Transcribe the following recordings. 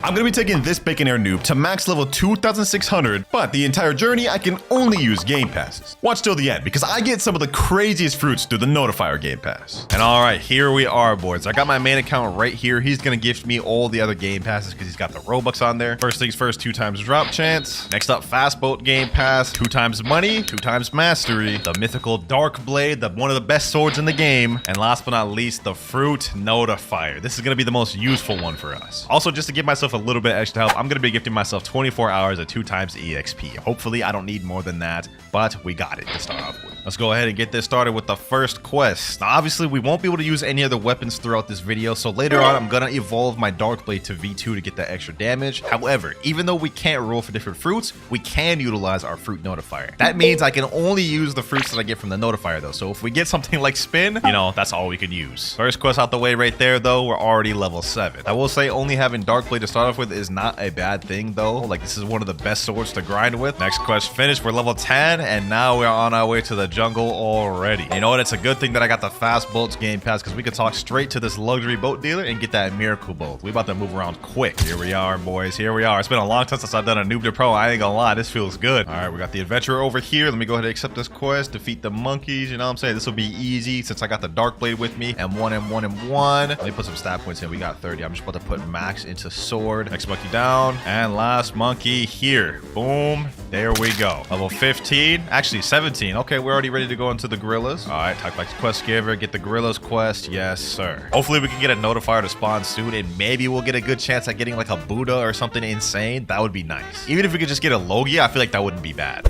I'm gonna be taking this Baconair noob to max level 2600, but the entire journey I can only use game passes. Watch till the end because I get some of the craziest fruits through the notifier game pass. And alright, here we are, boys. I got my main account right here. He's gonna gift me all the other game passes because he's got the Robux on there. First things first, 2 times drop chance. Next up, fast boat game pass, 2 times money, 2 times mastery, the mythical dark blade, one of the best swords in the game, and last but not least, the fruit notifier. This is gonna be the most useful one for us. Also, just to give myself a little bit extra help, I'm gonna be gifting myself 24 hours at 2 times EXP. Hopefully I don't need more than that, but we got it to start off with. Let's go ahead and get this started with the first quest. Now obviously we won't be able to use any other weapons throughout this video, so later on I'm gonna evolve my dark blade to V2 to get that extra damage. However, even though we can't roll for different fruits, we can utilize our fruit notifier. That means I can only use the fruits that I get from the notifier though, so if we get something like spin, you know, that's all we can use. First quest out the way right there though, we're already level 7. I will say only having dark blade to start off with is not a bad thing though. Like, this is one of the best swords to grind with. Next quest finished, we're level 10, and now we're on our way to the jungle already. You know what? It's a good thing that I got the fast boats game pass because we could talk straight to this luxury boat dealer and get that miracle boat. We about to move around quick. Here we are, boys. Here we are. It's been a long time since I've done a noob to pro. I ain't gonna lie, this feels good. All right, we got the adventurer over here. Let me go ahead and accept this quest. Defeat the monkeys. You know what I'm saying? This will be easy since I got the dark blade with me. And one and one and one. Let me put some stat points in. We got 30. I'm just about to put max into sword. Next monkey down. And last monkey here. Boom. There we go. Level 15. Actually, 17. Okay, we're already ready to go into the gorillas. All right, talk like quest giver. Get the gorillas quest. Yes, sir. Hopefully, we can get a notifier to spawn soon, and maybe we'll get a good chance at getting like a Buddha or something insane. That would be nice. Even if we could just get a Logia, I feel like that wouldn't be bad.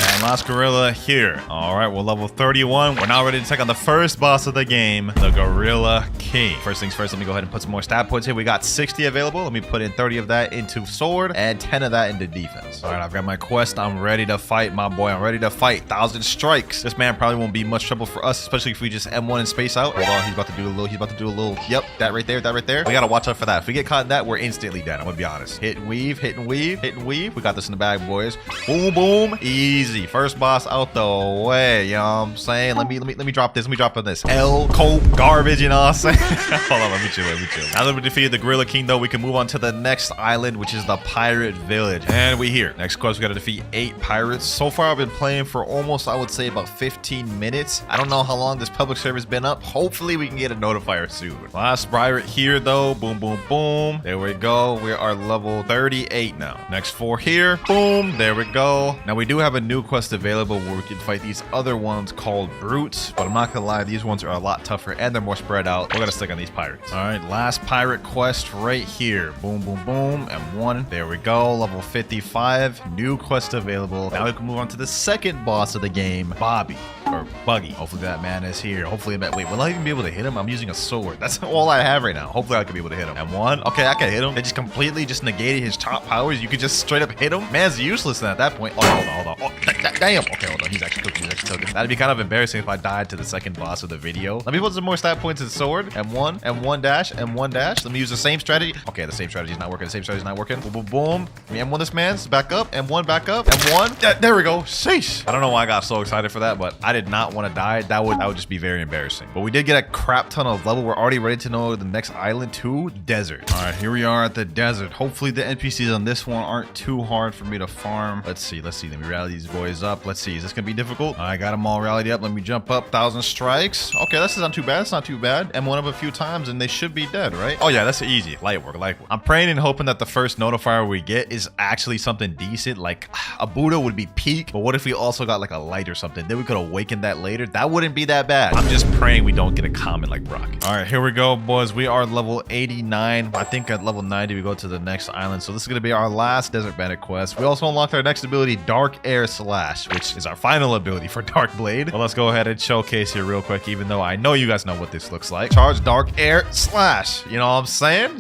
And last gorilla here. All right, we're level 31. We're now ready to take on the first boss of the game, the Gorilla King. First things first, let me go ahead and put some more stat points here. We got 60 available. Let me put in 30 of that into sword and 10 of that into defense. All right, I've got my quest. I'm ready to fight, my boy. I'm ready to fight. 1,000 strikes. This man probably won't be much trouble for us, especially if we just M1 and space out. Hold on, he's about to do a little, yep, that right there, that right there. We gotta watch out for that. If we get caught in that, we're instantly dead. I'm gonna be honest. Hit and weave, hit and weave, hit and weave. We got this in the bag, boys. Boom, boom, easy. First boss out the way, you know what I'm saying? Let me drop this. Let me drop on this. Cope garbage, you know what I'm saying? Hold on, let me chill. Now that we defeated the Gorilla King, though, we can move on to the next island, which is the Pirate Village. And we here. Next quest, we gotta defeat 8 pirates. So far, I've been playing for almost, I would say, about 15 minutes. I don't know how long this public server's been up. Hopefully, we can get a notifier soon. Last pirate here, though. Boom, boom, boom. There we go. We are level 38 now. Next 4 here. Boom. There we go. Now, we do have a new quest available where we can fight these other ones called brutes, but I'm not gonna lie, these ones are a lot tougher and they're more spread out. We're gonna stick on these pirates. All right, last pirate quest right here. Boom, boom, boom, and 1. There we go. Level 55. New quest available. Now we can move on to the second boss of the game, Bobby. Or Buggy. Hopefully that man is here. Hopefully wait, will I even be able to hit him? I'm using a sword. That's all I have right now. Hopefully I can be able to hit him. And 1. Okay, I can hit him. They just completely just negated his top powers. You could just straight up hit him. Man's useless at that point. Oh, hold on. Oh, damn. Okay, hold on. He's actually cooking. That'd be kind of embarrassing if I died to the second boss of the video. Let me put some more stat points in sword. M1, M1 dash, M1 dash. Let me use the same strategy. Okay, the same strategy is not working. The same strategy is not working. Boom, boom, boom. Let me M1 this man's back up. M1 back up. M1. There we go. Sheesh. I don't know why I got so excited for that, but I did not want to die. That would just be very embarrassing. But we did get a crap ton of level. We're already ready to know the next island too. Desert. All right, here we are at the desert. Hopefully the NPCs on this one aren't too hard for me to farm. Let's see. Let me rally these boys up. Let's see. Is this gonna be difficult? I got them all rallied up. Let me jump up. 1,000 strikes. Okay, this is not too bad. It's not too bad. M1 up a few times and they should be dead, right? Oh yeah, that's easy. Light work. I'm praying and hoping that the first notifier we get is actually something decent. Like a Buddha would be peak, but what if we also got like a light or something? Then we could awaken that later. That wouldn't be that bad. I'm just praying we don't get a common like Brock. All right, here we go, boys. We are level 89. I think at level 90 we go to the next island. So this is gonna be our last Desert Bandit quest. We also unlocked our next ability, Dark Air Slash, which is our final ability for Dark Blade. Well, let's go ahead and showcase here real quick, even though I know you guys know what this looks like. Charge Dark Air Slash. You know what I'm saying?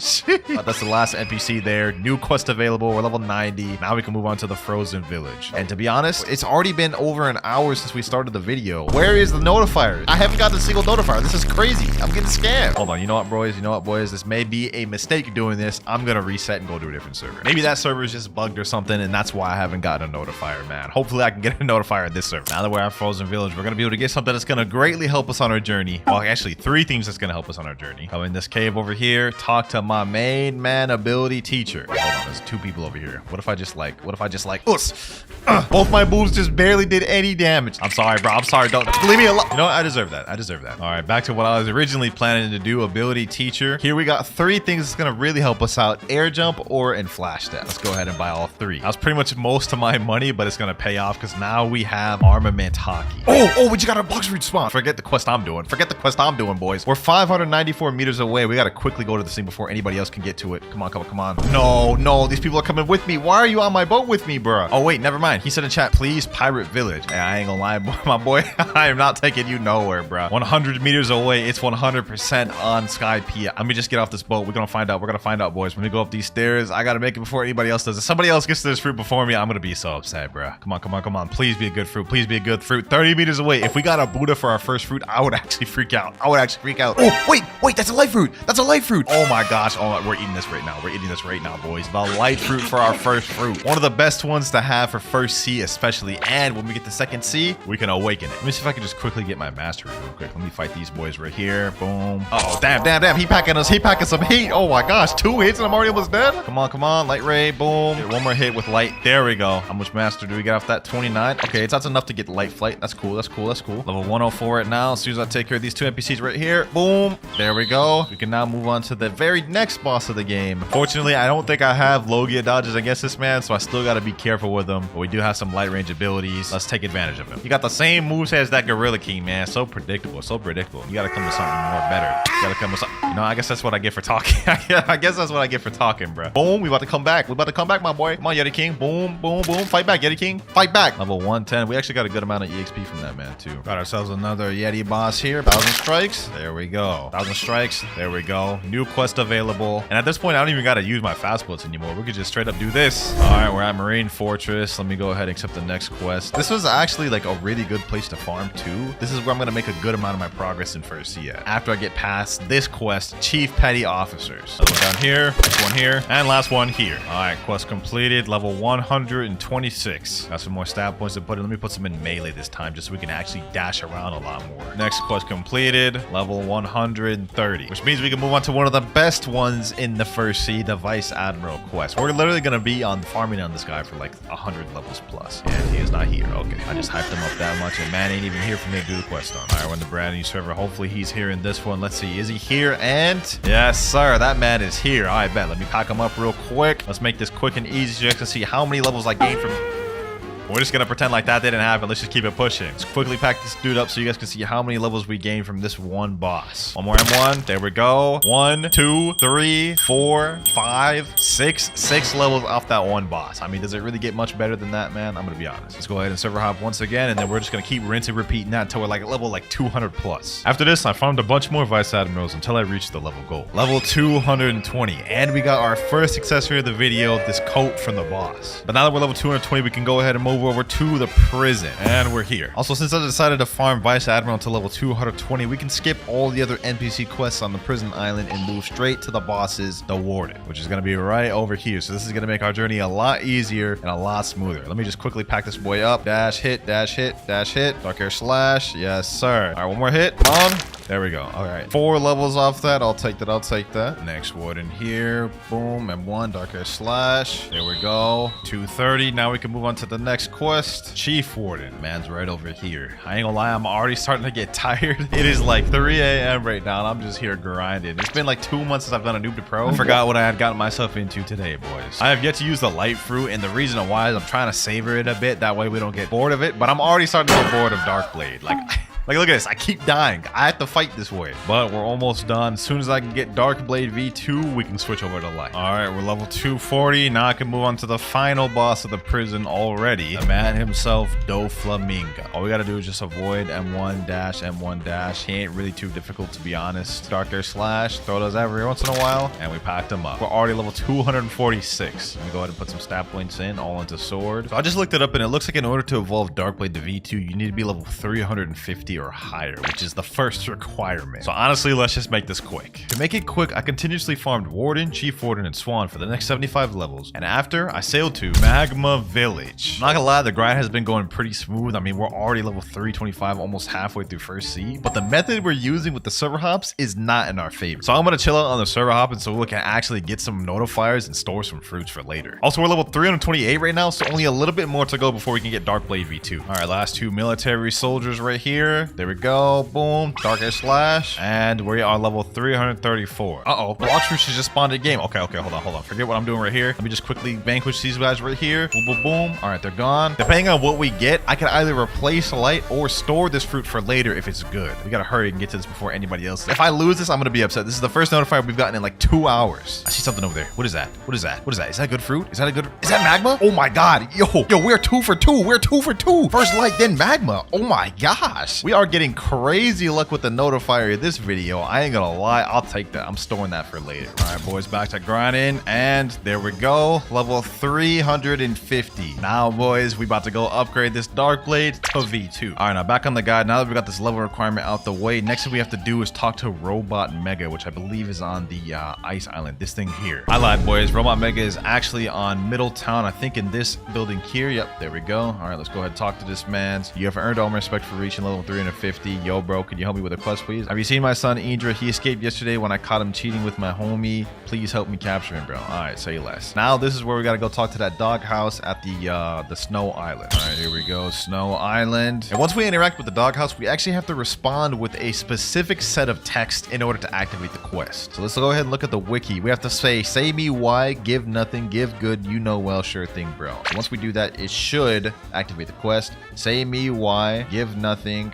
That's the last NPC there. New quest available. We're level 90. Now we can move on to the Frozen Village. And to be honest, it's already been over an hour since we started the video. video. Where is the notifier? I haven't got a single notifier. This is crazy. I'm getting scammed. Hold on. You know what, boys? You know what, boys? This may be a mistake doing this. I'm going to reset and go to a different server. Maybe that server is just bugged or something, and that's why I haven't gotten a notifier, man. Hopefully, I can get a notifier in this server. Now that we're at Frozen Village, we're going to be able to get something that's going to greatly help us on our journey. Well, actually, 3 things that's going to help us on our journey. Come in this cave over here. Talk to my main man ability teacher. Hold on. There's 2 people over here. What if I just like, both my moves just barely did any damage. I'm sorry, bro. I'm sorry. Don't leave me alone. You know what? I deserve that. I deserve that. All right, back to what I was originally planning to do. Ability teacher. Here we got 3 things that's gonna really help us out: air jump or and flash step. Let's go ahead and buy all 3. That was pretty much most of my money, but it's gonna pay off because now we have armament hockey. Oh, we just got a Blox route spawn. Forget the quest I'm doing. Forget the quest I'm doing, boys. We're 594 meters away. We gotta quickly go to this thing before anybody else can get to it. Come on, come on, come on. No, these people are coming with me. Why are you on my boat with me, bro? Oh wait, never mind. He said in chat, please pirate village. Hey, I ain't gonna lie, my boy. I am not taking you nowhere, bro. 100 meters away. It's 100% on Sky P. Let me just get off this boat. We're gonna find out. We're gonna find out, boys. When we go up these stairs, I gotta make it before anybody else does. If somebody else gets to this fruit before me, I'm gonna be so upset, bro. Come on, come on, come on. Please be a good fruit. Please be a good fruit. 30 meters away. If we got a Buddha for our first fruit, I would actually freak out. I would actually freak out. Oh, wait, that's a light fruit. That's a light fruit. Oh my gosh. Oh, we're eating this right now. We're eating this right now, boys. The light fruit for our first fruit. One of the best ones to have for first C, especially. And when we get the second C, we can awaken it. Let me see if I can just quickly get my mastery real quick. Let me fight these boys right here. Boom. Oh, damn. He packing us. He packing some heat. Oh my gosh. 2 hits and I'm already almost dead. Come on. Light ray. Boom. Get 1 more hit with light. There we go. How much master do we get off that? 29. Okay, that's enough to get light flight. That's cool. Level 104 right now. As soon as I take care of these 2 NPCs right here. Boom. There we go. We can now move on to the very next boss of the game. Fortunately, I don't think I have Logia dodges against this man, so I still got to be careful with him. But we do have some light range abilities. Let's take advantage of him. He got the same moves as that Gorilla King, man. So predictable. You got to come to something more better. You got to come with something. You know, I guess that's what I get for talking. I guess that's what I get for talking, bro. Boom. We about to come back. My boy. Come on, Yeti King. Boom. Fight back, Yeti King. Fight back. Level 110. We actually got a good amount of EXP from that man, too. Got ourselves another Yeti boss here. 1,000 strikes. There we go. 1,000 strikes. There we go. New quest available. And at this point, I don't even got to use my fast bullets anymore. We could just straight up do this. All right, we're at Marine Fortress. Let me go ahead and accept the next quest. This was actually like a really good place to farm too. This is where I'm going to make a good amount of my progress in first C at. After I get past this quest, Chief Petty Officers. Another one down here, next one here, and last one here. All right, quest completed. Level 126. Got some more stat points to put in. Let me put some in melee this time just so we can actually dash around a lot more. Next quest completed. Level 130, which means we can move on to one of the best ones in the first C, the Vice Admiral quest. We're literally going to be on farming on this guy for like 100 levels plus. And he is not here. Okay, I just hyped him up that much, and man ain't even here for me to do the quest on. All right, we're in the brand new server. Hopefully he's here in this one. Let's see, is he here? And yes, sir, that man is here. I bet. Let me pack him up real quick. Let's make this quick and easy so you guys can see how many levels I gained from. We're just gonna pretend like that didn't happen. Let's just keep it pushing. Let's quickly pack this dude up so you guys can see how many levels we gained from this one boss. One more M1. There we go. 1, 2, 3, 4, 5, 6. 6 levels off that one boss. I mean, does it really get much better than that, man? I'm gonna be honest. Let's go ahead and server hop once again, and then we're just gonna keep rinsing, repeating that until we're like level 200 plus. After this, I farmed a bunch more Vice Admirals until I reached the level goal. Level 220. And we got our first accessory of the video, this coat from the boss. But now that we're level 220, we can go ahead and move over to the prison, and we're here. Also, since I decided to farm Vice Admiral to level 220, we can skip all the other NPC quests on the prison island and move straight to the boss's, the Warden, which is going to be right over here. So this is going to make our journey a lot easier and a lot smoother. Let me just quickly pack this boy up. Dash hit, dash hit, dash hit. Dark Air Slash. Yes, sir. All right, one more hit. Come on. There we go. All right, 4 levels off that. I'll take that. Next Warden here. Boom. M1. Dark Air Slash. There we go. 230. Now we can move on to the next quest. Chief Warden. Man's right over here. I ain't gonna lie, I'm already starting to get tired. It is like 3 a.m. right now, and I'm just here grinding. It's been like 2 months since I've done a noob to pro. I forgot what I had gotten myself into today, boys. I have yet to use the light fruit, and the reason why is I'm trying to savor it a bit. That way we don't get bored of it, but I'm already starting to get bored of Dark Blade. Like, Like, look at this. I keep dying. I have to fight this way. But we're almost done. As soon as I can get Darkblade V2, we can switch over to light. All right, we're level 240. Now I can move on to the final boss of the prison already. The man himself, Doflamingo. All we got to do is just avoid M1 dash, M1 dash. He ain't really too difficult, to be honest. Dark Air Slash. Throw those every once in a while. And we packed him up. We're already level 246. Let me go ahead and put some stat points in, all into sword. So I just looked it up, and it looks like in order to evolve Darkblade to V2, you need to be level 350 or higher, which is the first requirement. So honestly, let's just make this quick. To make it quick, I continuously farmed Warden, Chief Warden, and Swan for the next 75 levels. And after, I sailed to Magma Village. Not gonna lie, the grind has been going pretty smooth. I mean, we're already level 325, almost halfway through first sea. But the method we're using with the server hops is not in our favor. So I'm gonna chill out on the server hop, and so we can actually get some notifiers and store some fruits for later. Also, we're level 328 right now, so only a little bit more to go before we can get Darkblade V2. All right, last two military soldiers right here. There we go. Boom. Dark Air Slash. And we are level 334. Uh-oh. Blox fruits just spawned a game. Okay, hold on. Forget what I'm doing right here. Let me just quickly vanquish these guys right here. Boom, boom, boom. All right, they're gone. Depending on what we get, I can either replace light or store this fruit for later if it's good. We gotta hurry and get to this before anybody else. If I lose this, I'm gonna be upset. This is the first notifier we've gotten in like 2 hours. I see something over there. What is that? What is that? Is that good fruit? Is that magma? Oh my god. Yo, we're 2 for 2. We're 2 for 2. First light, then magma. Oh my gosh. We are getting crazy luck with the notifier in this video. I ain't gonna lie. I'll take that. I'm storing that for later. All right, boys, back to grinding. And there we go. Level 350. Now, boys, we about to go upgrade this Darkblade to V2. All right, now back on the guide. Now that we got this level requirement out the way, next thing we have to do is talk to Robot Mega, which I believe is on the ice island. This thing here. I lied, boys. Robot Mega is actually on Middletown. I think in this building here. Yep, there we go. All right, let's go ahead and talk to this man. You have earned all my respect for reaching level 350. Yo, bro, could you help me with a quest, please? Have you seen my son, Indra? He escaped yesterday when I caught him cheating with my homie. Please help me capture him, bro. All right, say less. Now, this is where we got to go talk to that doghouse at the Snow Island. All right, here we go. Snow Island. And once we interact with the doghouse, we actually have to respond with a specific set of text in order to activate the quest. So let's go ahead and look at the wiki. We have to say me why, give nothing, give good, you know well, sure thing, bro. So once we do that, it should activate the quest. Say me why, give nothing,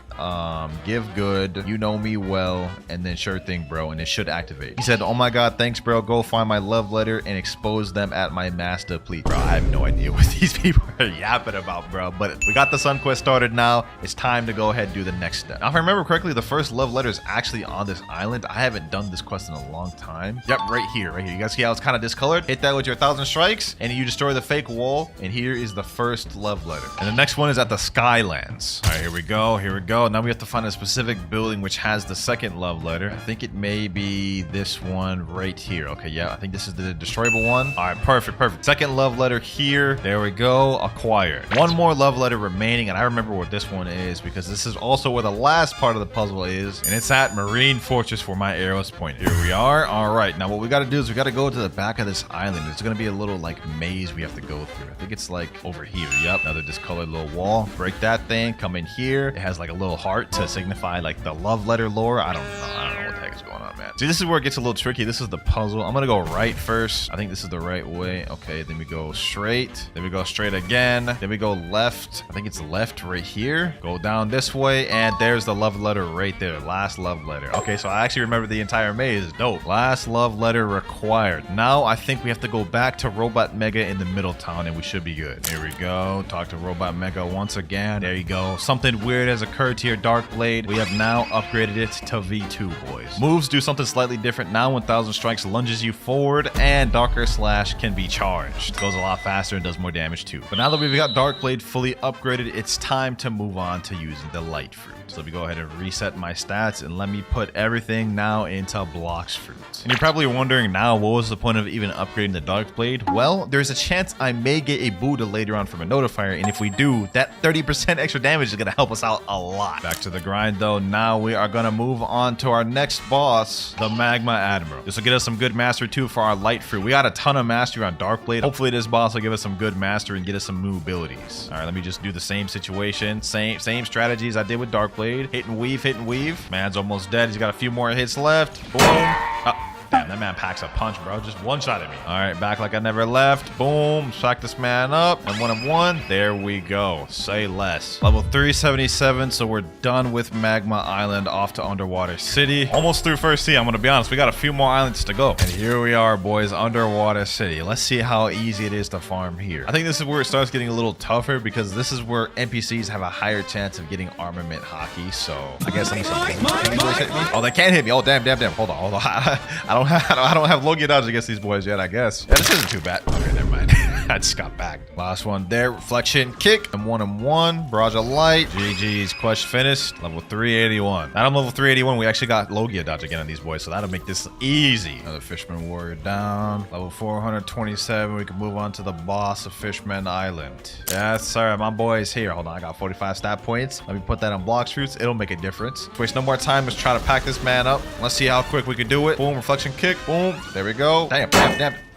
give good, you know me well, and then sure thing, bro, and it should activate. He said, oh my god, thanks, bro. Go find my love letter and expose them at my master, please. Bro, I have no idea what these people are yapping about, bro, but we got the sun quest started now. It's time to go ahead and do the next step. Now, if I remember correctly, the first love letter is actually on this island. I haven't done this quest in a long time. Yep, right here. You guys see how it's kind of discolored? Hit that with your 1,000 strikes and you destroy the fake wall, and here is the first love letter. And the next one is at the Skylands. All right, here we go. Now we have to find a specific building which has the second love letter. I think it may be this one right here. Okay, yeah, I think this is the destroyable one. All right, perfect. Second love letter here. There we go. Acquired. One more love letter remaining, and I remember what this one is because this is also where the last part of the puzzle is, and it's at Marine Fortress where my arrows point. Here we are. All right, now what we got to do is we got to go to the back of this island. It's going to be a little like maze we have to go through. I think it's like over here. Yep, another discolored little wall. Break that thing. Come in here. It has like a little heart to signify like the love letter lore. I don't know what the heck is going on, man. See, this is where it gets a little tricky. This is the puzzle. I'm gonna go right first. I think this is the right way. Okay, then we go straight. Then we go straight again. Then we go left. I think it's left right here. Go down this way, and there's the love letter right there. Last love letter. Okay, so I actually remember the entire maze. Dope. Last love letter required. Now I think we have to go back to Robot Mega in the Middletown, and we should be good. Here we go. Talk to Robot Mega once again. There you go. Something weird has occurred to your Darkblade. We have now upgraded it to V2, boys. Moves do something slightly different. Now 1,000 strikes lunges you forward, and Dark Air Slash can be charged. Goes a lot faster and does more damage too. But now that we've got Darkblade fully upgraded, it's time to move on to using the light fruit. So let me go ahead and reset my stats, and let me put everything now into Blox fruits. And you're probably wondering now, what was the point of even upgrading the Darkblade? Well, there's a chance I may get a Buddha later on from a notifier, and if we do, that 30% extra damage is going to help us out a lot. Back to the grind though. Now we are going to move on to our next boss, the Magma Admiral. This will get us some good mastery too for our light fruit. We got a ton of mastery on Darkblade. Hopefully this boss will give us some good mastery and get us some new abilities. All right, let me just do the same situation. Same strategies I did with Darkblade. Hit and weave. Man's almost dead. He's got a few more hits left. Boom. Oh, damn. Damn, that man packs a punch, bro. Just one shot at me. All right, back like I never left. Boom. Smack this man up. And 1-1. There we go. Say less. Level 377. So we're done with Magma Island, off to Underwater City. Almost through first sea. I'm going to be honest. We got a few more islands to go. And here we are, boys. Underwater City. Let's see how easy it is to farm here. I think this is where it starts getting a little tougher because this is where NPCs have a higher chance of getting armament hockey. So I guess let me see. Oh, they can't hit me. Oh, damn. Hold on. I don't have Logia dodge against these boys yet, I guess. Yeah, this isn't too bad. Okay, never mind. I just got back. Last one there. Reflection kick. And 1-1. Barrage of light. GG's. Quest finished. Level 381. Now I'm level 381. We actually got Logia dodge again on these boys, so that'll make this easy. Another Fishman Warrior down. Level 427. We can move on to the boss of Fishman Island. Yes, sir. My boy's here. Hold on. I got 45 stat points. Let me put that on Blox fruits. It'll make a difference. Waste no more time. Let's try to pack this man up. Let's see how quick we can do it. Boom. Reflection kick. Boom. There we go.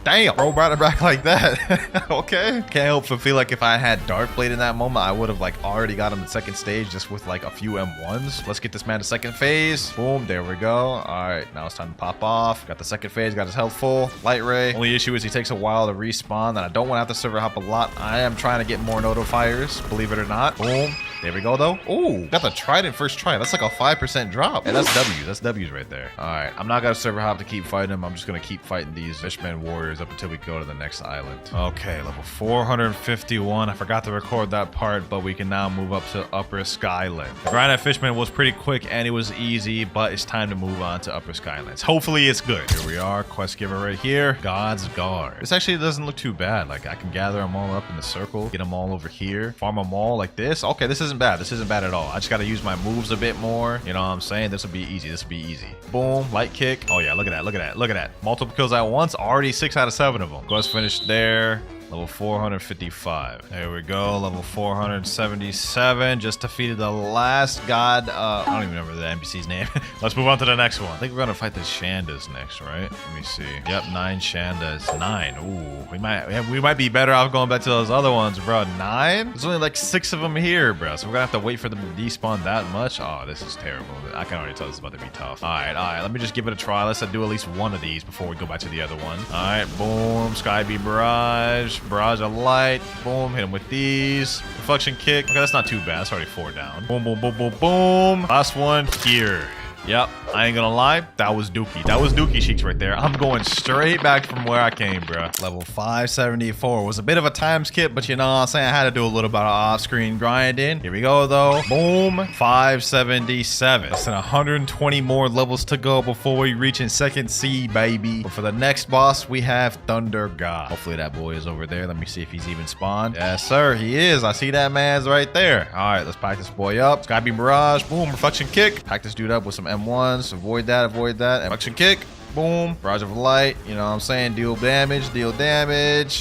Damn, bro, brought it back like that. Okay. Can't help but feel like if I had Dark Blade in that moment, I would have like already got him the second stage just with like a few M1s. Let's get this man to second phase. Boom, there we go. All right, now it's time to pop off. Got the second phase, got his health full. Light ray. Only issue is he takes a while to respawn, and I don't want to have to server hop a lot. I am trying to get more notifiers, believe it or not. Boom. There we go, though. Ooh, got the trident first try. That's like a 5% drop. And that's W's. That's W's right there. All right, I'm not going to server hop to keep fighting him. I'm just going to keep fighting these Fishman Warriors up until we go to the next island. Okay, level 451. I forgot to record that part, but we can now move up to Upper Skyland. The grind at Fishman was pretty quick and it was easy, but it's time to move on to Upper Skylands. Hopefully it's good. Here we are. Quest giver right here. God's Guard. This actually doesn't look too bad. Like I can gather them all up in the circle, get them all over here, farm them all like this. Okay, this isn't bad. This isn't bad at all. I just got to use my moves a bit more. You know what I'm saying? This will be easy. This will be easy. Boom. Light kick. Oh yeah, look at that. Look at that. Look at that. Multiple kills at once. Already 6 out of 7 of them. Quest finished there. Level 455. There we go. Level 477. Just defeated the last god. I don't even remember the NPC's name. Let's move on to the next one. I think we're going to fight the Shandas next, right? Let me see. Yep, 9 Shandas. 9. Ooh, we might be better off going back to those other ones, bro. 9? There's only like 6 of them here, bro. So we're going to have to wait for them to despawn that much. Oh, this is terrible. I can already tell this is about to be tough. All right. Let me just give it a try. Let's do at least one of these before we go back to the other one. All right, boom. Sky Bee Barrage. Barrage of light. Boom. Hit him with these. Reflection kick. Okay, that's not too bad. That's already 4 down. Boom, boom, boom, boom, boom. Last one here. Yep, I ain't gonna lie, that was dookie. That was dookie cheeks right there. I'm going straight back from where I came, bro. Level 574 was a bit of a time skip, but you know what I'm saying? I had to do a little bit of off-screen grinding. Here we go, though. Boom, 577. Less than 120 more levels to go before we reach in second sea, baby. But for the next boss, we have Thunder God. Hopefully that boy is over there. Let me see if he's even spawned. Yes, sir, he is. I see that man's right there. All right, let's pack this boy up. Sky Beam Barrage. Boom, reflection kick. Pack this dude up with some M1s. Avoid that. Reflection kick. Boom. Barrage of light. You know what I'm saying? Deal damage.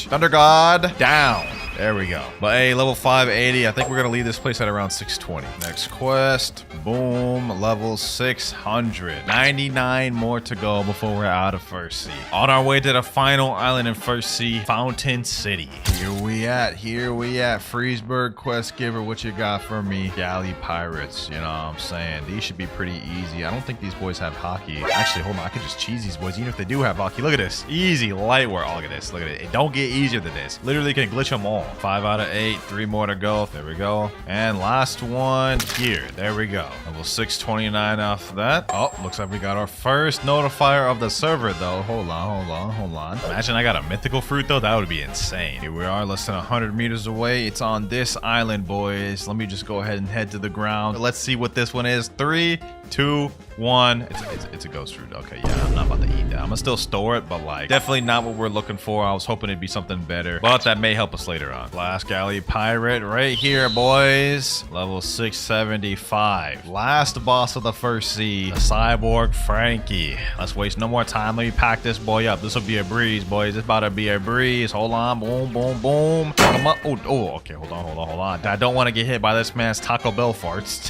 Thunder God. Down. There we go. But hey, level 580. I think we're going to leave this place at around 620. Next quest. Boom. Level 600. 99 more to go before we're out of First Sea. On our way to the final island in First Sea, Fountain City. Here we at. Freesburg quest giver. What you got for me? Galley Pirates. You know what I'm saying? These should be pretty easy. I don't think these boys have hockey. Actually, hold on. I could just cheese these boys even if they do have hockey. Look at this. Easy light work. Oh, look at this. Look at it. It don't get easier than this. Literally can glitch them all. 5 out of 8. 3 more to go. There we go. And last one here. There we go. Level 629 off that. Oh, looks like we got our first notifier of the server though. Hold on. Imagine I got a mythical fruit though. That would be insane. Here we are, less than 100 meters away. It's on this island, boys. Let me just go ahead and head to the ground. Let's see what this one is. 3, 2, 1. It's a ghost fruit. Okay, yeah, I'm not about to eat that. I'm gonna still store it, but like definitely not what we're looking for. I was hoping it'd be something better, but that may help us later on. Last Galley Pirate right here, boys. Level 675. Last boss of the First Sea, the Cyborg Frankie. Let's waste no more time. Let me pack this boy up. This will be a breeze, boys. It's about to be a breeze. Hold on. Boom, boom, boom. Come up. Oh, okay. Hold on. I don't want to get hit by this man's Taco Bell farts.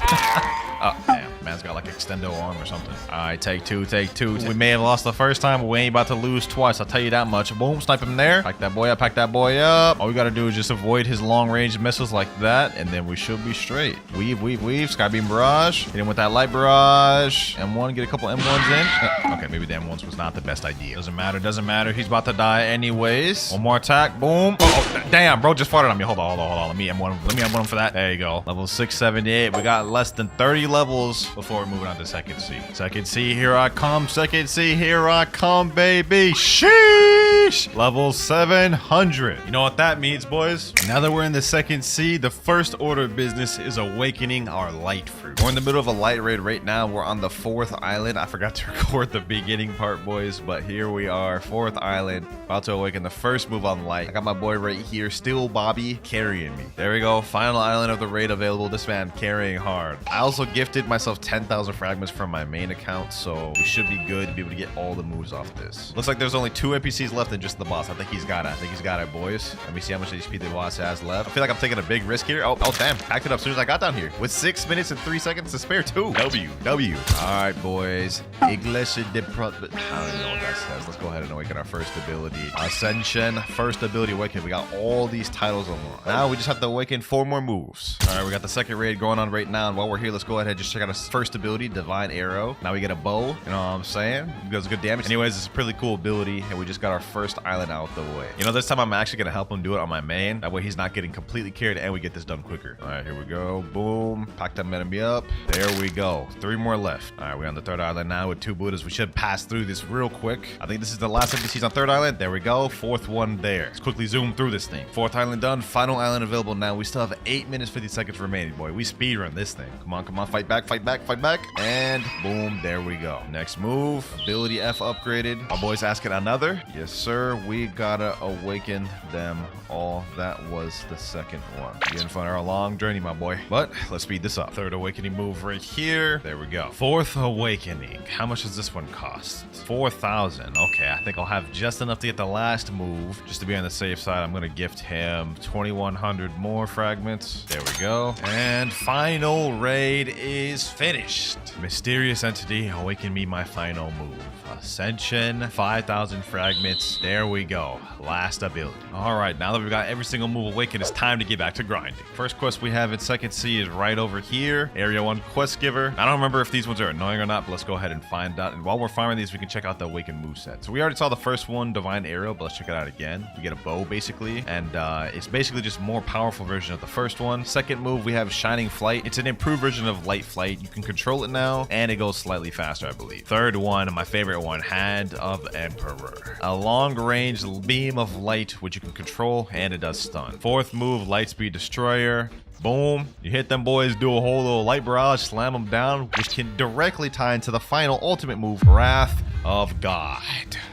Oh, damn. Man's got like extendo arm or something. All right, take two, take two. We may have lost the first time, but we ain't about to lose twice. I'll tell you that much. Boom, snipe him there. Pack that boy up, pack that boy up. All we gotta do is just avoid his long-range missiles like that, and then we should be straight. Weave, weave, weave. Skybeam barrage. Hit him with that light barrage. M1, get a couple M1s in. Okay, maybe the M1s was not the best idea. Doesn't matter, doesn't matter. He's about to die anyways. One more attack. Boom. Oh, damn, bro, just farted on me. Hold on, hold on, hold on. Let me M1 him for that. There you go. Level 678. We got less than 30 levels before we're moving on to second C. Second C, here I come. Second C, here I come, baby. Sheesh. Level 700. You know what that means, boys? Now that we're in the second C, the first order of business is awakening our light fruit. We're in the middle of a light raid right now. We're on the 4th island. I forgot to record the beginning part, boys, but here we are, 4th island, about to awaken the first move on light. I got my boy right here, still Bobby, carrying me. There we go. Final island of the raid available. This man carrying hard. I also gifted myself 10,000 fragments from my main account, so we should be good to be able to get all the moves off this. Looks like there's only 2 NPCs left and just the boss. I think he's got it. I think he's got it, boys. Let me see how much HP the boss has left. I feel like I'm taking a big risk here. Oh, damn. Packed it up as soon as I got down here. With 6 minutes and 3 seconds to spare, too. W. All right, boys. Iglesia de Pro... I don't even know what that says. Let's go ahead and awaken our first ability. Ascension. First ability awaken. We got all these titles unlocked. Now we just have to awaken 4 more moves. All right, we got the second raid going on right now. And while we're here, let's go ahead and just check out our first ability, Divine Arrow. Now we get a bow. You know what I'm saying? It does good damage. Anyways, it's a pretty cool ability. And we just got our first island out the way. You know, this time I'm actually going to help him do it on my main. That way he's not getting completely carried and we get this done quicker. All right, here we go. Boom. Pack that enemy up. There we go. 3 more left. All right, we're on the 3rd island now with 2 Buddhas. We should pass through this real quick. I think this is the last NPCs on 3rd island. There we go. 4th one there. Let's quickly zoom through this thing. 4th island done. Final island available now. We still have 8 minutes, 50 seconds remaining, boy. We speedrun this thing. Come on, come on. Fight back, fight back, fight back. And boom, there we go. Next move. Ability F upgraded. Our boy's asking another. Yes, sir. We gotta awaken them all. That was the second one. Getting fun our long journey, my boy. But let's speed this up. 3rd awakening move right here. There we go. 4th awakening. How much does this one cost? 4,000. Okay, I think I'll have just enough to get the last move. Just to be on the safe side, I'm gonna gift him 2,100 more fragments. There we go. And final raid is finished. Mysterious entity, awaken me my final move. Ascension, 5,000 fragments. There we go. Last ability. All right, now that we've got every single move awakened, it's time to get back to grinding. First quest we have in second C is right over here. Area 1 quest giver. I don't remember if these ones are annoying or not, but let's go ahead and find out. And while we're farming these, we can check out the awakened moveset. So we already saw the first one, Divine Arrow, but let's check it out again. We get a bow basically, and it's basically just a more powerful version of the first one. Second move, we have Shining Flight. It's an improved version of Light Flight. You can control it now, and it goes slightly faster, I believe. Third one, my favorite one, Hand of Emperor. A long-range beam of light, which you can control, and it does stun. Fourth move, Lightspeed Destroyer. Boom. You hit them boys, do a whole little light barrage, slam them down, which can directly tie into the final ultimate move, Wrath of God.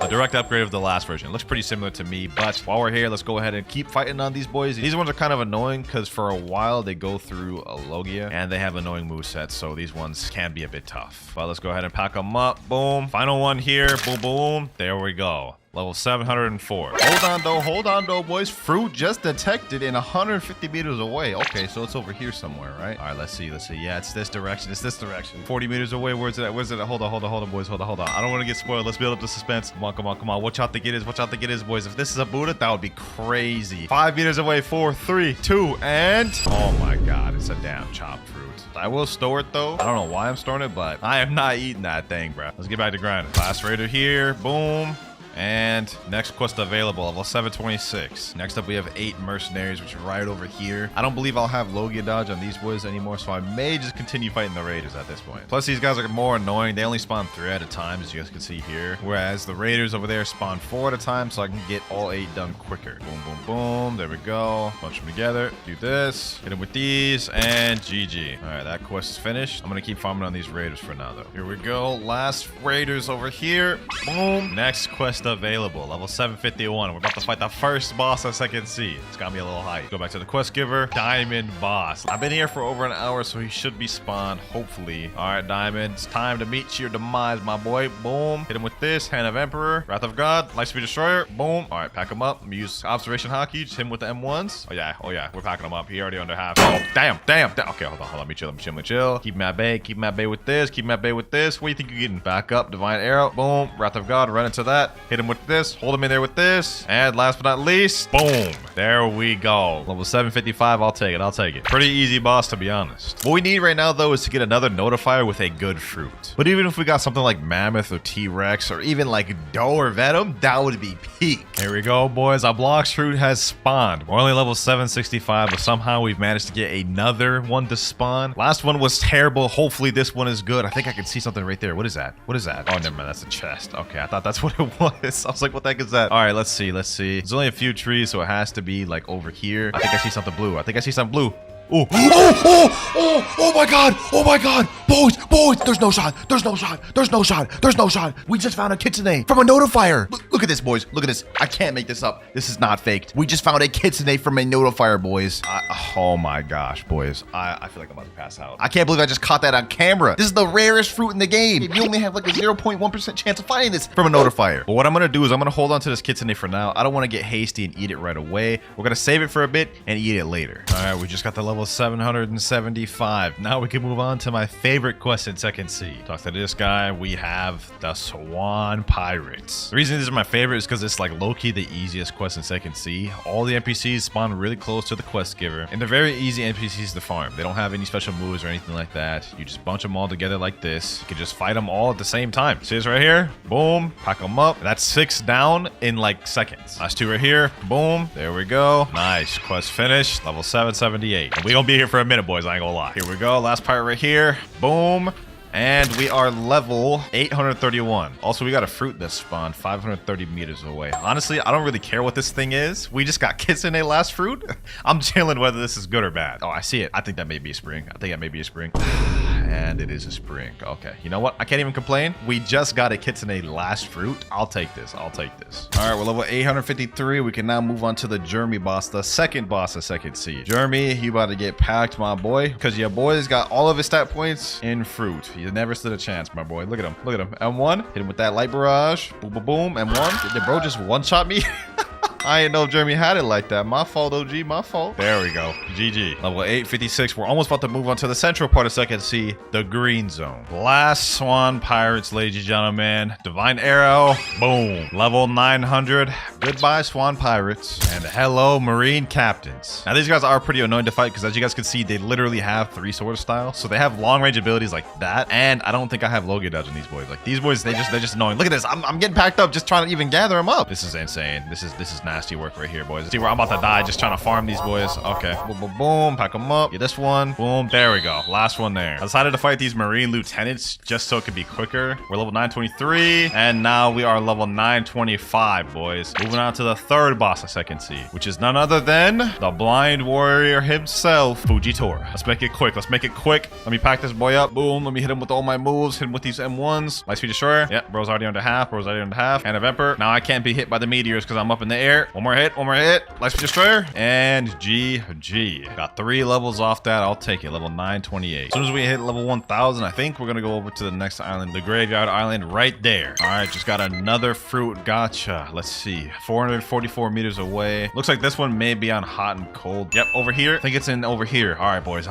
A direct upgrade of the last version. It looks pretty similar to me, but while we're here, let's go ahead and keep fighting on these boys. These ones are kind of annoying because for a while they go through a Logia and they have annoying movesets, so these ones can be a bit tough. But let's go ahead and pack them up. Boom. Final one here. Boom, boom. There we go. Level 704. Hold on though, boys. Fruit just detected in 150 meters away. Okay, so it's over here somewhere, right? All right, let's see. Yeah, it's this direction. 40 meters away. Where's it at? Hold on, boys. Hold on. I don't want to get spoiled. Let's build up the suspense. Come on. Watch out to get it, boys. If this is a Buddha, that would be crazy. 5 meters away. 4, 3, 2, and... Oh my God, it's a damn chopped fruit. I will store it though. I don't know why I'm storing it, but I am not eating that thing, bro. Let's get back to grinding. Class Raider here. Boom. And next quest available, level 726. Next up, we have 8 mercenaries, which are right over here. I don't believe I'll have Logia dodge on these boys anymore, so I may just continue fighting the raiders at this point. Plus, these guys are more annoying. They only spawn 3 at a time, as you guys can see here. Whereas the raiders over there spawn 4 at a time, so I can get all 8 done quicker. Boom, boom, boom. There we go. Bunch them together. Do this. Hit them with these, and GG. All right, that quest is finished. I'm gonna keep farming on these raiders for now, though. Here we go. Last raiders over here. Boom. Next quest quest available. Level 751. We're about to fight the first boss of Second Sea. It's got me a little hype. Go back to the quest giver. Diamond boss. I've been here for over an hour, so he should be spawned, hopefully. All right, Diamond. It's time to meet your demise, my boy. Boom. Hit him with this. Hand of Emperor. Wrath of God. Lightspeed Destroyer. Boom. All right, pack him up. Let me use Observation Hockey. Just hit him with the M1s. Oh, yeah. We're packing him up. He already under half. Oh, damn. Okay, hold on. Let me chill. Keep him at bay. Keep him at bay with this. Keep him at bay with this. What do you think you're getting? Back up. Divine Arrow. Boom. Wrath of God. Run into that. Hit him with this. Hold him in there with this. And last but not least, boom. There we go. Level 755. I'll take it. Pretty easy boss, to be honest. What we need right now, though, is to get another notifier with a good fruit. But even if we got something like Mammoth or T-Rex or even like Doe or Venom, that would be peak. Here we go, boys. Our Blox fruit has spawned. We're only level 765, but somehow we've managed to get another one to spawn. Last one was terrible. Hopefully this one is good. I think I can see something right there. What is that? Oh, never mind. That's a chest. Okay, I thought that's what it was. I was like, what the heck is that? All right, let's see. There's only a few trees, so it has to be like over here. I think I see something blue. Oh my god. Boys, there's no shot. We just found a kitsune from a notifier. Look at this, boys. Look at this. I can't make this up. This is not faked. We just found a kitsune from a notifier, boys. Oh my gosh, boys. I feel like I'm about to pass out. I can't believe I just caught that on camera. This is the rarest fruit in the game. You only have like a 0.1% chance of finding this from a notifier. But what I'm gonna do is I'm gonna hold on to this kitsune for now. I don't want to get hasty and eat it right away. We're gonna save it for a bit and eat it later. All right, we just got the level 775. Now we can move on to my favorite quest in Second Sea. Talk to this guy. We have the Swan Pirates. The reason these are my favorite is because it's like low-key the easiest quest in Second Sea. All the NPCs spawn really close to the quest giver, and they're very easy NPCs to farm. They don't have any special moves or anything like that. You just bunch them all together like this. You can just fight them all at the same time. See this right here? Boom. Pack them up. That's 6 down in like seconds. Last 2 right here. Boom. There we go. Nice. Quest finished. Level 778. And we gonna be here for a minute, boys. I ain't gonna lie. Here we go. Last pirate right here. Boom. And we are level 831. Also, we got a fruit that spawned 530 meters away. Honestly, I don't really care what this thing is. We just got kitsune last fruit. I'm chilling whether this is good or bad. Oh, I see it. I think that may be a spring. And it is a spring. Okay. You know what? I can't even complain. We just got a kitsune last fruit. I'll take this. All right, we're level 853. We can now move on to the Jeremy boss, the second boss of Second Sea. Jeremy, you about to get packed, my boy, because your boy's got all of his stat points in fruit. He never stood a chance, my boy. Look at him. M1. Hit him with that light barrage. Boom, boom, boom. M1. Did bro just one-shot me? I didn't know if Jeremy had it like that. My fault, OG. My fault. There we go. GG. Level 856. We're almost about to move on to the central part of Second Sea, the green zone. Last Swan Pirates, ladies and gentlemen. Divine Arrow. Boom. Level 900. Goodbye, Swan Pirates. And hello, Marine Captains. Now, these guys are pretty annoying to fight because, as you guys can see, they literally have 3 sword styles. So they have long-range abilities like that. And I don't think I have Logia dodge on these boys. Like, these boys, they're just annoying. Look at this. I'm getting packed up just trying to even gather them up. This is insane. This is nasty work right here, boys. See where I'm about to die just trying to farm these boys. Okay. Boom, boom, boom. Pack them up. Get this one. Boom. There we go. Last one there. I decided to fight these Marine Lieutenants just so it could be quicker. We're level 923. And now we are level 925, boys. Moving on to the third boss of Second Sea, which is none other than the Blind Warrior himself, Fujitora. Let's make it quick. Let me pack this boy up. Boom. Let me hit him with all my moves. Hit him with these M1s. Lightspeed Destroyer. Yep. Bro's already under half. Hand of Emperor. Now I can't be hit by the meteors because I'm up in the air. One more hit. Lightspeed Destroyer. And GG. Got 3 levels off that. I'll take it. Level 928. As soon as we hit level 1000, I think we're going to go over to the next island, the Graveyard Island right there. All right. Just got another fruit. Gotcha. Let's see. 444 meters away. Looks like this one may be on hot and cold. Yep. Over here. I think it's in over here. All right, boys.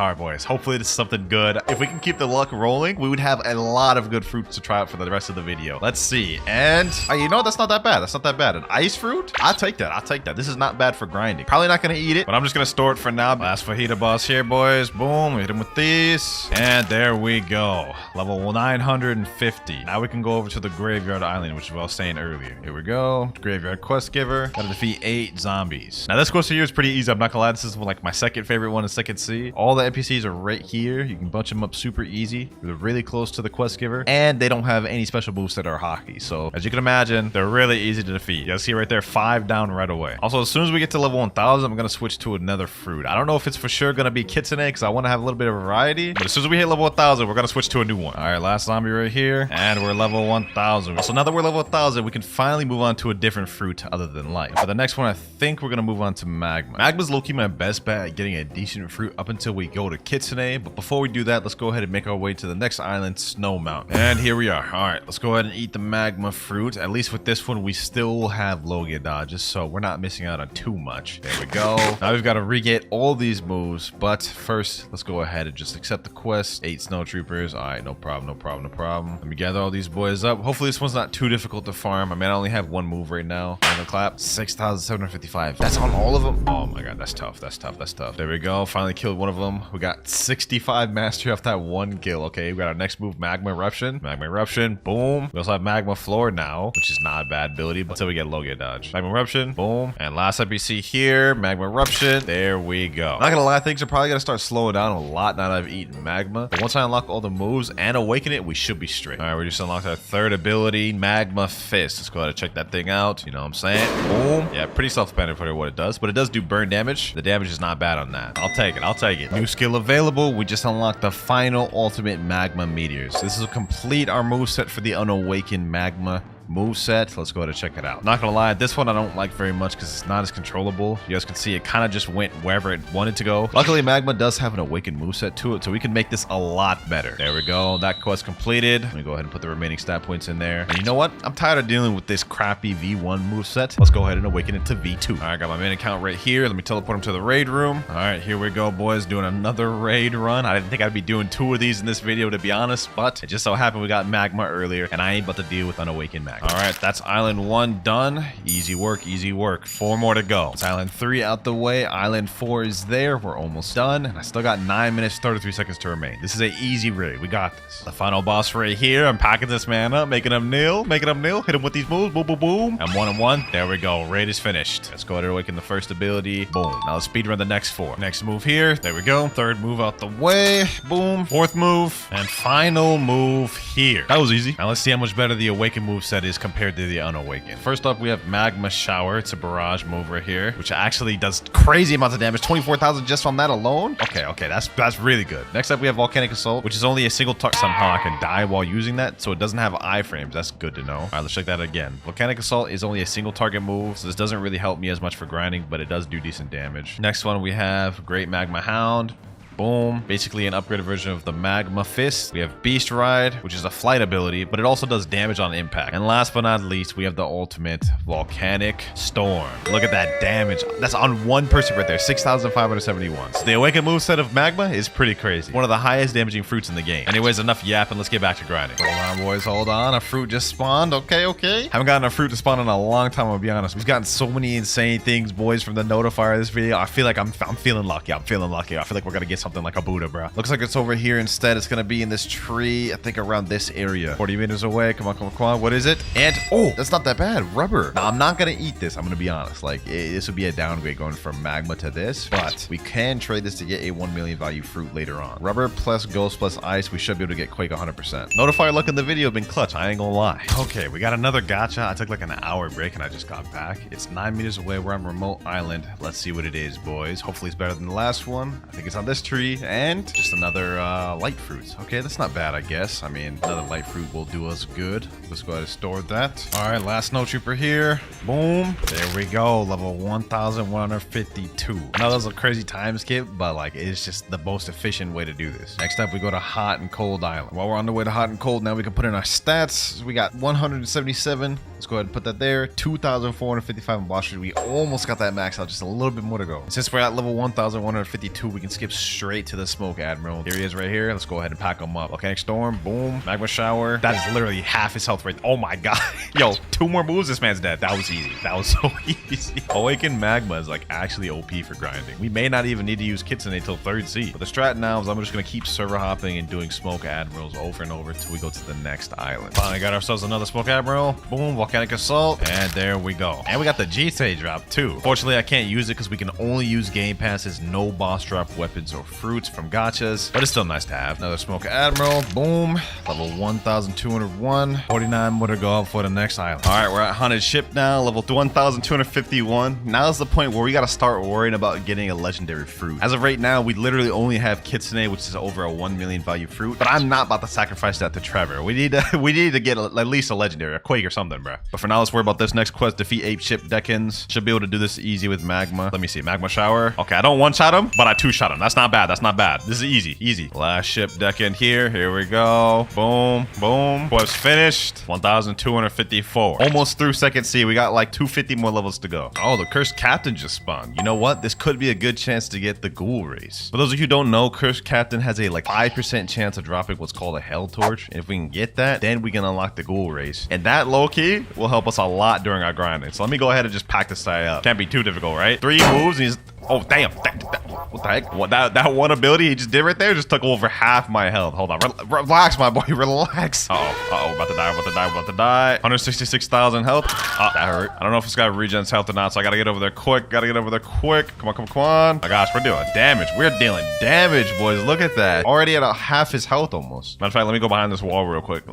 Hopefully this is something good. If we can keep the luck rolling, we would have a lot of good fruits to try out for the rest of the video. Let's see. And you know, that's not that bad. An ice fruit? I'll take that. This is not bad for grinding. Probably not going to eat it, but I'm just going to store it for now. Last fajita boss here, boys. Boom. Hit him with these. And there we go. Level 950. Now we can go over to the Graveyard Island, which is what I was saying earlier. Here we go. Graveyard Quest Giver. Gotta defeat 8 zombies. Now this quest here is pretty easy. I'm not gonna lie. This is like my second favorite one in Second Sea. All the NPCs are right here. You can bunch them up super easy. They're really close to the quest giver. And they don't have any special moves that are hockey. So as you can imagine, they're really easy to defeat. You guys see right there, 5 down one right away. Also, as soon as we get to level 1000, I'm gonna switch to another fruit. I don't know if it's for sure gonna be kitsune because I want to have a little bit of variety, but as soon as we hit level 1000, we're gonna switch to a new one. All right, last zombie right here, and we're level 1000. So now that we're level 1000, we can finally move on to a different fruit other than life. For the next one, I think we're gonna move on to magma. Magma's low-key my best bet at getting a decent fruit up until we go to kitsune, but before we do that, let's go ahead and make our way to the next island, Snow Mountain. And here we are. All right, let's go ahead and eat the magma fruit. At least with this one, we still have Logia dodges, so we're not missing out on too much. There we go. Now we've got to re-get all these moves, but first, let's go ahead and just accept the quest. 8 snow troopers. All right, no problem, no problem, no problem. Let me gather all these boys up. Hopefully this one's not too difficult to farm. I mean, I only have one move right now. Clap. 6,755. That's on all of them. Oh my god, that's tough. That's tough. That's tough. There we go. Finally killed one of them. We got 65 mastery off that one kill. Okay, we got our next move, Magma Eruption. Magma Eruption. Boom. We also have Magma Floor now, which is not a bad ability, but until we get Logia dodge. Magma Eruption. Boom. And last up you see here, Magma Eruption. There we go. Not gonna lie, things are probably gonna start slowing down a lot now that I've eaten magma. But once I unlock all the moves and awaken it, we should be straight. All right, we just unlocked our third ability, Magma Fist. Let's go ahead and check that thing out. You know what I'm saying? Boom. Yeah, pretty self-explanatory for what it does, but it does do burn damage. The damage is not bad on that. I'll take it. I'll take it. New skill available. We just unlocked the final ultimate magma meteors. This will complete our moveset for the unawakened magma moveset. Let's go ahead and check it out. Not gonna lie, this one I don't like very much because it's not as controllable. You guys can see it kind of just went wherever it wanted to go. Luckily, magma does have an awakened moveset to it, so we can make this a lot better. There we go. That quest completed. Let me go ahead and put the remaining stat points in there. And you know what? I'm tired of dealing with this crappy V1 moveset. Let's go ahead and awaken it to V2. All right, got my main account right here. Let me teleport him to the raid room. All right, here we go, boys. Doing another raid run. I didn't think I'd be doing 2 of these in this video, to be honest, but it just so happened we got magma earlier, and I ain't about to deal with unawakened magma. All right, that's Island 1 done. Easy work, easy work. 4 more to go. It's Island 3 out the way. Island 4 is there. We're almost done. And I still got 9 minutes, 33 seconds to remain. This is an easy raid. We got this. The final boss right here. I'm packing this man up, making him kneel, making him kneel. Hit him with these moves. Boom, boom, boom. I'm 1 and 1. There we go. Raid is finished. Let's go ahead and awaken the first ability. Boom. Now let's speedrun the next 4. Next move here. There we go. Third move out the way. Boom. Fourth move. And final move here. That was easy. Now let's see how much better the awakened move set is compared to the unawakened. First up, we have Magma Shower. It's a barrage move right here, which actually does crazy amounts of damage. 24,000 just from that alone. Okay, that's really good. Next up, we have Volcanic Assault, which is only a single target. Somehow I can die while using that, so it doesn't have iframes. That's good to know. All right, let's check that again. Volcanic Assault is only a single target move, so this doesn't really help me as much for grinding, but it does do decent damage. Next one, we have Great Magma Hound. Boom. Basically an upgraded version of the Magma Fist. We have Beast Ride, which is a flight ability, but it also does damage on impact. And last but not least, we have the ultimate Volcanic Storm. Look at that damage. That's on one person right there. 6,571. So the awakened moveset of Magma is pretty crazy. One of the highest damaging fruits in the game. Anyways, enough yapping. Let's get back to grinding. Hold on, boys. Hold on. A fruit just spawned. Okay. Haven't gotten a fruit to spawn in a long time, I'll be honest. We've gotten so many insane things, boys, from the notifier of this video. I feel like I'm feeling lucky. I feel like we're gonna get something like a Buddha, bro. Looks like it's over here instead. It's gonna be in this tree, I think around this area. 40 meters away. Come on. What is it? And oh, that's not that bad. Rubber. Now, I'm not gonna eat this. I'm gonna be honest. Like, this would be a downgrade going from magma to this, but we can trade this to get a 1 million value fruit later on. Rubber plus ghost plus ice. We should be able to get Quake 100%. Notifier luck in the video been clutch. I ain't gonna lie. Okay, we got another gacha. I took like an hour break and I just got back. It's 9 meters away. We're on remote island. Let's see what it is, boys. Hopefully it's better than the last one. I think it's on this tree. And just another light fruit. Okay, that's not bad, I guess. I mean, another light fruit will do us good. Let's go ahead and store that. All right, last snow trooper here. Boom. There we go. Level 1,152. Now, that was a crazy time skip, but like, it's just the most efficient way to do this. Next up, we go to Hot and Cold Island. While we're on the way to Hot and Cold, now we can put in our stats. We got 177. Let's go ahead and put that there. 2,455 in boss. We almost got that max out. Just a little bit more to go. Since we're at level 1,152, we can skip straight to the Smoke Admiral. Here he is right here. Let's go ahead and pack him up. Volcanic Storm. Boom. Magma Shower. That is literally half his health rate. Oh my god. Yo, 2 more moves. This man's dead. That was easy. That was so easy. Awakened Magma is like actually OP for grinding. We may not even need to use Kitsune until 3rd seed. But the strat now is I'm just going to keep server hopping and doing Smoke Admirals over and over until we go to the next island. Finally got ourselves another Smoke Admiral. Boom. Volcanic Assault. And there we go. And we got the G-Stage drop too. Fortunately, I can't use it because we can only use game passes, no boss drop weapons or fruits from gachas, but it's still nice to have. Another Smoke Admiral. Boom. Level 1,201. 49 more to go up for the next island. All right, we're at Haunted Ship now. Level 1,251. Now's the point where we got to start worrying about getting a legendary fruit. As of right now, we literally only have Kitsune, which is over a 1 million value fruit, but I'm not about to sacrifice that to Trevor. We need to get at least a legendary, a Quake or something, bro. But for now, let's worry about this next quest. Defeat Ape Ship Deckins. Should be able to do this easy with Magma. Let me see. Magma Shower. Okay, I don't one-shot him, but I two-shot him. That's not bad. That's not bad. This is easy. Easy. Last ship Deccan here. Here we go. Boom. Boom. Quest finished. 1,254. Almost through second C. We got like 250 more levels to go. Oh, the Cursed Captain just spawned. You know what? This could be a good chance to get the Ghoul Race. For those of you who don't know, Cursed Captain has a like 5% chance of dropping what's called a Hell Torch. And if we can get that, then we can unlock the Ghoul Race. And that low-key will help us a lot during our grinding. So let me go ahead and just pack this guy up. Can't be too difficult, right? 3 moves and he's... Oh, damn. What the heck? What, that one ability he just did right there just took over half my health. Hold on. Relax, my boy. Relax. Uh-oh. About to die. 166,000 health. That hurt. I don't know if this guy regens health or not, so I gotta get over there quick. Come on. My gosh, we're doing damage. We're dealing damage, boys. Look at that. Already at half his health almost. Matter of fact, let me go behind this wall real quick.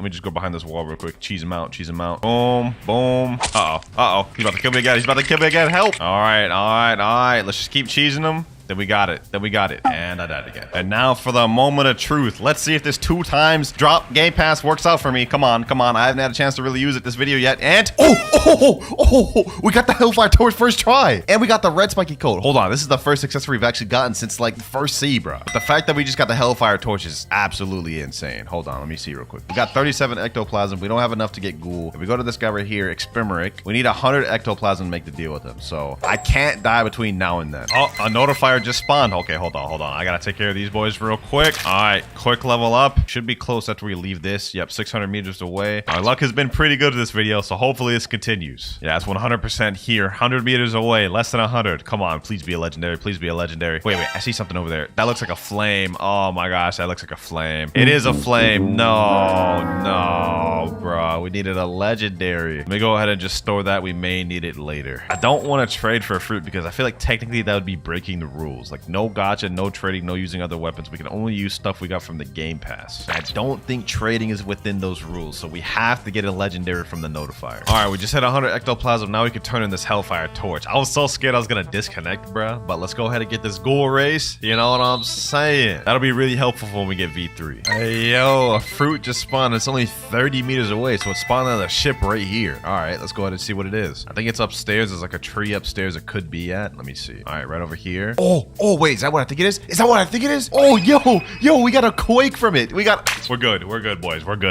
Cheese him out. Boom. Boom. Uh-oh. He's about to kill me again. Help. All right. Let's just keep cheesing him. Then we got it. And I died again. And now for the moment of truth. Let's see if this 2 times drop Game Pass works out for me. Come on. I haven't had a chance to really use it this video yet. And we got the Hellfire Torch first try. And we got the red spiky coat. Hold on. This is the first accessory we've actually gotten since like the first C, bro. But the fact that we just got the Hellfire Torch is absolutely insane. Hold on. Let me see real quick. We got 37 ectoplasm. We don't have enough to get Ghoul. If we go to this guy right here, Experimeric, we need 100 ectoplasm to make the deal with him. So I can't die between now and then. Oh, a notifier just spawned. Okay, hold on. I gotta take care of these boys real quick. All right, quick level up. Should be close after we leave this. Yep, 600 meters away. Our luck has been pretty good this video, so hopefully this continues. Yeah, it's 100% here. 100 meters away, less than 100. Come on, please be a legendary. Wait, I see something over there. That looks like a flame. Oh my gosh, that looks like a flame. It is a flame. No, bro. We needed a legendary. Let me go ahead and just store that. We may need it later. I don't want to trade for a fruit because I feel like technically that would be breaking the rules. Like no gacha, no trading, no using other weapons. We can only use stuff we got from the Game Pass. I don't think trading is within those rules, so we have to get a legendary from the notifier. All right, we just hit 100 ectoplasm. Now we can turn in this Hellfire Torch. I was so scared I was gonna disconnect, bruh, but let's go ahead and get this Ghoul Race. You know what I'm saying? That'll be really helpful for when we get V3. Hey, yo, a fruit just spawned. It's only 30 meters away, so it's spawned on the ship right here. All right, let's go ahead and see what it is. I think it's upstairs. There's like a tree upstairs it could be at. Let me see. All right, right over here. Oh, wait, is that what I think it is? Oh, yo, we got a Quake from it. We're good,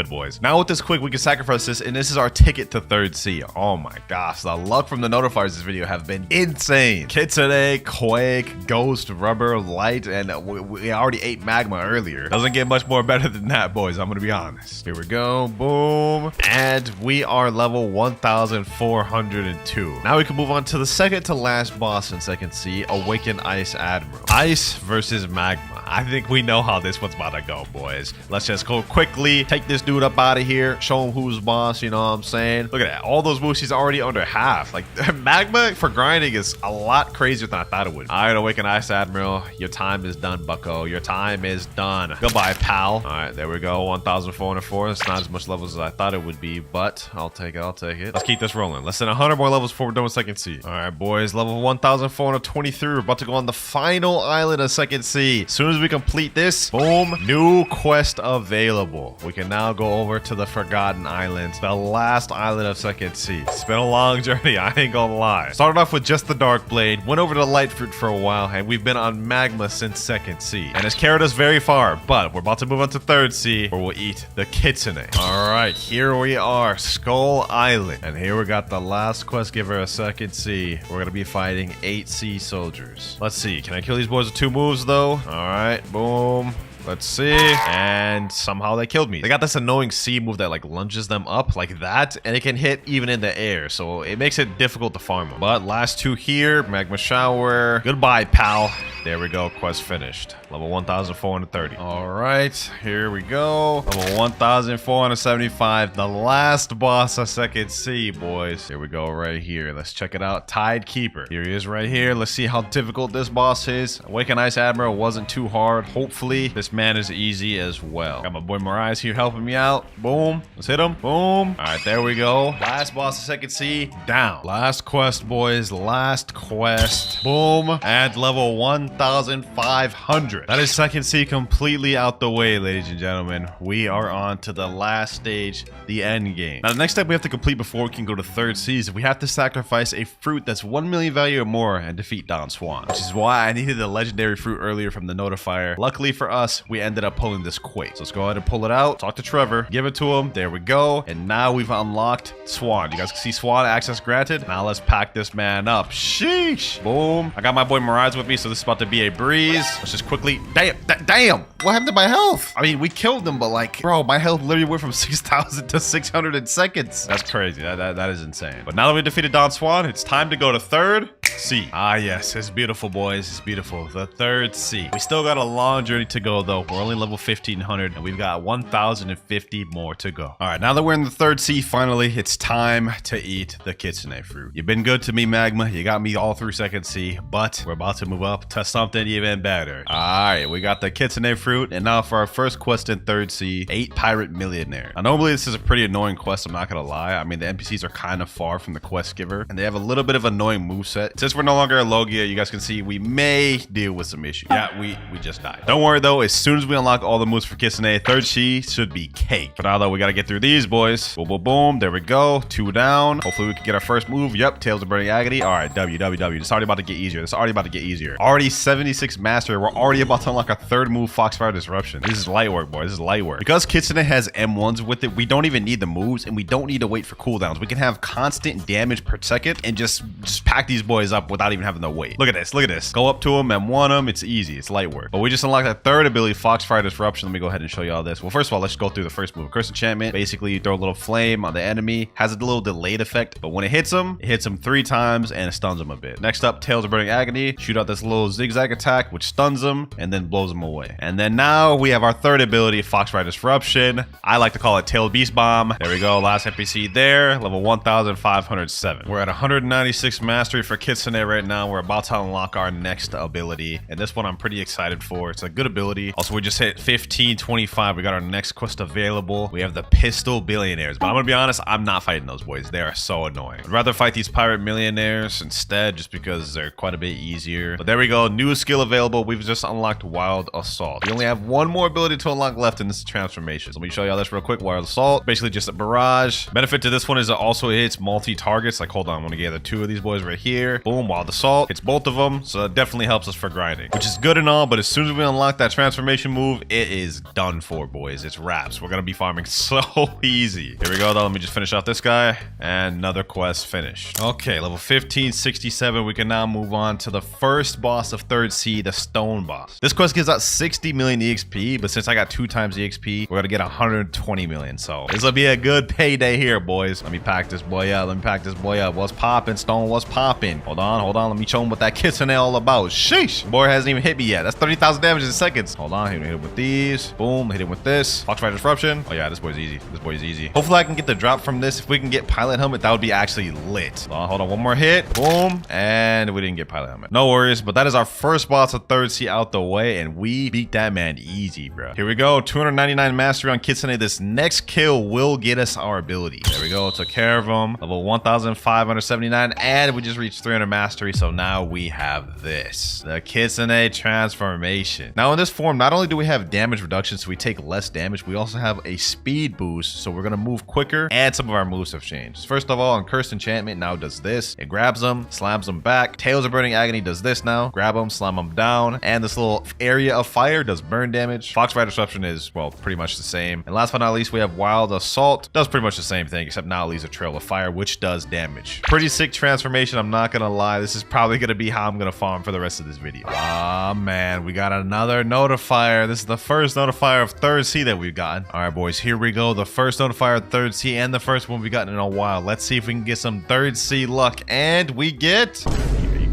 boys. Now with this Quake, we can sacrifice this, and this is our ticket to 3rd C. Oh my gosh, the luck from the notifiers this video have been insane. Kitsune, Quake, Ghost, Rubber, Light, and we already ate Magma earlier. Doesn't get much more better than that, boys. I'm gonna be honest. Here we go, boom. And we are level 1,402. Now we can move on to the second to last boss in 2nd C, Awakened Ice Admiral. Ice versus Magma. I think we know how this one's about to go, boys. Let's just go quickly, take this dude up out of here, show him who's boss, you know what I'm saying? Look at that. All those moves, he's already under half. Like, Magma for grinding is a lot crazier than I thought it would. All right, Awakened Ice Admiral. Your time is done, bucko. Your time is done. Goodbye, pal. All right, there we go. 1,404. It's not as much levels as I thought it would be, but I'll take it. Let's keep this rolling. Less than 100 more levels before we're done with 2nd C. All right, boys. Level 1,423. We're about to go on the final island of 2nd C. As soon as we complete this, boom, new quest available. We can now go over to the Forgotten Islands, the last island of 2nd C. It's been a long journey, I ain't gonna lie. Started off with just the Dark Blade, went over to Light Fruit for a while, and we've been on Magma since 2nd C. And it's carried us very far, but we're about to move on to 3rd C, where we'll eat the Kitsune. All right, here we are, Skull Island. And here we got the last quest giver of 2nd C. We're gonna be fighting 8 C soldiers. Let's see, can I kill these boys with 2 moves though? All right, boom. Let's see. And somehow they killed me. They got this annoying C move that like lunges them up like that, and it can hit even in the air, so it makes it difficult to farm them. But last 2 here, Magma Shower. Goodbye, pal. There we go. Quest finished. Level 1,430. All right, here we go. Level 1,475. The last boss of Second Sea, boys. Here we go right here. Let's check it out. Tide Keeper. Here he is right here. Let's see how difficult this boss is. Awaken Ice Admiral wasn't too hard. Hopefully, this man is easy as well. Got my boy Mariah here helping me out. Boom. Let's hit him. Boom. All right, there we go. Last boss of Second Sea. Down. Last quest, boys. Last quest. Boom. At level 1,500. That is Second Sea completely out the way, ladies and gentlemen. We are on to the last stage, the end game. Now, the next step we have to complete before we can go to third seas, we have to sacrifice a fruit that's 1 million value or more and defeat Don Swan, which is why I needed the legendary fruit earlier from the notifier. Luckily for us, we ended up pulling this quick. So let's go ahead and pull it out. Talk to Trevor. Give it to him. There we go. And now we've unlocked Swan. You guys can see Swan access granted. Now let's pack this man up. Sheesh. Boom. I got my boy Mirage with me, so this is about to be a breeze. Let's just quickly... Damn. What happened to my health? I mean, we killed him, but like, bro, my health literally went from 6,000 to 600 in seconds. That's crazy. That is insane. But now that we defeated Don Swan, it's time to go to third sea. Ah, yes. It's beautiful, boys. It's beautiful. The third sea. We still got a long journey to go, though. We're only level 1,500, and we've got 1,050 more to go. All right, now that we're in the third sea, finally, it's time to eat the kitsune fruit. You've been good to me, Magma. You got me all through Second Sea, but we're about to move up to something even better. All right, we got the kitsune fruit, and now for our first quest in third sea, 8 pirate millionaire. Now, normally this is a pretty annoying quest, I'm not gonna lie. I mean, the NPCs are kind of far from the quest giver, and they have a little bit of annoying moveset. Since we're no longer a Logia, you guys can see we may deal with some issues. Yeah, we just died. Don't worry though, as soon as we unlock all the moves for Kitsune, third sea should be cake. For now though, we gotta get through these, boys. Boom, boom, boom. There we go. 2 down. Hopefully we can get our first move. Yep, Tails of Burning Agony. All right, W. It's already about to get easier. It's already about to get easier. Already 76 mastery. We're already about to unlock our third move, Foxfire Disruption. This is light work, boys. This is light work. Because Kitsune has M1s with it, we don't even need the moves, and we don't need to wait for cooldowns. We can have constant damage per second and just pack these boys up without even having to wait. Look at this. Look at this. Go up to them, M1 them. It's easy. It's light work. But we just unlocked that third ability, Foxfire Disruption. Let me go ahead and show you all this. Well, first of all, let's go through the first move. Curse Enchantment. Basically, you throw a little flame on the enemy. Has a little delayed effect, but when it hits him 3 times and it stuns him a bit. Next up, Tails of Burning Agony. Shoot out this little zigzag attack, which stuns him and then blows him away. And then now we have our third ability, Foxfire Disruption. I like to call it Tail Beast Bomb. There we go. Last NPC there. Level 1,507. We're at 196 mastery for Kitsune right now. We're about to unlock our next ability. And this one I'm pretty excited for. It's a good ability. Also, we just hit 1525. We got our next quest available. We have the Pistol Billionaires. But I'm gonna be honest, I'm not fighting those boys. They are so annoying. I'd rather fight these Pirate Millionaires instead, just because they're quite a bit easier. But there we go. New skill available. We've just unlocked Wild Assault. We only have one more ability to unlock left in this transformation. So let me show y'all this real quick. Wild Assault. Basically just a barrage. Benefit to this one is it also hits multi-targets. Like, hold on. I'm gonna gather 2 of these boys right here. Boom. Wild Assault. Hits both of them. So that definitely helps us for grinding, which is good and all. But as soon as we unlock that transformation move, it is done for, boys. It's wraps. We're gonna be farming so easy. Here we go though. Let me just finish off this guy. And another quest finished. Okay, level 1567. We can now move on to the first boss of third sea, the Stone Boss. This quest gives out 60 million EXP, but since I got 2 times EXP, we're gonna get 120 million. So this will be a good payday here, boys. Let me pack this boy up. What's popping, Stone? What's popping? Hold on. Let me show him what that Kitsune all about. Sheesh. Boy hasn't even hit me yet. That's 30,000 damage in seconds. Hold on. Hit him with these. Boom. Hit him with this. Foxfire Disruption. Oh yeah, this boy's easy. Hopefully I can get the drop from this. If we can get Pilot Helmet, that would be actually lit. Hold on. One more hit. Boom. And we didn't get Pilot Helmet. No worries, but that is our first boss of third sea out the way, and we beat that man easy, bro. Here we go. 299 mastery on Kitsune. This next kill will get us our ability. There we go. Took care of him. Level 1,579, and we just reached 300 mastery. So now we have this, the Kitsune transformation. Now in this form, not only do we have damage reduction, so we take less damage, we also have a speed boost, so we're gonna move quicker, and some of our moves have changed. First of all, on Cursed Enchantment now does this. It grabs them, slams them back. Tails of Burning Agony does this now. Grab them, slam them down, and this little area of fire does burn damage. Foxfire Disruption is, well, pretty much the same. And last but not least, we have Wild Assault. Does pretty much the same thing, except now it leaves a trail of fire, which does damage. Pretty sick transformation, I'm not gonna lie. This is probably gonna be how I'm gonna farm for the rest of this video. Ah, man, we got another notifier. This is the first notifier of third sea that we've gotten. All right, boys, here we go. The first notifier of third sea and the first one we've gotten in a while. Let's see if we can get some third sea luck. And we get...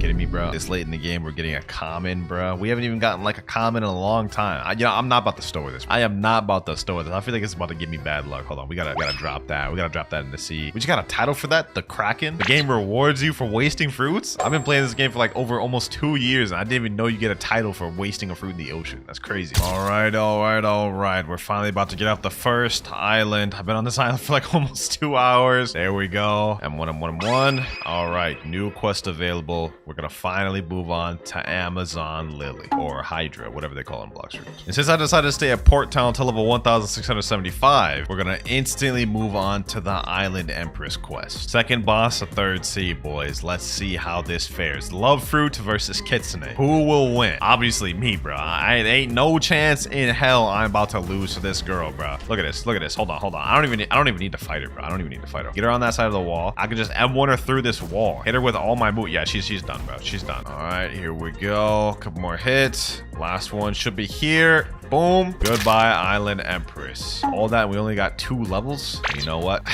kidding me, bro? This late in the game, we're getting a common, bro. We haven't even gotten like a common in a long time. I'm not about to store this. I am not about to store this. I feel like it's about to give me bad luck. Hold on, we gotta drop that. We gotta drop that in the sea. We just got a title for that. The Kraken. The game rewards you for wasting fruits. I've been playing this game for like over almost 2 years, and I didn't even know you get a title for wasting a fruit in the ocean. That's crazy. All right. We're finally about to get off the first island. I've been on this island for like almost 2 hours. There we go. M1. All right, new quest available. We're gonna finally move on to Amazon Lily or Hydra, whatever they call it in Blox rooms. And since I decided to stay at Port Town until level 1675, we're gonna instantly move on to the Island Empress quest. Second boss of third sea, boys. Let's see how this fares. Love Fruit versus Kitsune. Who will win? Obviously me, bro. I ain't no chance in hell I'm about to lose to this girl, bro. Look at this. Hold on. I don't even need to fight her, bro. I don't even need to fight her. Get her on that side of the wall. I can just M1 her through this wall. Hit her with all my moves. Yeah, she's done, bro. She's done. All right, here we go. A couple more hits. Last one should be here. Boom. Goodbye, Island Empress. All that, we only got 2 levels. You know what?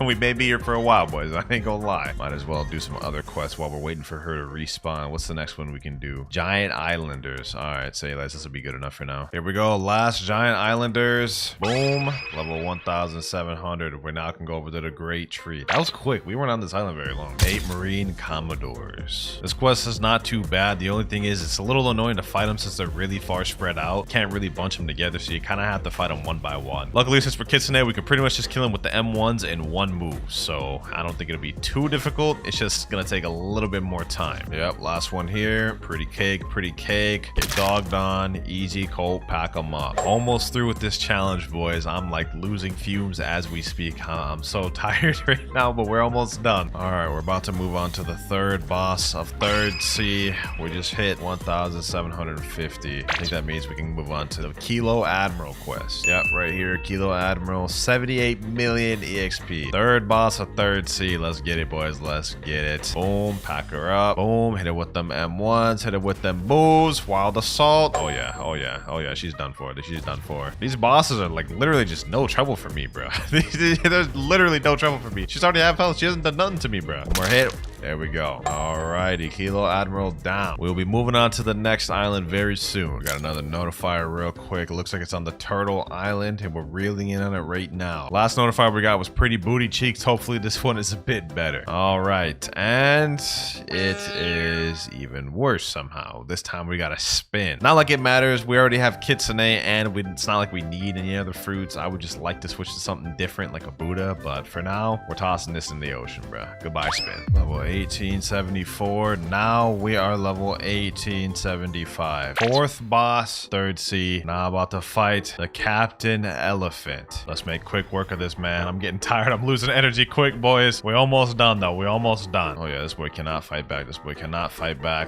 We may be here for a while, boys. I ain't gonna lie. Might as well do some other quests while we're waiting for her to respawn. What's the next one we can do? Giant Islanders. All right, say less. This will be good enough for now. Here we go. Last Giant Islanders. Boom. Level 1700. We now can go over to the Great Tree. That was quick. We weren't on this island very long. 8 Marine Commodores. This quest is not too bad. The only thing is it's a little annoying to fight them since they're really far spread out. Can't really bunch them together, so you kind of have to fight them one by one. Luckily, since we're Kitsune, we can pretty much just kill them with the M1s in one move, so I don't think it'll be too difficult. It's just gonna take a little bit more time. Yep, last one here. Pretty cake. Get dogged on. Easy, Colt, pack them up. Almost through with this challenge, boys. I'm like losing fumes as we speak. I'm so tired right now, but we're almost done. All right, we're about to move on to the third boss of third sea. We just hit 1750. I think that means we can move on to the Kilo Admiral quest. Yep, right here, Kilo Admiral, 78 million EXP. Third boss of third sea. Let's get it, boys. Let's get it. Boom, pack her up. Boom, hit her with them M1s, hit her with them moves. Wild Assault. Oh yeah, she's done for. These bosses are like literally just no trouble for me, bro. There's literally no trouble for me. She's already half health. She hasn't done nothing to me, bro. One more hit. There we go. Alrighty, Kilo Admiral down. We'll be moving on to the next island very soon. We got another notifier real quick. It looks like it's on the Turtle Island, and we're reeling in on it right now. Last notifier we got was Pretty Booty Cheeks. Hopefully this one is a bit better. Alright, and it is even worse somehow. This time we got to spin. Not like it matters. We already have Kitsune, and it's not like we need any other fruits. I would just like to switch to something different like a Buddha, but for now, we're tossing this in the ocean, bro. Goodbye, spin. Level 1874. Now we are level 1875. Fourth boss, third sea. Now about to fight the Captain Elephant. Let's make quick work of this, man. I'm getting tired. I'm losing energy quick, boys. We're almost done, though. We're almost done. Oh, yeah, this boy cannot fight back.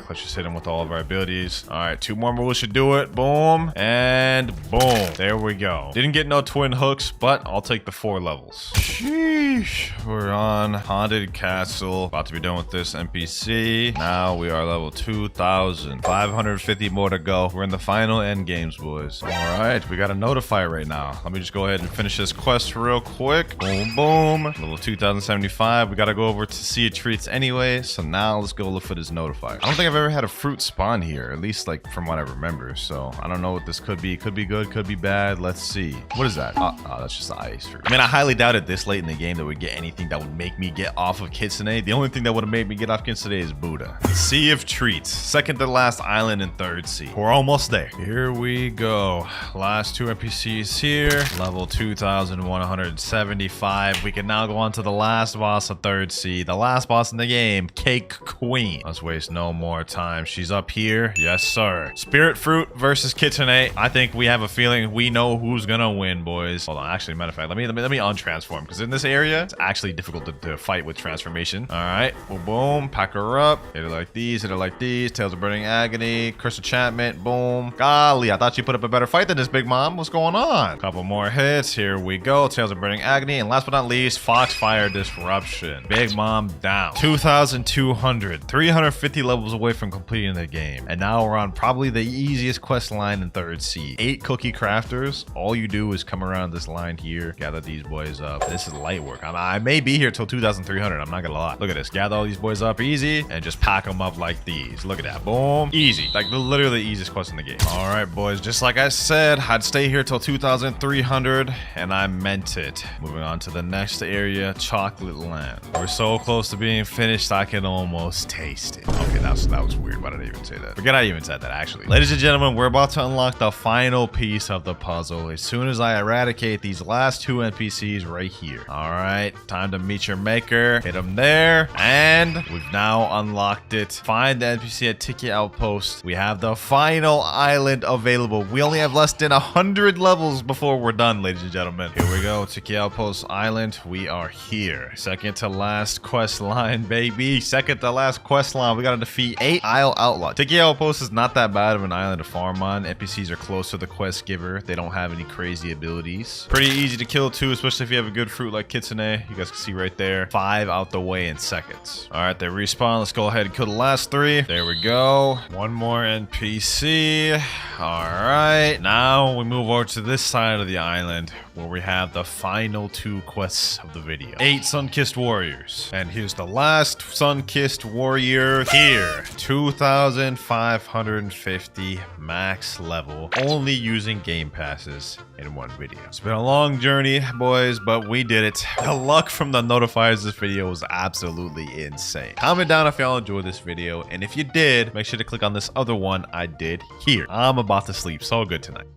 Let's just hit him with all of our abilities. All right, 2 more moves should do it. Boom. And boom. There we go. Didn't get no twin hooks, but I'll take the 4 levels. Sheesh. We're on Haunted Castle. About to be done with this NPC. Now we are level 2000. 550 more to go. We're in the final end games, boys. All right, we got a notifier right now. Let me just go ahead and finish this quest real quick. Boom, boom. Level 2075. We got to go over to Sea of Treats anyway. So now let's go look for this notifier. I don't think I've ever had a fruit spawn here, at least like from what I remember. So I don't know what this could be. Could be good, could be bad. Let's see. What is that? Oh, that's just the ice fruit. I mean, I highly doubted this late in the game that we'd get anything that would make me get off of Kitsune. The only thing that would have made me get off Kitsune is Buddha. Sea of Treats. Second to last island in third sea. We're almost there. Here we go. Last 2 NPCs here. Level 2175. We can now go on to the last boss of third sea. The last boss in the game, Cake Queen. Let's waste no more time. She's up here. Yes, sir. Spirit Fruit versus Kitsune. I think we have a feeling we know who's gonna win, boys. Hold on. Actually, matter of fact, let me untransform, because in this area, it's actually difficult to fight with transformation. All right. Boom, boom. Pack her up. Hit her like these. Hit her like these. Tales of Burning Agony. Curse Enchantment. Boom. Golly, I thought you put up a better fight than this, Big Mom. What's going on? Couple more hits. Here we go. Tales of Burning Agony. And last but not least, Foxfire Disruption. Big Mom down. 2,200. 350 levels away from completing the game. And now we're on probably the easiest quest line in third sea. 8 cookie crafters. All you do is come around this line here, gather these boys up. This is light work. I may be here till 2,300. I'm not gonna lie. Look at this. Gather all these boys up easy and just pack them up like these. Look at that. Boom. Easy. Like literally the easiest quest in the game. All right, boys. Just like I said, I'd stay here till 2,300 and I meant it. Moving on to the next area, Chocolate Land. We're so close to being finished, I can almost taste it. Okay, that was weird, but I didn't even say that. Forget I even said that, actually. Ladies and gentlemen, we're about to unlock the final piece of the puzzle as soon as I eradicate these last two NPCs right here. All right, time to meet your maker. Hit them there, and we've now unlocked it. Find the NPC at Tiki Outpost. We have the final island available. We only have less than 100 levels before we're done, ladies and gentlemen. Here we go, Tiki Outpost Island. We are here. Second to last quest line, baby. Second to last quest line. We gotta defeat 8 Isle Outlaws. Tiki Outpost is not that bad of an island to farm on. NPCs are close to the quest giver. They don't have any crazy abilities. Pretty easy to kill too, especially if you have a good fruit like Kitsune. You guys can see right there. 5 out the way in seconds. All right, they respawn. Let's go ahead and kill the last 3. There we go. One more NPC. All right, now we move over to this side of the island where we have the final 2 quests of the video. 8 Sun-Kissed Warriors. And here's the last Sun-Kissed Warrior here. 2,550 max level, only using game passes in one video. It's been a long journey, boys, but we did it. The luck from the notifiers this video was absolutely insane. Comment down if y'all enjoyed this video, and if you did, make sure to click on this other one I did here. I'm about to sleep so good tonight.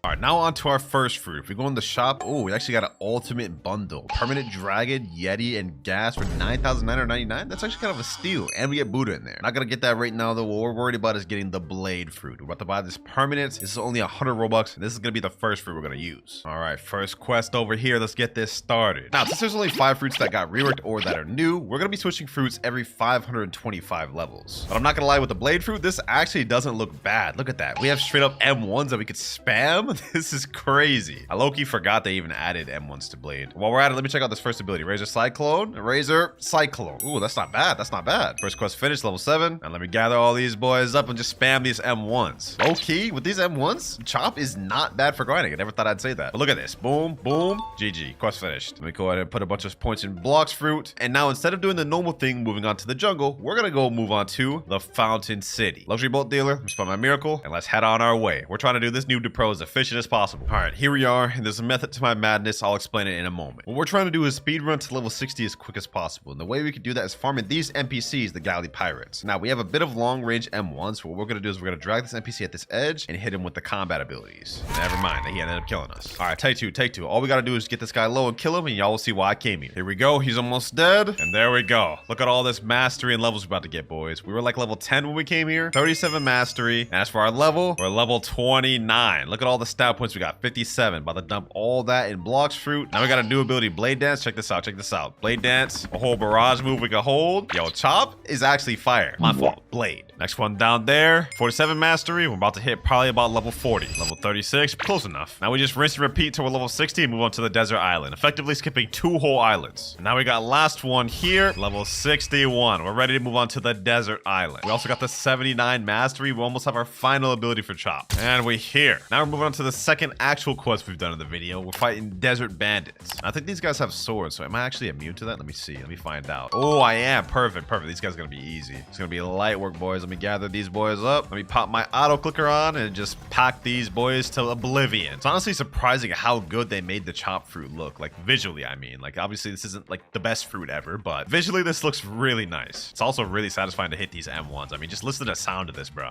All right, now on to our first fruit. If we go in the shop, oh, we actually got an ultimate bundle. Permanent Dragon, Yeti, and Gas for 9,999. That's actually kind of a steal. And we get Buddha in there. Not gonna get that right now, though. What we're worried about is getting the Blade fruit. We're about to buy this permanent. This is only 100 Robux, and this is gonna be the first fruit we're gonna use. All right, first quest over here. Let's get this started. Now, since there's only 5 fruits that got reworked or that are new, we're gonna be switching fruits every 525 levels. But I'm not gonna lie, with the Blade fruit, this actually doesn't look bad. Look at that. We have straight up M1s that we could spam. This is crazy. I low-key forgot they even added M1s to Blade. While we're at it, let me check out this first ability. Razor Cyclone. Razor Cyclone. Ooh, that's not bad. That's not bad. First quest finished, level 7. And let me gather all these boys up and just spam these M1s. Low-key, with these M1s, Chop is not bad for grinding. I never thought I'd say that. But look at this. Boom, boom, GG. Quest finished. Let me go ahead and put a bunch of points in Blox fruit. And now instead of doing the normal thing, moving on to the jungle, we're gonna go move on to the Fountain City. Luxury Bolt Dealer, respond my miracle, and let's head on our way. We're trying to do this noob to pro as efficient as possible. All right, here we are, and there's a method to my madness. I'll explain it in a moment. What we're trying to do is speedrun to level 60 as quick as possible, and the way we can do that is farming these NPCs, the Galley Pirates. Now, we have a bit of long-range M1, so what we're going to do is we're going to drag this NPC at this edge and hit him with the combat abilities. Never mind, he ended up killing us. All right, take two. All we got to do is get this guy low and kill him, and y'all will see why I came here. Here we go, he's almost dead, and there we go. Look at all this mastery and levels we're about to get, boys. We were like level 10 when we came here, 37 mastery, and as for our level, we're level 29. Look at all the stat points we got, 57. About to dump all that in Blox fruit. Now we got a new ability, Blade Dance. Check this out. Blade Dance, a whole barrage move we can hold. Yo, Chop is actually fire. My fault. Blade. Next one down there, 47 mastery. We're about to hit probably about level 40. Level 36, close enough. Now we just rinse and repeat till we're level 60 and move on to the desert island, effectively skipping 2 whole islands. And now we got last one here, level 61. We're ready to move on to the desert island. We also got the 79 mastery. We almost have our final ability for Chop. And we're here. Now we're moving on to the second actual quest we've done in the video. We're fighting desert bandits. I think these guys have swords, so am I actually immune to that? Let me see. Let me find out. Oh, I am. Perfect. These guys are gonna be easy. It's gonna be light work, boys. Let me gather these boys up. Let me pop my auto clicker on and just pack these boys to oblivion. It's honestly surprising how good they made the Chop fruit look. Like visually, I mean. Like obviously this isn't like the best fruit ever, but visually this looks really nice. It's also really satisfying to hit these M1s. I mean, just listen to the sound of this, bro.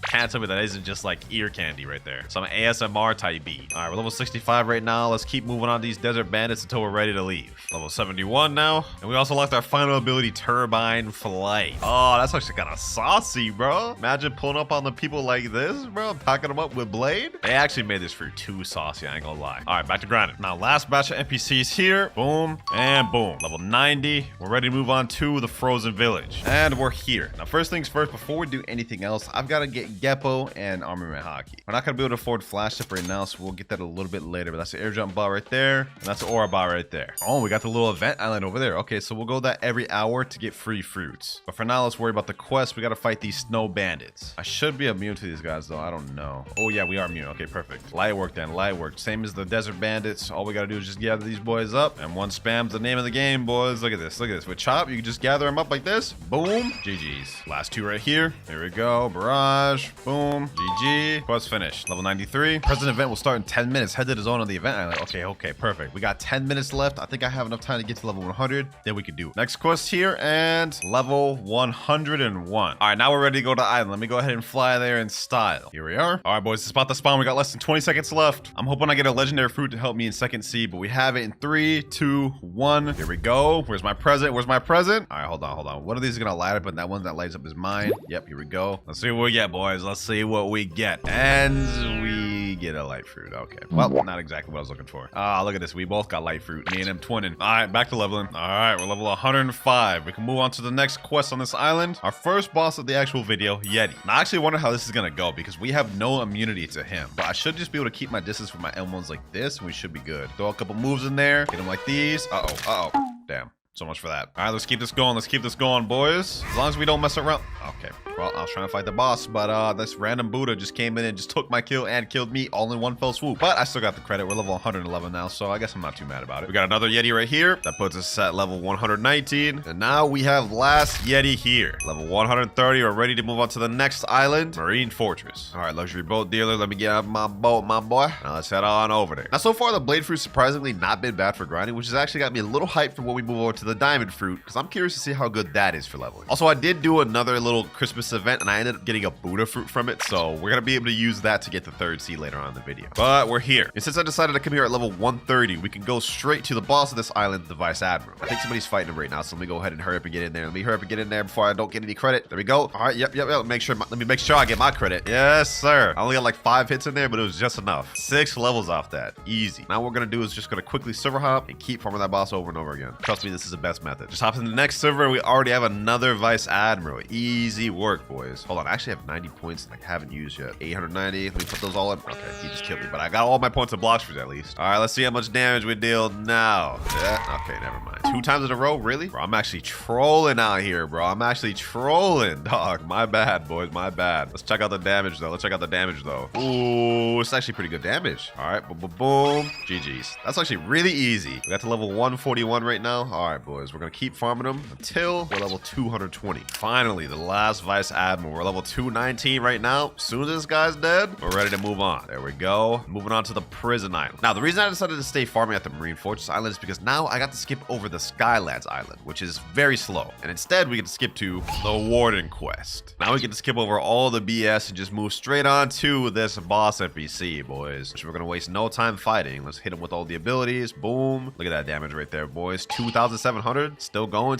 Can't tell me that isn't just like ear candy right there. Some ASMR type beat. All right, we're level 65 right now. Let's keep moving on these desert bandits until we're ready to leave. Level 71 now. And we also locked our final ability, Turbine Flight. Oh, that's actually kind of saucy, bro. Imagine pulling up on the people like this, bro. Packing them up with Blade. They actually made this fruit too saucy, I ain't gonna lie. All right, back to grinding. Now, last batch of NPCs here. Boom and boom. Level 90. We're ready to move on to the Frozen Village. And we're here. Now, first things first, before we do anything else, I've got to get Geppo and Armament Hockey. We're not going to be able to afford Flash Tip right now, so we'll get that a little bit later. But that's the air jump bot right there. And that's the aura bot right there. Oh, we got the little event island over there. Okay, so we'll go that every hour to get free fruits. But for now, let's worry about the quest. We got to fight these snow bandits. I should be immune to these guys, though. I don't know. Oh, yeah, we are immune. Okay, perfect. Light work then. Light work. Same as the desert bandits. All we got to do is just gather these boys up. And one spam's the name of the game, boys. Look at this. Look at this. With Chop, you can just gather them up like this. Boom. GG's. Last two right here. There we go. Barrage. Boom. GG. Quest finished. Level 93. Present event will start in 10 minutes. Head to the zone on the event island. Okay, perfect. We got 10 minutes left. I think I have enough time to get to level 100. Then we can do it. Next quest here and level 101. All right, now we're ready to go to the island. Let me go ahead and fly there in style. Here we are. All right, boys, it's about to spawn. We got less than 20 seconds left. I'm hoping I get a legendary fruit to help me in second seed, but we have it in 3, 2, 1. Here we go. Where's my present? Where's my present? All right, hold on. One of these is gonna light up, and that one that lights up is mine. Yep, here we go. Let's see what we get, boys. Let's see what we get. And we get a light fruit. Okay. Well, not exactly what I was looking for. Ah, look at this. We both got light fruit. Me and him twinning. All right, back to leveling. All right, we're level 105. We can move on to the next quest on this island. Our first boss of the actual video, Yeti. I actually wonder how this is gonna go because we have no immunity to him. But I should just be able to keep my distance from my M1s like this, and we should be good. Throw a couple moves in there. Hit him like these. Uh-oh. Damn. So much for that. All right, let's keep this going. Let's keep this going, boys. As long as we don't mess around. Okay. Well, I was trying to fight the boss, but this random Buddha just came in and just took my kill and killed me all in one fell swoop. But I still got the credit. We're level 111 now, so I guess I'm not too mad about it. We got another Yeti right here. That puts us at level 119. And now we have last Yeti here. Level 130. We're ready to move on to the next island, Marine Fortress. All right, luxury boat dealer. Let me get out of my boat, my boy. Now let's head on over there. Now, so far, the blade fruit surprisingly not been bad for grinding, which has actually got me a little hyped for when we move over to the diamond fruit, because I'm curious to see how good that is for leveling. Also, I did do another little Christmas event, and I ended up getting a Buddha fruit from it, so we're gonna be able to use that to get the third seed later on in the video. But we're here, and since I decided to come here at level 130, we can go straight to the boss of this island, the Vice Admiral. I think somebody's fighting him right now, so let me go ahead and hurry up and get in there. Let me hurry up and get in there before I don't get any credit. There we go. All right, yep. Let me make sure I get my credit. Yes, sir. I only got like 5 hits in there, but it was just enough. 6 levels off that. Easy. Now what we're gonna do is just gonna quickly server hop and keep farming that boss over and over again. Trust me, this is the best method. Just hop in the next server. We already have another Vice Admiral. Easy work, boys. Hold on, I actually have 90 points that I haven't used yet. 890. Let me put those all in. Okay, he just killed me, but I got all my points of Blox at least. All right, let's see how much damage we deal now. Yeah, okay, never mind. 2 times in a row, really? Bro, I'm actually trolling out here, bro. I'm actually trolling, dog. My bad, boys, my bad. Let's check out the damage, though. Ooh, it's actually pretty good damage. All right, boom. GG's. That's actually really easy. We got to level 141 right now. All right, boys, we're gonna keep farming them until we're level 220. Finally, the last Vice Admiral. We're level 219 right now. As soon as this guy's dead, we're ready to move on. There we go. Moving on to the prison island. Now, the reason I decided to stay farming at the Marine Fortress Island is because now I got to skip over the Skylands Island, which is very slow. And instead, we get to skip to the Warden Quest. Now we get to skip over all the BS and just move straight on to this boss NPC, boys. Which we're going to waste no time fighting. Let's hit him with all the abilities. Boom. Look at that damage right there, boys. 2,700. Still going.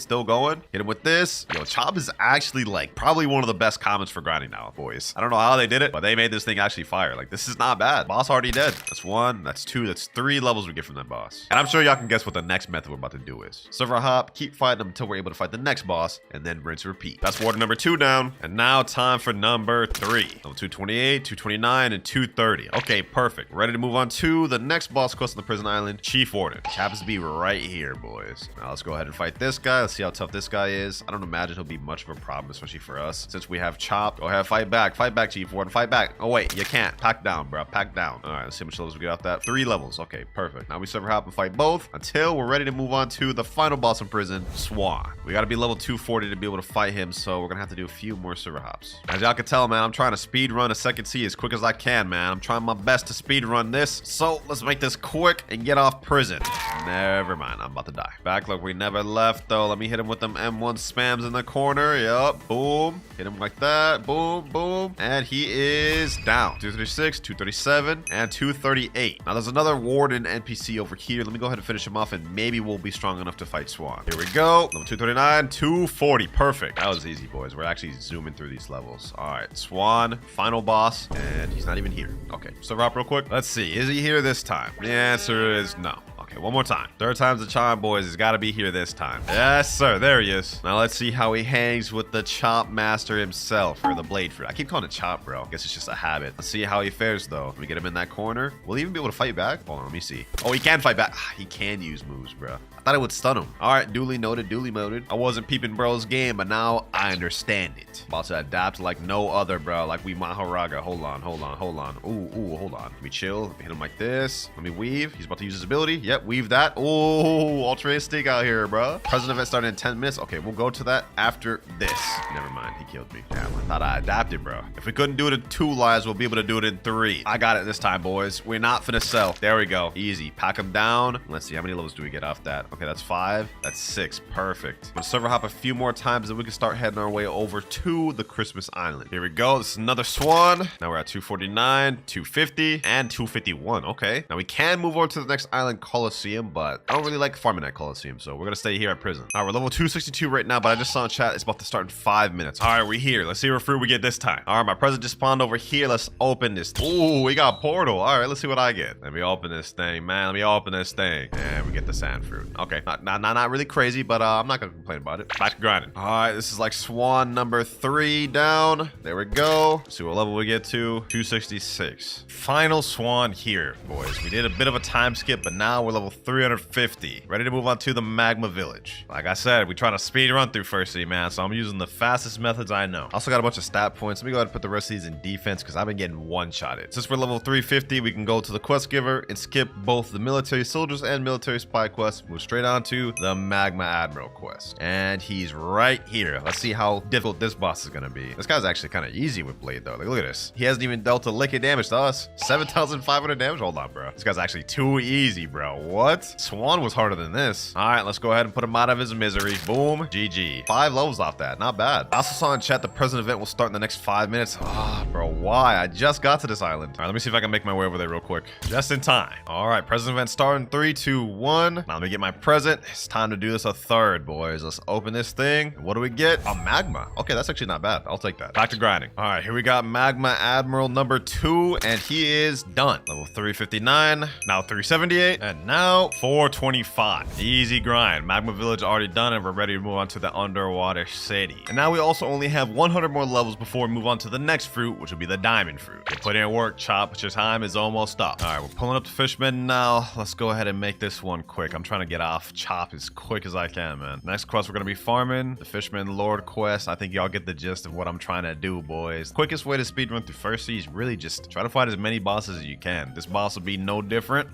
Hit him with this. Yo, Chop is actually like probably one of the best comments for grinding now, boys. I don't know how they did it, but they made this thing actually fire. Like, this is not bad. Boss already dead. That's 1, that's 2, that's 3 levels we get from that boss. And I'm sure y'all can guess what the next method we're about to do is. Server hop, keep fighting them until we're able to fight the next boss, and then rinse and repeat. That's warden number 2 down. And now time for number 3. Level 228, 229, and 230. Okay, perfect. Ready to move on to the next boss quest on the prison island, Chief Warden. Which happens to be right here, boys. Now let's go ahead and fight this guy. Let's see how tough this guy is. I don't imagine he'll be much of a problem, especially for us, since we have Chop. Go ahead, fight back, Chief Warden, fight back. Oh wait, you can't. Pack down, bro. Pack down. All right, let's see how much levels we get off that. 3 levels. Okay, perfect. Now we server hop and fight both until we're ready to move on to the final boss in prison, Swan. We got to be level 240 to be able to fight him, so we're gonna have to do a few more server hops. As y'all can tell, man, I'm trying to speed run a second C as quick as I can, man. I'm trying my best to speed run this, so let's make this quick and get off prison. Never mind, I'm about to die. Back like we never left, though. Let me hit him with them M1 spams in the corner. Yup, boom. Hit him like that. Boom, boom. And he is down. 236, 237, and 238. Now, there's another warden NPC over here. Let me go ahead and finish him off, and maybe we'll be strong enough to fight Swan. Here we go. Level 239, 240. Perfect. That was easy, boys. We're actually zooming through these levels. All right, Swan, final boss, and he's not even here. Okay, server hop real quick. Let's see. Is he here this time? The answer is no. Okay, one more time. Third time's the charm, boys. He's got to be here this time. Yes, sir. There he is. Now let's see how he hangs with the chop master himself, or the blade fruit. I keep calling it chop, bro. I guess it's just a habit. Let's see how he fares, though. Can we get him in that corner? Will he even be able to fight back? Hold on, let me see. Oh, he can fight back. He can use moves, bro. I thought it would stun him. All right, duly noted, duly noted. I wasn't peeping bro's game, but now I understand it. About to adapt like no other, bro. Like we Maharaga. Hold on, hold on, hold on. Ooh, hold on. Let me chill. Let me hit him like this. Let me weave. He's about to use his ability. Yep, weave that. Oh, altruistic out here, bro. Present event starting in 10 minutes. Okay, we'll go to that after this. Never mind, he killed me. Damn, I thought I adapted, bro. If we couldn't do it in 2 lives, we'll be able to do it in 3. I got it this time, boys. We're not finna sell. There we go. Easy. Pack him down. Let's see, how many levels do we get off that? Okay, that's 5. That's 6. Perfect. I'm gonna server hop a few more times, and we can start heading our way over to the Christmas Island. Here we go. This is another swan. Now we're at 249, 250, and 251. Okay. Now we can move over to the next island, Coliseum, but I don't really like farming at Coliseum, so we're gonna stay here at prison. All right, we're level 262 right now, but I just saw in chat it's about to start in 5 minutes. All right, we're here. Let's see what fruit we get this time. All right, my present just spawned over here. Let's open this. Ooh, we got portal. All right, let's see what I get. Let me open this thing, man. Let me open this thing. And we get the sand fruit. Okay, not really crazy, but I'm not gonna complain about it. Back to grinding. All right, this is like swan number 3 down. There we go. Let's see what level we get to. 266. Final swan here, boys. We did a bit of a time skip, but now we're level 350. Ready to move on to the magma village. Like I said, we try to speed run through First City, man, so I'm using the fastest methods I know. Also got a bunch of stat points. Let me go ahead and put the rest of these in defense because I've been getting one-shotted. Since we're level 350, we can go to the quest giver and skip both the military soldiers and military spy quests. Move straight on to the magma admiral quest. And he's right here. Let's see how difficult this boss is gonna be. This guy's actually kind of easy with blade though. Like, look at this. He hasn't even dealt a lick of damage to us. 7,500 damage. Hold on, bro. This guy's actually too easy, bro. What? Swan was harder than this. All right, let's go ahead and put him out of his misery. Boom. GG. 5 levels off that. Not bad. I also saw in chat the present event will start in the next 5 minutes. Ah, bro, why? I just got to this island. All right, let me see if I can make my way over there real quick. Just in time. All right, present event starting 3, 2, 1. Now let me get my present. It's time to do this a third, boys. Let's open this thing. What do we get? A magma. Okay, that's actually not bad. I'll take that. Back to grinding. All right, here we got magma admiral number 2, and he is done. Level 359, now 378, and now 425. Easy grind. Magma village already done, and we're ready to move on to the underwater city. And now we also only have 100 more levels before we move on to the next fruit, which will be the diamond fruit. Get put in work, chop, but your time is almost up. All right, we're pulling up the fishmen now. Let's go ahead and make this one quick. I'm trying to get off chop as quick as I can, man. Next quest, we're gonna be farming the Fishman Lord quest. I think y'all get the gist of what I'm trying to do, boys. Quickest way to speedrun through First Sea is really just try to fight as many bosses as you can. This boss will be no different.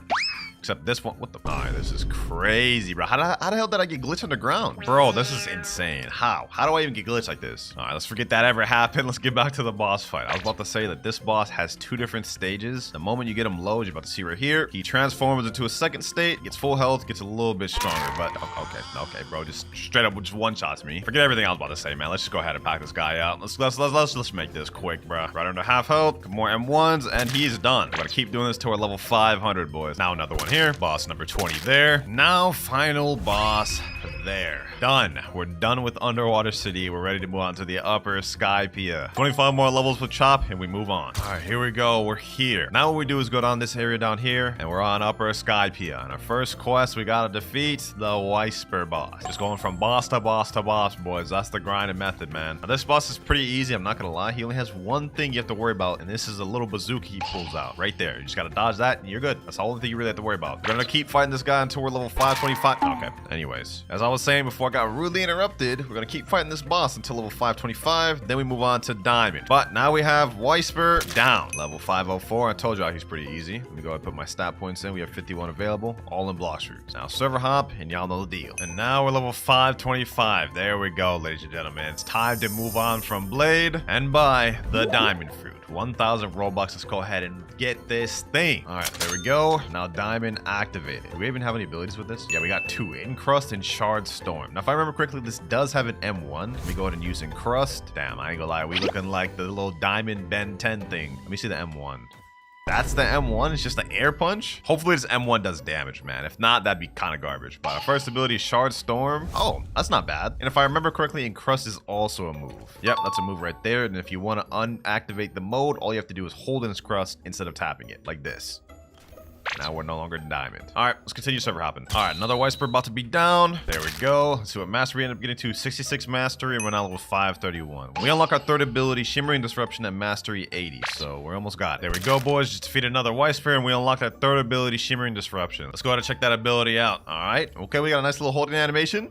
Except this one, what the? Alright, this is crazy, bro. How the hell did I get glitched underground? Bro, this is insane. How? How do I even get glitched like this? Alright, let's forget that ever happened. Let's get back to the boss fight. I was about to say that this boss has 2 different stages. The moment you get him low, you're about to see right here, he transforms into a second state, gets full health, gets a little bit stronger, but okay, bro, just straight up just one-shots me. Forget everything I was about to say, man. Let's just go ahead and pack this guy out. Let's make this quick, bro. Right under half health, more M1s, and he's done. We're gonna keep doing this till we're level 500, boys. Now another one here. Boss number 20 there. Now final boss there. Done. We're done with Underwater City. We're ready to move on to the Upper Skypia. 25 more levels with Chop, and we move on. All right, here we go. We're here. Now what we do is go down this area down here, and we're on Upper Skypia. On our first quest, we gotta defeat the Whisper boss. Just going from boss to boss to boss, boys. That's the grinding method, man. Now, this boss is pretty easy. I'm not gonna lie. He only has one thing you have to worry about, and this is a little bazooka he pulls out right there. You just gotta dodge that, and you're good. That's the only thing you really have to worry about. We're gonna keep fighting this guy until we're level 525. Okay. Anyways, as I was saying before I got rudely interrupted, we're gonna keep fighting this boss until level 525. Then we move on to Diamond. But now we have Whisper down. Level 504. I told y'all he's pretty easy. Let me go ahead and put my stat points in. We have 51 available, all in Blox fruits. Now server hop, and y'all know the deal. And now we're level 525. There we go, ladies and gentlemen. It's time to move on from Blade and buy the Diamond fruit. 1,000 Robux. Let's go ahead and get this thing. All right, there we go. Now Diamond activated. Do we even have any abilities with this? Yeah, we got 2. Encrust and Shard Storm. Now, if I remember correctly, this does have an M1. Let me go ahead and use Encrust. Damn, I ain't gonna lie. We looking like the little Diamond Ben 10 thing. Let me see the M1. That's the M1. It's just an air punch. Hopefully this M1 does damage, man. If not, that'd be kind of garbage. But our first ability is Shard Storm. Oh, that's not bad. And if I remember correctly, Encrust is also a move. Yep, that's a move right there. And if you want to unactivate the mode, all you have to do is hold Encrust instead of tapping it, like this. Now we're no longer diamond. All right, let's continue server hopping. All right, another white spur about to be down. There we go. Let's see what mastery we end up getting to. 66 mastery, and we're now level 531. We unlock our third ability, Shimmering Disruption, at mastery 80. So we're almost got it. There we go, boys. Just defeat another white spur, and we unlock that third ability, Shimmering Disruption. Let's go ahead and check that ability out. All right. Okay, we got a nice little holding animation.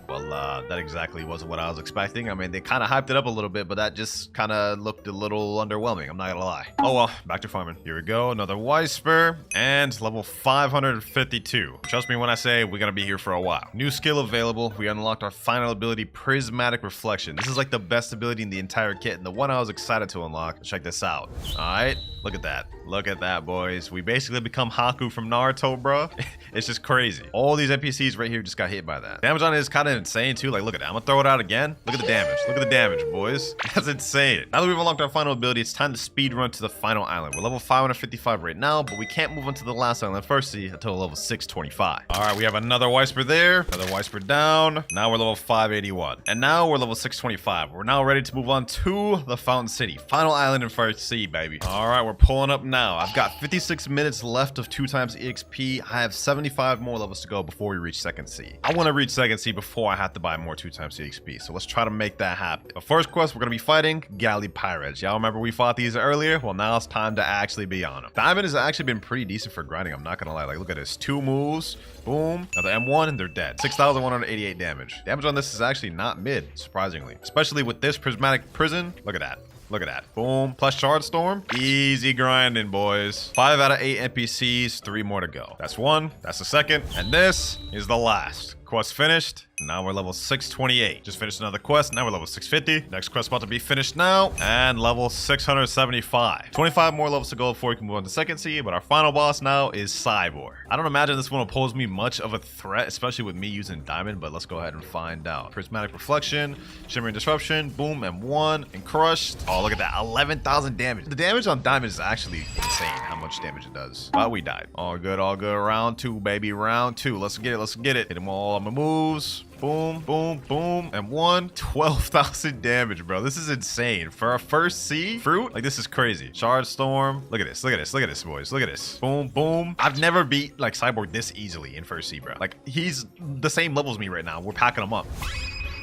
Well, that exactly wasn't what I was expecting. I mean, they kind of hyped it up a little bit, but that just kind of looked a little underwhelming. I'm not gonna lie. Oh well, back to farming. Here we go, another white spur, and level 552. Trust me when I say we're gonna be here for a while. New skill available. We unlocked our final ability, Prismatic Reflection. This is like the best ability in the entire kit, and the one I was excited to unlock. Check this out. All right, look at that. Look at that, boys. We basically become Haku from Naruto, bro. It's just crazy. All these NPCs right here just got hit by that. Damage on it is kind of insane too. Like, look at that. I'm gonna throw it out again. Look at the damage. Look at the damage, boys. That's insane. Now that we've unlocked our final ability, it's time to speed run to the final island. We're level 555 right now, but we can't move on to the last island first until level 625. All right, we have another white spur there. Another white spur down. Now we're level 581. And now we're level 625. We're now ready to move on to the Fountain City. Final island in First Sea, baby. All right, we're pulling up now. I've got 56 minutes left of 2 times EXP. I have 75 more levels to go before we reach Second Sea. I want to reach Second Sea before I have to buy more 2 times EXP. So let's try to make that happen. The first quest, we're going to be fighting Galley Pirates. Y'all remember we fought these earlier? Well, now it's time to actually be on them. Diamond has actually been pretty decent for grinding. I'm not going to lie. Like, look at this. 2 moves. Boom. Now the M1 and they're dead. 6,188 damage. Damage on this is actually not mid, surprisingly. Especially with this prismatic prison. Look at that. Look at that. Boom. Plus Shard Storm. Easy grinding, boys. 5 out of 8 NPCs. 3 more to go. That's 1. That's the second. And this is the last. Quest finished. Now we're level 628. Just finished another quest. Now we're level 650. Next quest about to be finished now. And level 675. 25 more levels to go before we can move on to Second Sea. But our final boss now is Cyborg. I don't imagine this one will pose me much of a threat, especially with me using Diamond. But let's go ahead and find out. Prismatic Reflection. Shimmering Disruption. Boom. M1. And crushed. Oh, look at that. 11,000 damage. The damage on Diamond is actually insane how much damage it does. But we died. All good. All good. Round 2, baby. Round 2. Let's get it. Let's get it. Hit them all on my moves. Boom, boom, boom, and 12,000 damage, bro. This is insane. For a First Sea fruit, like, this is crazy. Shard Storm. Look at this. Look at this. Look at this, boys. Look at this. Boom, boom. I've never beat, like, Cyborg this easily in First Sea, bro. Like, he's the same level as me right now. We're packing him up.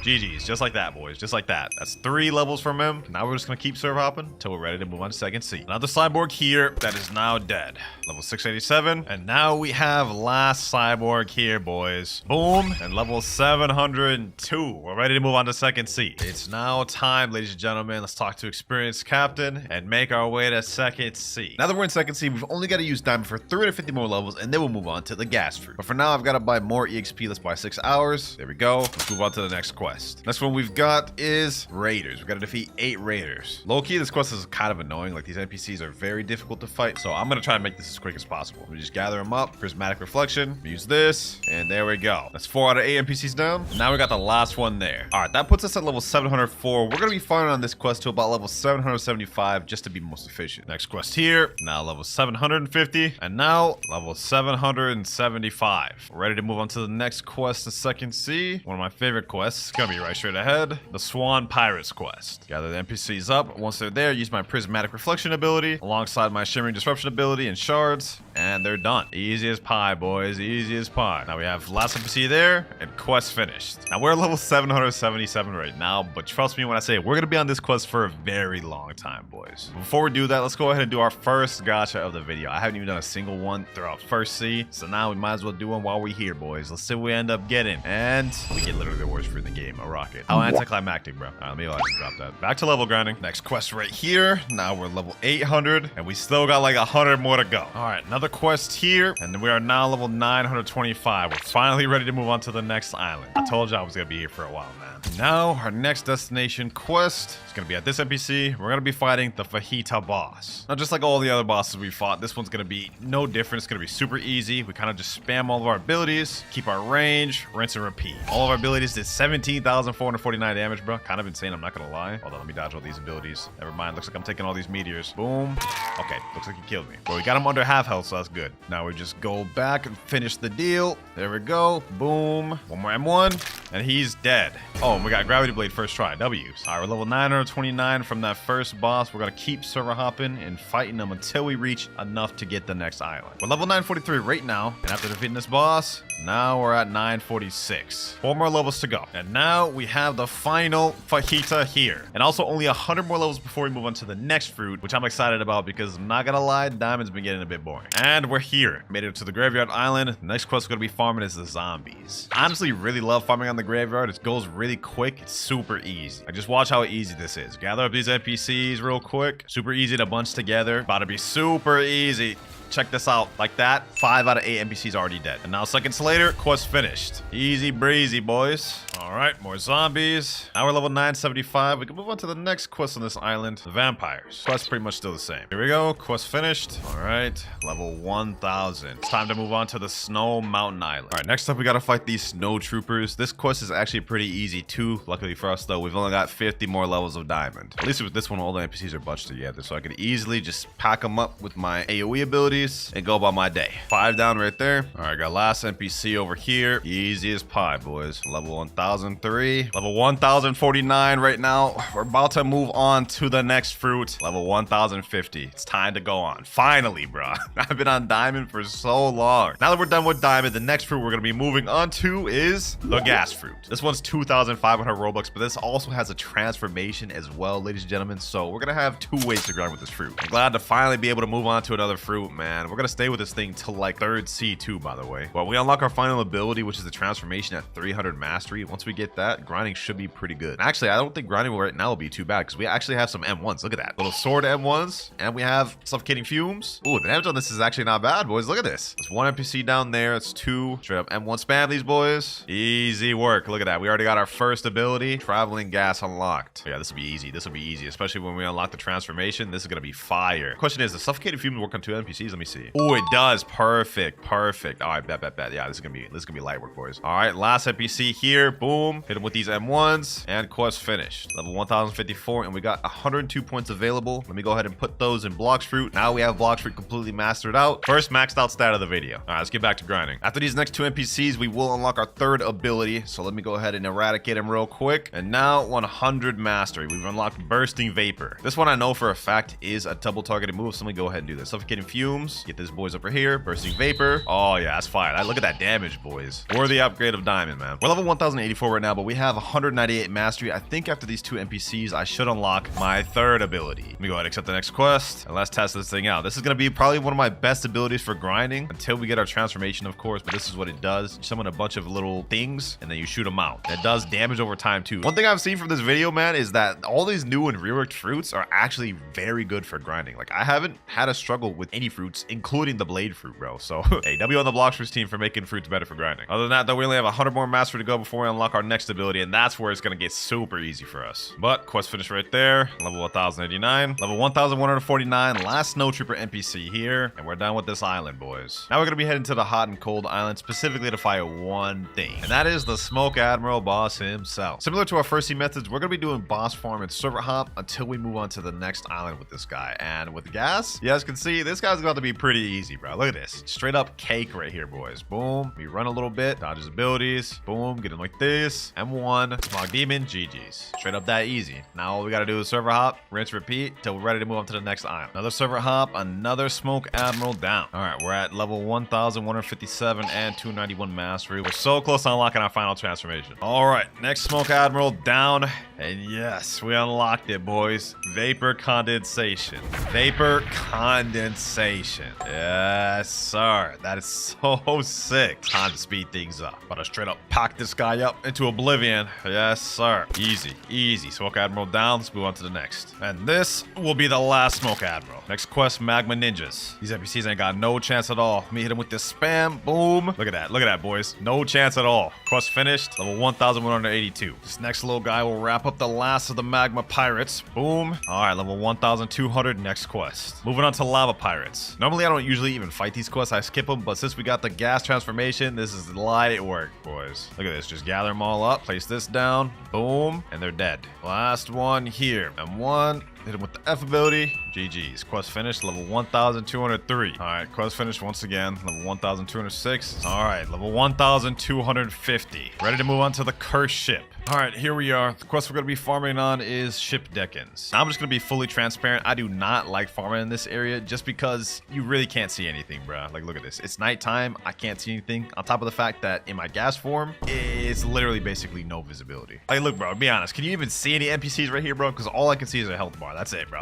GG's, just like that, boys, just like that. That's 3 levels from him. Now we're just gonna keep server hopping until we're ready to move on to Second Sea. Another Cyborg here that is now dead. Level 687, and now we have last Cyborg here, boys. Boom, and level 702. We're ready to move on to Second Sea. It's now time, ladies and gentlemen. Let's talk to experienced captain and make our way to Second Sea. Now that we're in Second Sea, we've only got to use Diamond for 350 more levels, and then we'll move on to the gas fruit. But for now, I've got to buy more EXP. Let's buy 6 hours. There we go. Let's move on to the next quest. Next one we've got is Raiders. We've got to defeat 8 Raiders. Low-key, this quest is kind of annoying. Like, these NPCs are very difficult to fight, so I'm going to try and make this as quick as possible. We just gather them up. Prismatic Reflection. Use this, and there we go. That's 4 out of 8 NPCs down. Now we got the last one there. All right, that puts us at level 704. We're going to be fighting on this quest to about level 775 just to be most efficient. Next quest here. Now level 750, and now level 775. We're ready to move on to the next quest, the Second Sea. One of my favorite quests. It's going to be right straight ahead. The Swan Pirates quest. Gather the NPCs up. Once they're there, use my Prismatic Reflection ability alongside my Shimmering Disruption ability and shards, and they're done. Easy as pie, boys. Easy as pie. Now we have last NPC there, and quest finished. Now we're level 777 right now, but trust me when I say we're gonna be on this quest for a very long time, boys. Before we do that, let's go ahead and do our first gacha of the video. I haven't even done a single one throughout First Sea, so now we might as well do one while we're here, boys. Let's see what we end up getting, and we get literally the worst fruit in the game, a rocket. How anticlimactic, bro. All right, let me drop that. Back to level grinding. Next quest right here. Now we're level 800, and we still got like 100 more to go. All right, another quest here, and we are now level 925. We're finally ready to move on to the next island. I told you I was gonna be here for a while, man. Now our next destination quest is gonna be at this NPC. We're gonna be fighting the Fajita boss. Now, just like all the other bosses we fought, this one's gonna be no different. It's gonna be super easy. We kind of just spam all of our abilities, keep our range, rinse and repeat. All of our abilities did 17,000 13,449 damage, bro. Kind of insane, I'm not gonna lie. Hold on, let me dodge all these abilities. Never mind, looks like I'm taking all these meteors. Boom. Okay, looks like he killed me. But we got him under half health, so that's good. Now we just go back and finish the deal. There we go. Boom. One more M1, and he's dead. Oh, and we got Gravity Blade first try. W's. All right, we're level 929 from that first boss. We're gonna keep server hopping and fighting them until we reach enough to get the next island. We're level 943 right now, and after defeating this boss, now we're at 946. 4 more levels to go. And now we have the final fajita here. And also only 100 more levels before we move on to the next fruit, which I'm excited about because I'm not gonna lie, Diamond's been getting a bit boring. And we're here. Made it to the Graveyard Island. The next quest we're gonna be farming is the zombies. I honestly really love farming on the Graveyard. It goes really quick. It's super easy. Like, just watch how easy this is. Gather up these NPCs real quick. Super easy to bunch together. About to be super easy. Check this out. Like that, 5 out of 8 NPCs already dead. And now seconds later, quest finished. Easy breezy, boys. All right, more zombies. Now we're level 975. We can move on to the next quest on this island, the vampires. Quest pretty much still the same. Here we go, quest finished. All right, level 1000. It's time to move on to the Snow Mountain Island. All right, next up we gotta fight these snow troopers. This quest is actually pretty easy too. Luckily for us though, we've only got 50 more levels of diamond. At least with this one, all the NPCs are bunched together, so I could easily just pack them up with my AoE abilities and go about my day. 5 down right there. All right, got last NPC over here. Easy as pie, boys. Level 1003. Level 1049 right now. We're about to move on to the next fruit. Level 1050. It's time to go on. Finally, bro. I've been on diamond for so long. Now that we're done with diamond, the next fruit we're going to be moving on to is the gas fruit. This one's 2,500 Robux, but this also has a transformation as well, ladies and gentlemen. So we're going to have 2 ways to grind with this fruit. I'm glad to finally be able to move on to another fruit, man. We're gonna stay with this thing till like 3rd C2, by the way. Well, we unlock our final ability, which is the transformation at 300 mastery. Once we get that, grinding should be pretty good. Actually, I don't think grinding right now will be too bad because we actually have some M1s. Look at that. Little sword M1s, and we have suffocating fumes. Ooh, the damage on this is actually not bad, boys. Look at this. There's 1 NPC down there. It's 2. Straight up M1 spam these boys. Easy work. Look at that. We already got our first ability. Traveling gas unlocked. Yeah, this will be easy. This will be easy, especially when we unlock the transformation. This is gonna be fire. Question is, does suffocating fumes work on 2 NPCs? Let me see. Oh, it does. Perfect. Perfect. All right, bet. Yeah, this is gonna be light work, boys. All right, last NPC here. Boom. Hit him with these M1s, and quest finished. Level 1054, and we got 102 points available. Let me go ahead and put those in Blox fruit. Now we have Blox fruit completely mastered out. First maxed out stat of the video. All right, let's get back to grinding. After these next 2 NPCs, we will unlock our 3rd ability. So let me go ahead and eradicate him real quick. And now 100 mastery. We've unlocked Bursting Vapor. This one I know for a fact is a double targeted move. So let me go ahead and do this. Suffocating Fumes. Get this boys over here. Bursting Vapor. Oh yeah, that's fine. Look at that damage, boys. Worthy upgrade of diamond, man. We're level 1084 right now, but we have 198 mastery. I think after these 2 NPCs, I should unlock my 3rd ability. Let me go ahead and accept the next quest, and let's test this thing out. This is going to be probably one of my best abilities for grinding until we get our transformation, of course, but this is what it does. You summon a bunch of little things, and then you shoot them out. It does damage over time, too. One thing I've seen from this video, man, is that all these new and reworked fruits are actually very good for grinding. Like, I haven't had a struggle with any fruits, including the blade fruit, bro. So, hey, W on the Blox fruits team for making fruits better for grinding. Other than that, though, we only have 100 more mastery to go before we unlock our next ability, and that's where it's going to get super easy for us. But quest finished right there. Level 1089. Level 1149. Last snow trooper NPC here, and we're done with this island, boys. Now we're going to be heading to the hot and cold island, specifically to fight one thing, and that is the Smoke Admiral boss himself. Similar to our first C methods, we're going to be doing boss farm and server hop until we move on to the next island with this guy. And with gas, you guys can see this guy's about to be pretty easy, bro. Look at this. Straight up cake right here, boys. Boom. We run a little bit, dodge his abilities. Boom. Get him like this. M1. Smog Demon. GG's. Straight up that easy. Now all we got to do is server hop, rinse, repeat till we're ready to move on to the next island. Another server hop, another Smoke Admiral down. All right, we're at level 1157 and 291 mastery. We're so close to unlocking our final transformation. All right, next Smoke Admiral down. And yes, we unlocked it, boys. Vapor condensation. Vapor condensation. Yes, sir. That is so sick. Time to speed things up. About to straight up pack this guy up into oblivion. Yes, sir. Easy, easy. Smoke Admiral down. Let's move on to the next. And this will be the last Smoke Admiral. Next quest, Magma Ninjas. These NPCs ain't got no chance at all. Let me hit him with this spam. Boom. Look at that. Look at that, boys. No chance at all. Quest finished. Level 1182. This next little guy will wrap up the last of the Magma Pirates. Boom. All right, level 1200. Next quest. Moving on to Lava Pirates. Normally, I don't usually even fight these quests. I skip them, but since we got the gas transformation, this is light work, boys. Look at this. Just gather them all up, place this down, boom, and they're dead. Last one here. M1. Hit him with the F ability. GG's. Quest finished. Level 1,203. All right. Quest finished once again. Level 1,206. All right. Level 1,250. Ready to move on to the cursed ship. All right. Here we are. The quest we're going to be farming on is Ship Deckins. Now, I'm just going to be fully transparent. I do not like farming in this area just because you really can't see anything, bro. Like, look at this. It's nighttime. I can't see anything. On top of the fact that in my gas form, it's literally basically no visibility. Like, look, bro. Be honest. Can you even see any NPCs right here, bro? Because all I can see is a health bar. That's it, bro.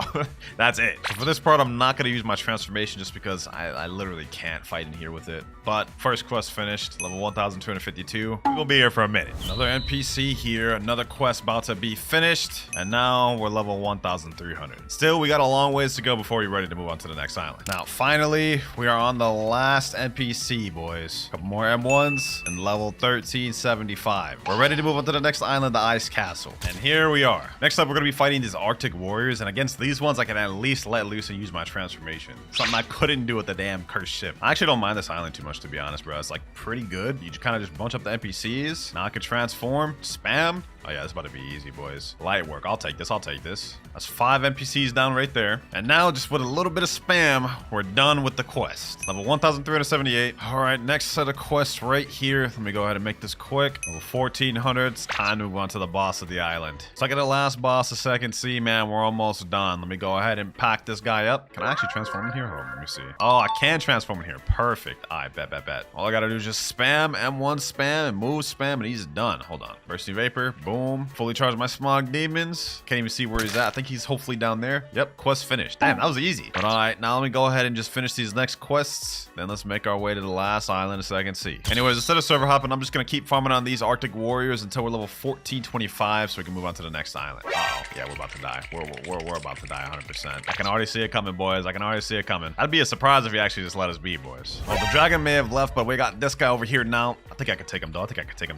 That's it. So for this part, I'm not going to use my transformation just because I literally can't fight in here with it. But first quest finished. Level 1,252. We'll be here for a minute. Another NPC here. Another quest about to be finished. And now we're level 1,300. Still, we got a long ways to go before we're ready to move on to the next island. Now, finally, we are on the last NPC, boys. A couple more M1s and level 1375. We're ready to move on to the next island, the Ice Castle. And here we are. Next up, we're going to be fighting these Arctic Warriors. And against these ones, I can at least let loose and use my transformation. Something I couldn't do with the damn cursed ship. I actually don't mind this island too much, to be honest, bro. It's like pretty good. You kind of just bunch up the NPCs. Now I can transform, spam. Oh yeah, this is about to be easy, boys. Light work. I'll take this. I'll take this. That's 5 NPCs down right there. And now, just with a little bit of spam, we're done with the quest. Level 1,378. All right, next set of quests right here. Let me go ahead and make this quick. Level 1,400. It's time to move on to the boss of the island. Second to last boss of Second Sea, man. We're almost done. Let me go ahead and pack this guy up. Can I actually transform in here? Hold on, let me see. Oh, I can transform in here. Perfect. I bet. All I gotta do is just spam, M1 spam, and move spam, and he's done. Hold on. Bursting Vapor. Boom. Fully charged my Smog Demons. Can't even see where he's at. I think he's hopefully down there. Yep, quest finished. Damn, that was easy. But all right, now let me go ahead and just finish these next quests. Then let's make our way to the last island of Second Sea. Anyways, instead of server hopping, I'm just going to keep farming on these Arctic Warriors until we're level 1425 so we can move on to the next island. Uh-oh. Yeah, we're about to die. We're about to die 100%. I can already see it coming, boys. I can already see it coming. That'd be a surprise if you actually just let us be, boys. Well, the dragon may have left, but we got this guy over here now. I think I can take him,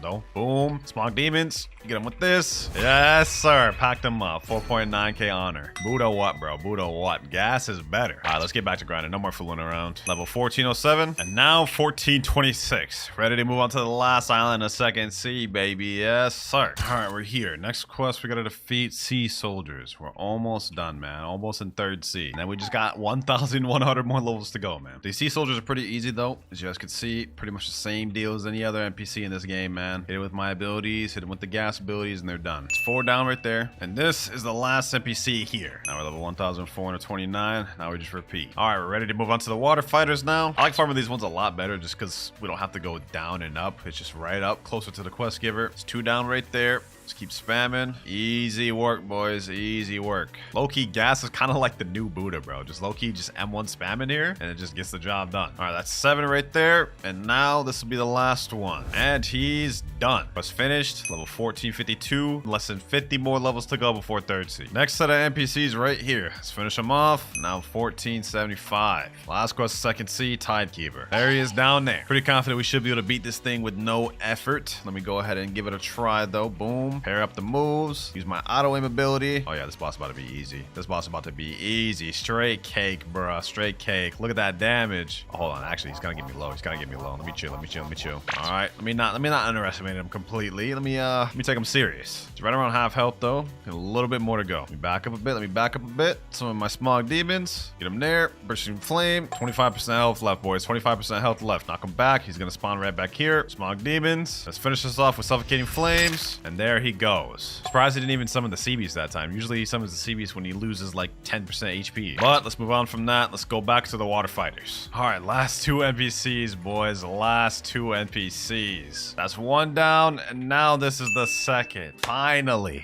though. Boom. Smog Demons. Get him with this. Yes, sir. Packed him up. 4.9k honor. Buddha what, bro? Buddha what? Gas is better. All right, let's get back to grinding. No more fooling around. Level 1407. And now 1426. Ready to move on to the last island of Second Sea, baby. Yes, sir. All right, we're here. Next quest, we got to defeat sea soldiers. We're almost done, man. Almost in Third Sea. And then we just got 1,100 more levels to go, man. These sea soldiers are pretty easy, though. As you guys can see, pretty much the same deal as any other NPC in this game, man. Hit it with my abilities, hit it with the gas abilities, and they're done. It's 4 down right there. And this is the last NPC here. Now we're level 1,429. Now we just repeat. All right, we're ready to move on to the water fighters now. I like farming these ones a lot better just because we don't have to go down and up. It's just right up, closer to the quest giver. It's 2 down right there. Just keep spamming. Easy work, boys. Easy work. Low-key gas is kind of like the new Buddha, bro. Just low-key just M1 spamming here, and it just gets the job done. All right, that's 7 right there. And now this will be the last one. And he's done. Quest finished. Level 1452. Less than 50 more levels to go before Third Sea. Next set of NPCs right here. Let's finish them off. Now 1475. Last quest, Second Sea, Tidekeeper. There he is down there. Pretty confident we should be able to beat this thing with no effort. Let me go ahead and give it a try, though. Boom. Pair up the moves. Use my auto aim ability. Oh yeah, this boss is about to be easy. This boss is about to be easy. Straight cake, bruh. Straight cake. Look at that damage. Oh, hold on. Actually, he's gonna get me low. Let me chill. All right. Let me not underestimate him completely. Let me take him serious. He's right around half health though. Got a little bit more to go. Let me back up a bit. Some of my Smog Demons. Get him there. Bursting Flame. 25% health left, boys. 25% health left. Knock him back. He's gonna spawn right back here. Smog Demons. Let's finish this off with Suffocating Flames. And there he goes. Surprised he didn't even summon the sea beast that time. Usually he summons the sea beast when he loses like 10% HP. But let's move on from that. Let's go back to the water fighters. All right, last 2 NPCs, boys. Last 2 NPCs. That's 1 down, and now this is the second. Finally,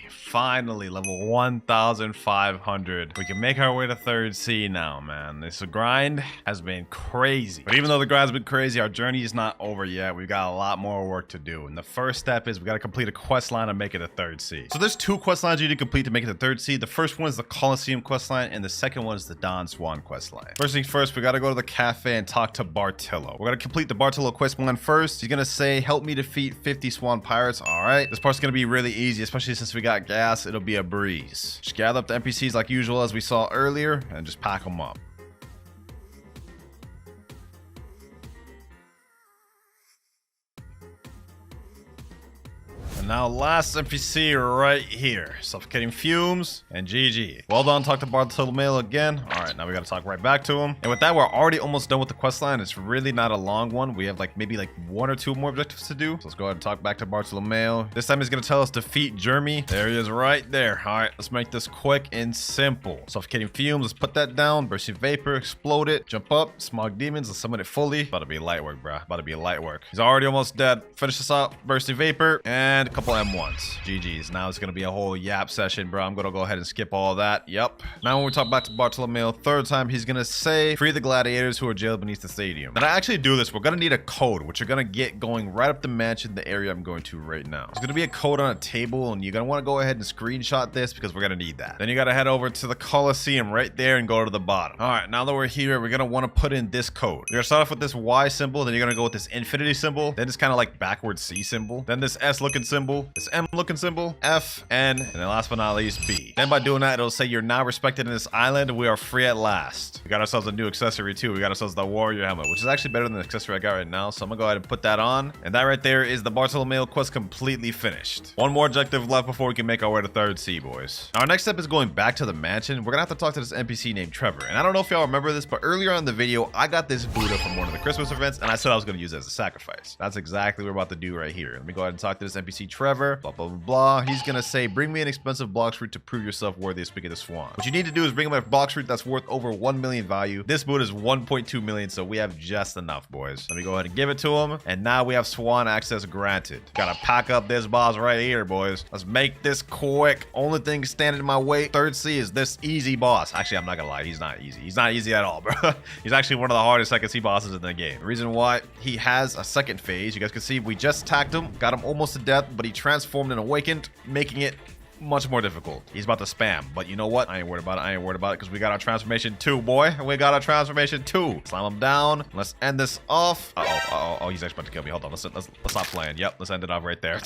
level 1,500. We can make our way to Third Sea now, man. This grind has been crazy. But even though the grind's been crazy, our journey is not over yet. We've got a lot more work to do. And the first step is we got to complete a quest line and make it a Third Sea. So there's 2 quest lines you need to complete to make it to Third Sea. The first one is the Colosseum quest line, and the second one is the Don Swan quest line. First things first, we got to go to the cafe and talk to Bartillo. We're going to complete the Bartillo quest line first. He's going to say, help me defeat 50 Swan Pirates. All right. This part's going to be really easy, especially since we got gas. It'll be a breeze. Just gather up the NPCs like usual as we saw earlier and just pack them up. now last NPC right here. Suffocating fumes and GG. Well done, talk to Bartolomeo again. All right, now we gotta talk right back to him. And with that, we're already almost done with the quest line. It's really not a long one. We have like maybe like 1 or 2 more objectives to do. So let's go ahead and talk back to Bartolomeo. This time he's gonna tell us defeat Jeremy. There he is right there. All right, let's make this quick and simple. Suffocating fumes, let's put that down. Bursting vapor, explode it, jump up, smog demons, let's summon it fully. About to be light work, bro. About to be light work. He's already almost dead. Finish this up. Bursting vapor and a couple M1s. GG's. Now it's gonna be a whole yap session, bro. I'm gonna go ahead and skip all that. Yep. Now when we talk back to Bartolomeo third time, he's gonna say free the gladiators who are jailed beneath the stadium. And I actually do this, we're gonna need a code, which you're gonna get going right up the mansion, the area I'm going to right now. There's gonna be a code on a table, and you're gonna want to go ahead and screenshot this because we're gonna need that. Then you gotta head over to the Coliseum right there and go to the bottom. All right, now that we're here, we're gonna want to put in this code. You're gonna start off with this Y symbol, then you're gonna go with this infinity symbol, then this kind of like backwards C symbol, then this S looking symbol, this M looking symbol, F, N, and then last but not least B. Then by doing that, it'll say you're now respected in this island. We are free at last. We got ourselves a new accessory too. We got ourselves the warrior helmet, which is actually better than the accessory I got right now. So I'm gonna go ahead and put that on. And that right there is the Bartolomeo quest completely finished. One more objective left before we can make our way to 3rd C, boys. Our next step is going back to the mansion. We're gonna have to talk to this NPC named Trevor. And I don't know if y'all remember this, but earlier on in the video, I got this Buddha from one of the Christmas events, and I said I was gonna use it as a sacrifice. That's exactly what we're about to do right here. Let me go ahead and talk to this NPC Trevor. Blah, blah, blah, blah. He's gonna say, bring me an expensive Blox fruit to prove yourself worthy of speaking to Swan. What you need to do is bring him a Blox fruit that's worth over 1 million value. This Buddha is 1.2 million, so we have just enough, boys. Let me go ahead and give it to him, and now we have Swan access granted. Gotta pack up this boss right here, boys. Let's make this quick. Only thing standing in my way, 3rd C, is this easy boss. Actually, I'm not gonna lie, he's not easy. He's not easy at all, bro. He's actually one of the hardest 2nd C bosses in the game. The reason why, he has a 2nd phase. You guys can see we just attacked him, got him almost to death, but he transformed and awakened, making it much more difficult. He's about to spam, but you know what? I ain't worried about it. I ain't worried about it because we got our transformation 2, boy. We got our transformation 2. Slam him down. Let's end this off. Oh, he's actually about to kill me. Hold on. Let's stop playing. Yep, let's end it off right there.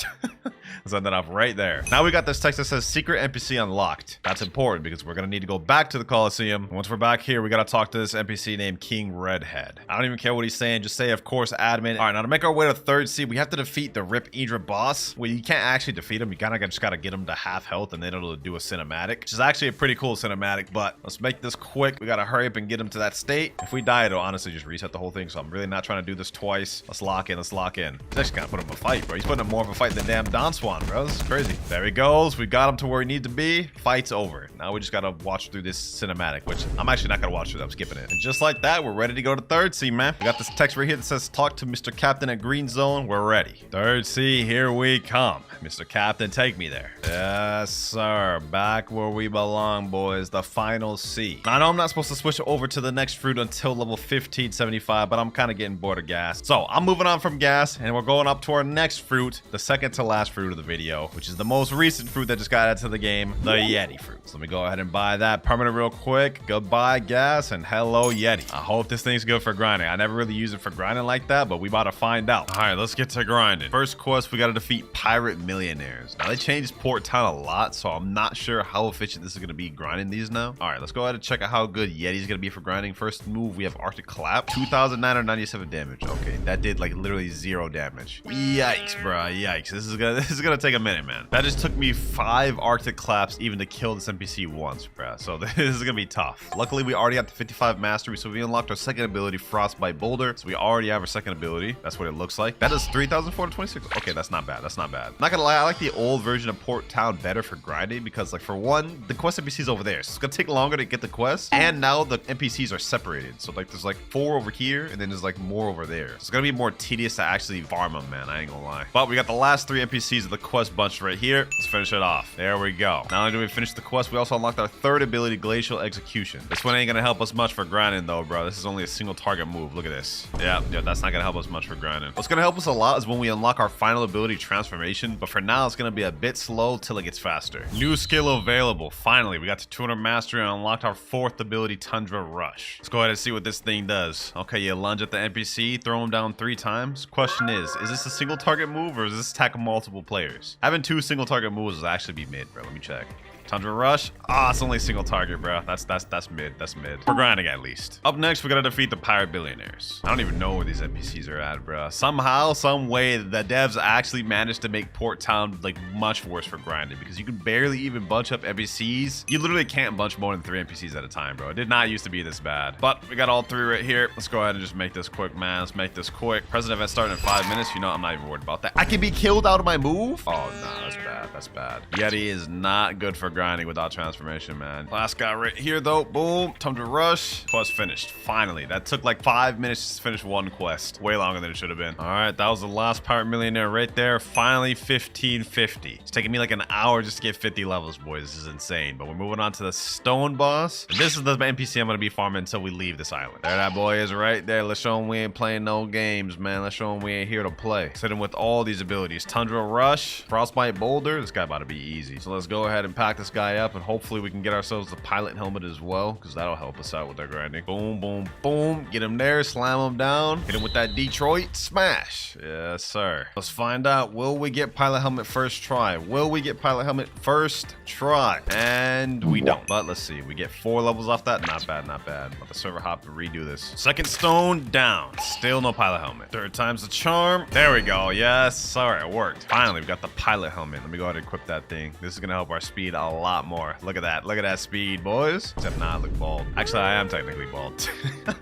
Let's end it off right there. Now we got this text that says secret NPC unlocked. That's important because we're gonna need to go back to the Coliseum. Once we're back here, we gotta talk to this NPC named King Redhead. I don't even care what he's saying. Just say, of course, admin. All right, now to make our way to 3rd C, we have to defeat the Rip Idra boss. Well, you can't actually defeat him. You kind of just gotta get him to half health, and then it'll do a cinematic, which is actually a pretty cool cinematic. But let's make this quick. We gotta hurry up and get him to that state. If we die, it'll honestly just reset the whole thing. So I'm really not trying to do this twice. Let's lock in. Let's lock in. He's actually gonna put him in a fight, bro. He's putting him more of a fight than damn Don Swan, bro. This is crazy. There he goes. We got him to where he needs to be. Fight's over. Now we just gotta watch through this cinematic, which I'm actually not gonna watch through. I'm skipping it. And just like that, we're ready to go to 3rd C, man. We got this text right here that says talk to Mr. Captain at Green Zone. We're ready. 3rd C, here we come. Mr. Captain, take me there. Yes, sir. Back where we belong, boys. The final C. Now, I know I'm not supposed to switch over to the next fruit until level 1575, but I'm kind of getting bored of gas. So I'm moving on from gas, and we're going up to our next fruit, the second to last fruit of the video, which is the most recent fruit that just got added to the game, the Yeti fruit. So let me go ahead and buy that permanent real quick. Goodbye, gas, and hello, Yeti. I hope this thing's good for grinding. I never really use it for grinding like that, but we about to find out. All right, let's get to grinding. First quest, we got to defeat pirate millionaires. Now, they changed Port Town a lot, so I'm not sure how efficient this is going to be grinding these now. All right, let's go ahead and check out how good Yeti's going to be for grinding. First move, we have Arctic Clap, 2,997 damage. Okay, that did like literally 0 damage. Yikes, bro. Yikes. This is gonna take a minute, man. That just took me 5 Arctic Claps even to kill this NPC once, bro. So this is gonna be tough. Luckily, we already have the 55 mastery, so we unlocked our second ability, Frostbite Boulder. So we already have our second ability. That's what it looks like. That is 3,426. Okay, that's not bad. That's not bad. Not gonna lie, I like the old version of Port Town better for grinding because, like, for one, the quest NPCs over there, so it's gonna take longer to get the quest, and now the NPCs are separated. So like, there's like 4 over here, and then there's like more over there. So it's gonna be more tedious to actually farm them, man. I ain't gonna lie. But we got the last 3 NPCs of the quest bunch right here. Let's finish it off. There we go. Not only do we finish the quest, we also unlocked our third ability, Glacial Execution. This one ain't gonna help us much for grinding though, bro. This is only a single target move. Look at this. Yeah, that's not gonna help us much for grinding. What's gonna help us a lot is when we unlock our final ability, Transformation. But for now, it's gonna be a bit slow till it gets faster. New skill available. Finally, we got to 200 mastery and unlocked our 4th ability, Tundra Rush. Let's go ahead and see what this thing does. Okay, you lunge at the NPC, throw him down 3 times. Question is this a single target move or does this attack multiple players? Having 2 single target moves will actually be mid, bro. Let me check. Tundra Rush. Ah, it's only a single target, bro. That's mid. That's mid. For grinding, at least. Up next, we gotta defeat the Pirate Billionaires. I don't even know where these NPCs are at, bro. Somehow, some way, the devs actually managed to make Port Town like much worse for grinding because you can barely even bunch up NPCs. You literally can't bunch more than 3 NPCs at a time, bro. It did not used to be this bad. But we got all 3 right here. Let's go ahead and just make this quick, man. Let's make this quick. President event starting in 5 minutes. You know, I'm not even worried about that. I can be killed out of my move. Oh, nah, that's bad. That's bad. Yeti is not good for grinding without transformation, man. Last guy right here, though. Boom. Tundra Rush. Quest finished. Finally. That took like 5 minutes to finish one quest. Way longer than it should have been. All right, that was the last Pirate Millionaire right there. Finally, 1550. It's taking me like an hour just to get 50 levels, boys. This is insane. But we're moving on to the Stone Boss. This is the NPC I'm going to be farming until we leave this island. There that boy is right there. Let's show him we ain't playing no games, man. Let's show him we ain't here to play. Hit him with all these abilities. Tundra Rush, Frostbite Boulder. This guy about to be easy. So let's go ahead and pack this guy up, and hopefully we can get ourselves the pilot helmet as well, because that'll help us out with our grinding. Boom, boom, boom. Get him there. Slam him down. Hit him with that Detroit smash. Yes, sir. Let's find out. Will we get pilot helmet first try? Will we get pilot helmet first try? And we don't. But let's see. We get 4 levels off that. Not bad, not bad. Let the server hop to redo this. Second stone down. Still no pilot helmet. Third time's the charm. There we go. Yes, sir. It worked. Finally, we got the pilot helmet. Let me go ahead and equip that thing. This is going to help our speed a lot more. Look at that. Look at that speed, boys. Except now I look bald. Actually, I am technically bald.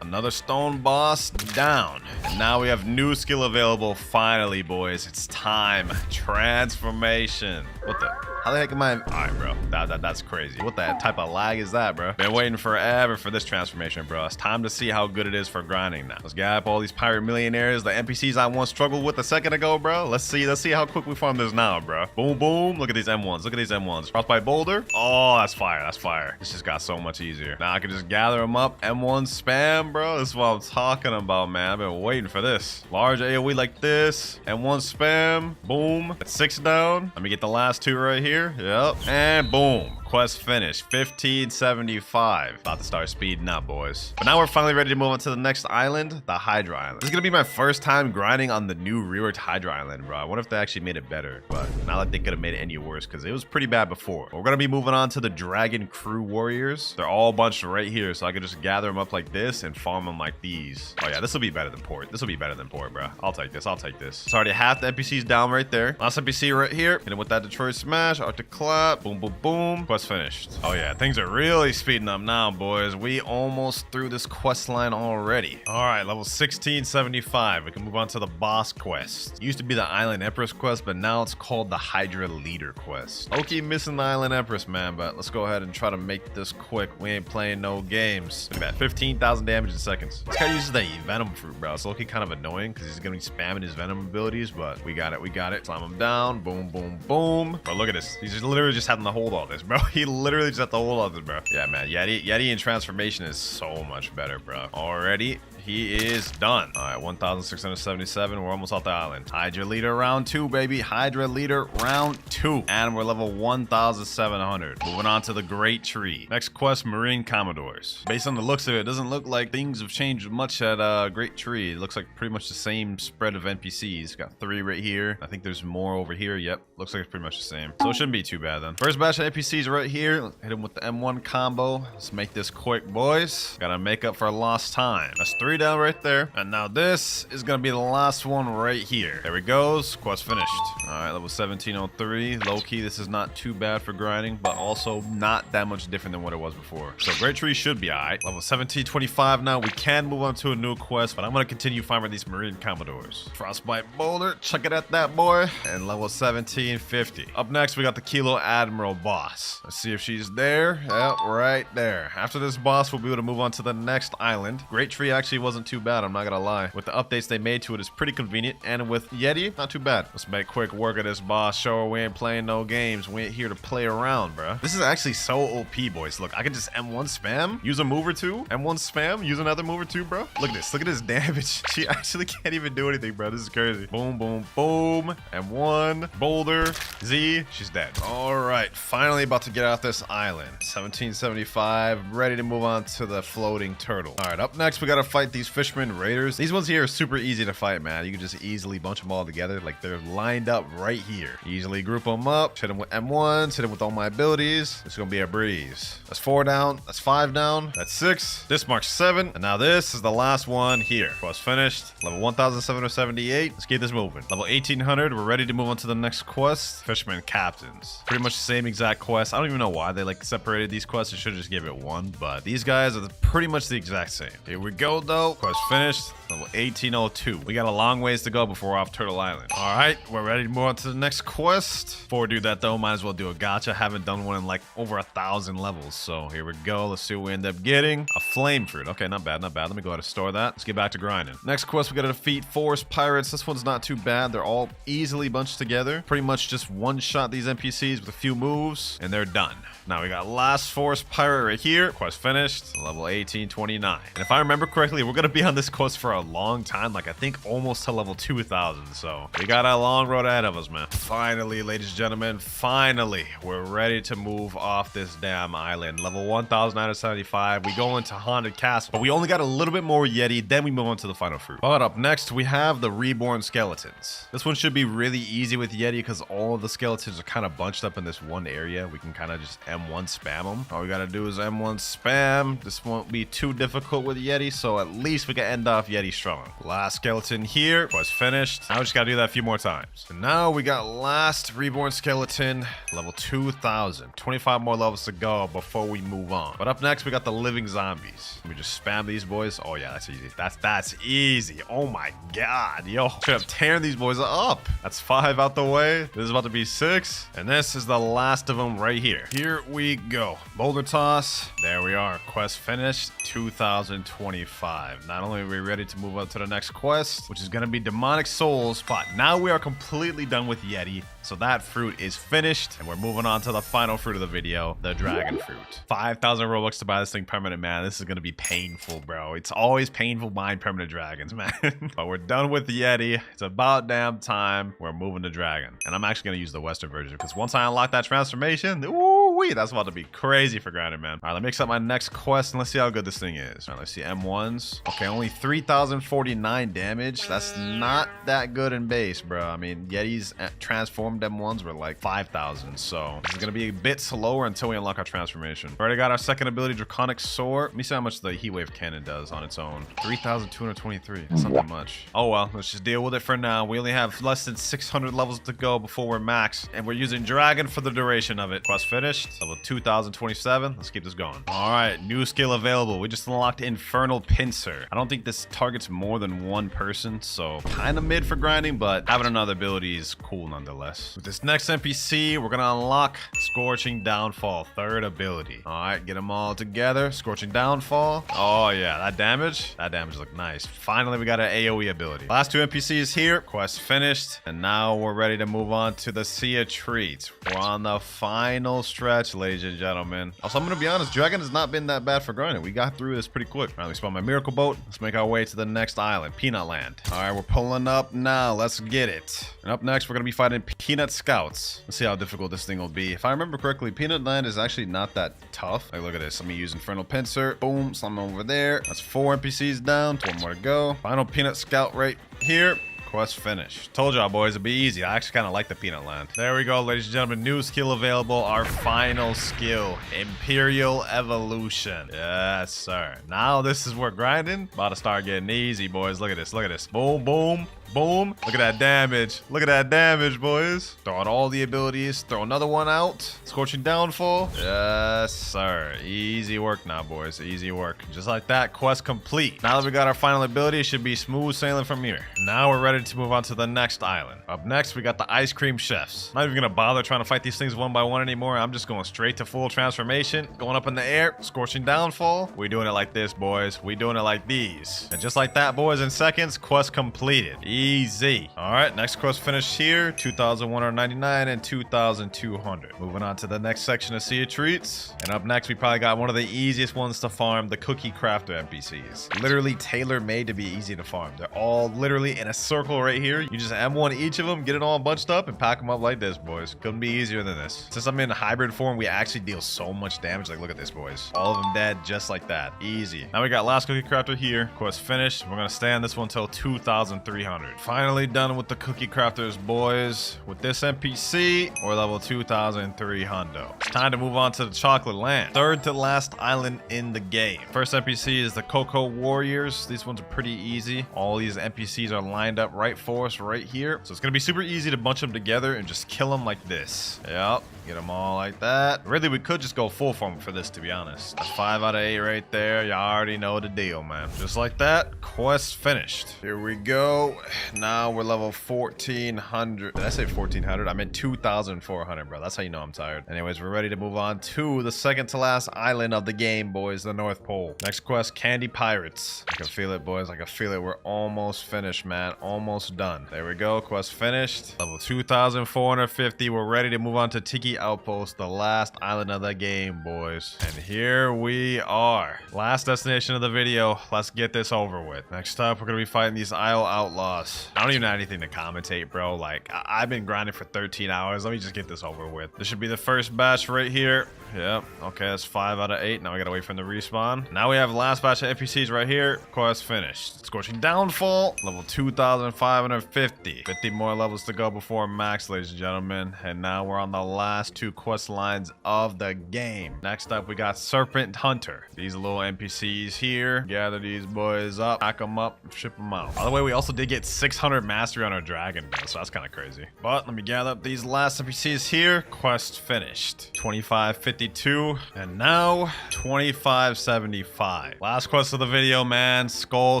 Another stone boss down. And now we have new skill available. Finally, boys. It's time. Transformation. What the? How the heck am I? All right, bro. That's crazy. What the type of lag is that, bro? Been waiting forever for this transformation, bro. It's time to see how good it is for grinding now. Let's get up all these pirate millionaires, the NPCs I once struggled with a second ago, bro. Let's see how quick we farm this now, bro. Boom, boom. Look at these M1s. Look at these M1s. Frostbite Boulder. Oh, that's fire. That's fire. This just got so much easier. Now I can just gather them up. M1 spam, bro. This is what I'm talking about, man. I've been waiting for this. Large AoE like this. M1 spam. Boom. That's 6 down. Let me get the last 2 right here. Yep. And boom. Quest finished. 1575. About to start speeding up, boys. But now we're finally ready to move on to the next island, the Hydra Island. This is gonna be my first time grinding on the new reworked Hydra Island, bro. I wonder if they actually made it better, but not like they could have made it any worse because it was pretty bad before. We're gonna be moving on to the Dragon Crew Warriors. They're all bunched right here, so I can just gather them up like this and farm them like these. Oh yeah, this will be better than Port. This will be better than Port, bro. I'll take this. I'll take this. It's already half the NPCs down right there. Last NPC right here. Hit him with that Detroit smash. Arctic clap. Boom, boom, boom. Quest finished. Oh yeah, things are really speeding up now, boys. We almost through this quest line already. All right, level 1675. We can move on to the boss quest. It used to be the Island Empress quest, but now it's called the Hydra Leader quest. Okay, missing the Island Empress, man, but let's go ahead and try to make this quick. We ain't playing no games. Look at that, 15,000 damage in seconds. This guy uses the Venom fruit, bro. It's looking kind of annoying because he's gonna be spamming his Venom abilities, but we got it. We got it. Slam him down. Boom, boom, boom. Bro, look at this. He's just literally just having to hold all this, bro. He literally just have to hold all this, bro. Yeah, man. Yeti in transformation is so much better, bro. Already. He is done. All right, 1,677. We're almost off the island. Hydra Leader round 2, baby. Hydra Leader round 2. And we're level 1,700. Moving on to the Great Tree. Next quest, Marine Commodores. Based on the looks of it, it doesn't look like things have changed much at Great Tree. It looks like pretty much the same spread of NPCs. Got 3 right here. I think there's more over here. Yep, looks like it's pretty much the same. So it shouldn't be too bad then. First batch of NPCs right here. Hit him with the M1 combo. Let's make this quick, boys. Gotta make up for lost time. That's 3 down right there. And now this is gonna be the last one right here. There we goes. Quest finished. All right, level 1703. Low-key, this is not too bad for grinding, but also not that much different than what it was before. So Great Tree should be all right. Level 1725 now. We can move on to a new quest, but I'm gonna continue farming these Marine Commodores. Frostbite Boulder. Chuck it at that boy. And level 1750. Up next, we got the Kilo Admiral boss. Let's see if she's there. Yep, right there. After this boss, we'll be able to move on to the next island. Great Tree actually wasn't too bad, I'm not gonna lie. With the updates they made to it, it's pretty convenient. And with Yeti, not too bad. Let's make quick work of this boss. Show her we ain't playing no games. We ain't here to play around, bro. This is actually so OP, boys. Look, I can just M1 spam, use a move or two, M1 spam, use another move or two, bro. Look at this. Look at this damage. She actually can't even do anything, bro. This is crazy. Boom, boom, boom. M1, Boulder, Z. She's dead. All right, finally about to get out this island. 1775, ready to move on to the floating turtle. All right, up next, we gotta fight fight these fishermen raiders. These ones here are super easy to fight, man. You can just easily bunch them all together. Like, they're lined up right here. Easily group them up, hit them with M1s, hit them with all my abilities. It's gonna be a breeze. That's 4 down, that's 5 down, that's 6. This marks 7, and now this is the last one here. Quest finished. Level 1778. Let's keep this moving. Level 1800. We're ready to move on to the next quest. Fisherman captains. Pretty much the same exact quest. I don't even know why they like separated these quests. They should have just gave it one, but these guys are pretty much the exact same. Here we go though. Quest finished. Level 1802. We got a long ways to go before we're off Turtle Island. All right, we're ready to move on to the next quest. Before we do that though, might as well do a gacha. Haven't done one in like over 1,000 levels. So here we go. Let's see what we end up getting. A flame fruit. Okay, not bad, not bad. Let me go ahead and store that. Let's get back to grinding. Next quest, we gotta defeat forest pirates. This one's not too bad. They're all easily bunched together. Pretty much just one-shot these NPCs with a few moves, and they're done. Now we got last forest pirate right here. Quest finished. Level 1829. And if I remember correctly, we're gonna be on this quest for a long time. Like, I think almost to level 2000. So we got a long road ahead of us, man. Finally, ladies and gentlemen, finally, we're ready to move off this damn island. Level 1975. We go into Haunted Castle, but we only got a little bit more Yeti. Then we move on to the final fruit. But up next, we have the reborn skeletons. This one should be really easy with Yeti because all of the skeletons are kind of bunched up in this one area. We can kind of just M1 spam them. All we gotta do is M1 spam. This won't be too difficult with Yeti, so at least we can end off Yeti strong. Last skeleton here. Quest finished. Now we just gotta do that a few more times. And now we got last reborn skeleton, level 2000. 25 more levels to go before we move on. But up next, we got the living zombies. Let me just spam these boys. Oh yeah, that's easy. That's easy. Oh my god, yo. Should have tearing these boys up. That's 5 out the way. This is about to be 6. And this is the last of them right here. Here we go. Boulder toss. There we are. Quest finished. 2025. Not only are we ready to move on to the next quest, which is going to be demonic souls, but now we are completely done with Yeti. So that fruit is finished, and we're moving on to the final fruit of the video, the dragon fruit. 5,000 Robux to buy this thing permanent, man. This is going to be painful, bro. It's always painful buying permanent dragons, man. But we're done with the Yeti. It's about damn time. We're moving to dragon. And I'm actually going to use the Western version because once I unlock that transformation, ooh-wee, that's about to be crazy for granted, man. All right, let me mix up my next quest and let's see how good this thing is. All right, let's see M1s. Okay, only 3,049 damage. That's not that good in base, bro. I mean, Yetis transformed M1s were like 5,000, so this is gonna be a bit slower until we unlock our transformation. We already got our second ability, Draconic Sword. Let me see how much the Heat Wave Cannon does on its own. 3,223. That's not that much. Oh well, let's just deal with it for now. We only have less than 600 levels to go before we're max, and we're using Dragon for the duration of it. Quest finished. Level 2027. Let's keep this going. All right, new skill available. We just unlocked Infernal Pincer. I don't think this targets more than one person, so kind of mid for grinding, but having another ability is cool nonetheless. With this next NPC, we're gonna unlock Scorching Downfall, third ability. All right, get them all together. Scorching Downfall. Oh yeah, that damage looked nice. Finally, we got an AoE ability. Last two NPCs here. Quest finished, and now we're ready to move on to the Sea of Treats. We're on the final stretch, ladies and gentlemen. Also, I'm gonna be honest, Dragon has not been that bad for grinding. We got through this pretty quick. All right, we spawn my miracle boat. Let's make our way to the next island, Peanut Land. All right, we're pulling up now. Let's get it. And up next, we're gonna be fighting Peanut Scouts. Let's see how difficult this thing will be. If I remember correctly, Peanut Land is actually not that tough. Like, look at this. Let me use Infernal Pincer. Boom, slime over there. That's 4 NPCs down. 4 more to go. Final Peanut Scout right here. Quest finished. Told y'all, boys, it'd be easy. I actually kind of like the Peanut Land. There we go, ladies and gentlemen. New skill available. Our final skill, Imperial Evolution. Yes, sir. Now this is where grinding about to start getting easy, boys. Look at this. Look at this. Boom, boom. Boom. Look at that damage. Look at that damage, boys. Throw out all the abilities. Throw another one out. Scorching Downfall. Yes, sir. Easy work now, boys. Easy work. Just like that, quest complete. Now that we got our final ability, it should be smooth sailing from here. Now we're ready to move on to the next island. Up next, we got the Ice Cream Chefs. Not even gonna bother trying to fight these things one by one anymore. I'm just going straight to full transformation. Going up in the air. Scorching Downfall. We doing it like this, boys. We doing it like these. And just like that, boys, in seconds, quest completed. Easy. All right, next quest finished here. 2,199 and 2,200. Moving on to the next section of Sea of Treats. And up next, we probably got one of the easiest ones to farm, the Cookie Crafter NPCs. Literally tailor-made to be easy to farm. They're all literally in a circle right here. You just M1 each of them, get it all bunched up, and pack them up like this, boys. Couldn't be easier than this. Since I'm in hybrid form, we actually deal so much damage. Like, look at this, boys. All of them dead just like that. Easy. Now we got last Cookie Crafter here. Quest finished. We're gonna stay on this one until 2,300. Finally done with the Cookie Crafters, boys. With this NPC, we're level 2,300. It's time to move on to the Chocolate Land. Third to last island in the game. First NPC is the Cocoa Warriors. These ones are pretty easy. All these NPCs are lined up right for us right here. So it's gonna be super easy to bunch them together and just kill them like this. Yep. Get them all like that. Really, we could just go full form for this, to be honest. That's 5 out of 8 right there. You already know the deal, man. Just like that, quest finished. Here we go. Now we're level 1,400. Did I say 1,400? I meant 2,400, bro. That's how you know I'm tired. Anyways, we're ready to move on to the second to last island of the game, boys, the North Pole. Next quest, Candy Pirates. I can feel it, boys. I can feel it. We're almost finished, man. Almost done. There we go. Quest finished. Level 2,450. We're ready to move on to Tiki Outpost, the last island of the game, boys. And here we are. Last destination of the video. Let's get this over with. Next up, we're gonna be fighting these Isle Outlaws. I don't even have anything to commentate, bro. Like, I've been grinding for 13 hours. Let me just get this over with. This should be the first batch right here. Yep. Okay, that's 5 out of 8. Now we gotta wait for them to respawn. Now we have last batch of NPCs right here. Quest finished. Scorching Downfall, level 2,550. 50 more levels to go before max, ladies and gentlemen. And now we're on the last 2 quest lines of the game. Next up, we got Serpent Hunter. These little NPCs here. Gather these boys up, pack them up, ship them out. By the way, we also did get 600 mastery on our dragon, bro, so that's kind of crazy. But let me gather up these last NPCs here. Quest finished. 2552, and now 2575. Last quest of the video, man. Skull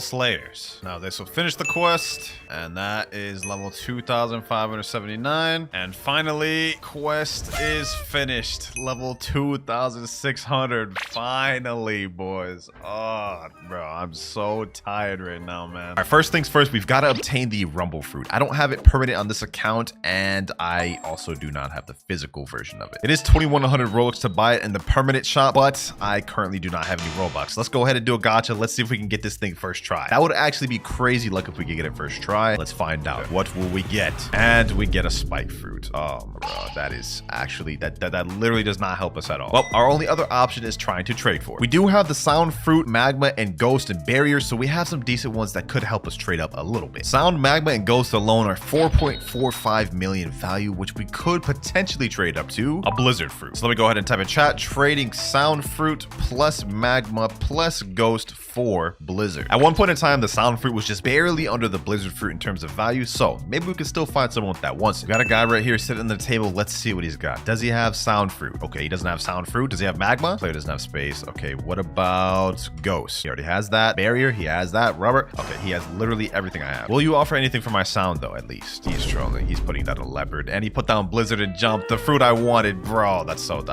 Slayers. Now this will finish the quest, and that is level 2,579. And finally, quest is finished. Level 2,600. Finally, boys. Oh, bro, I'm so tired right now, man. All right, first things first, we've got to obtain the Rumble Fruit. I don't have it permanent on this account, and I also do not have the physical version of it. It is 2,100 Robux to buy it in the permanent shop, but I currently do not have any Robux. Let's go ahead and do a gacha. Let's see if we can get this thing first try. That would actually be crazy luck if we could get it first try. Let's find out. What will we get? And we get a spike fruit. Oh, bro, that is actually, that literally does not help us at all. Well, our only other option is trying to trade for it. We do have the Sound Fruit, Magma, and Ghost and Barrier, so we have some decent ones that could help us trade up a little bit. Sound, Magma, and Ghost alone are 4.45 million value, which we could potentially trade up to a Blizzard Fruit. So let me go ahead and type in chat, trading Sound Fruit plus Magma plus Ghost for Blizzard. At one point in time, the Sound Fruit was just barely under the Blizzard Fruit in terms of value, so maybe we could still find someone that wants it. We got a guy right here sitting on the table. Let's see what he's got. Does he have Sound Fruit? Okay, he doesn't have Sound Fruit. Does he have Magma? Player doesn't have space. Okay, what about Ghost? He already has that. Barrier, he has that. Rubber, okay, he has literally everything I have. Will you offer anything for my sound though, at least? He's trolling. He's putting down a leopard, and he put down Blizzard and Jump, the fruit I wanted. Bro, that's such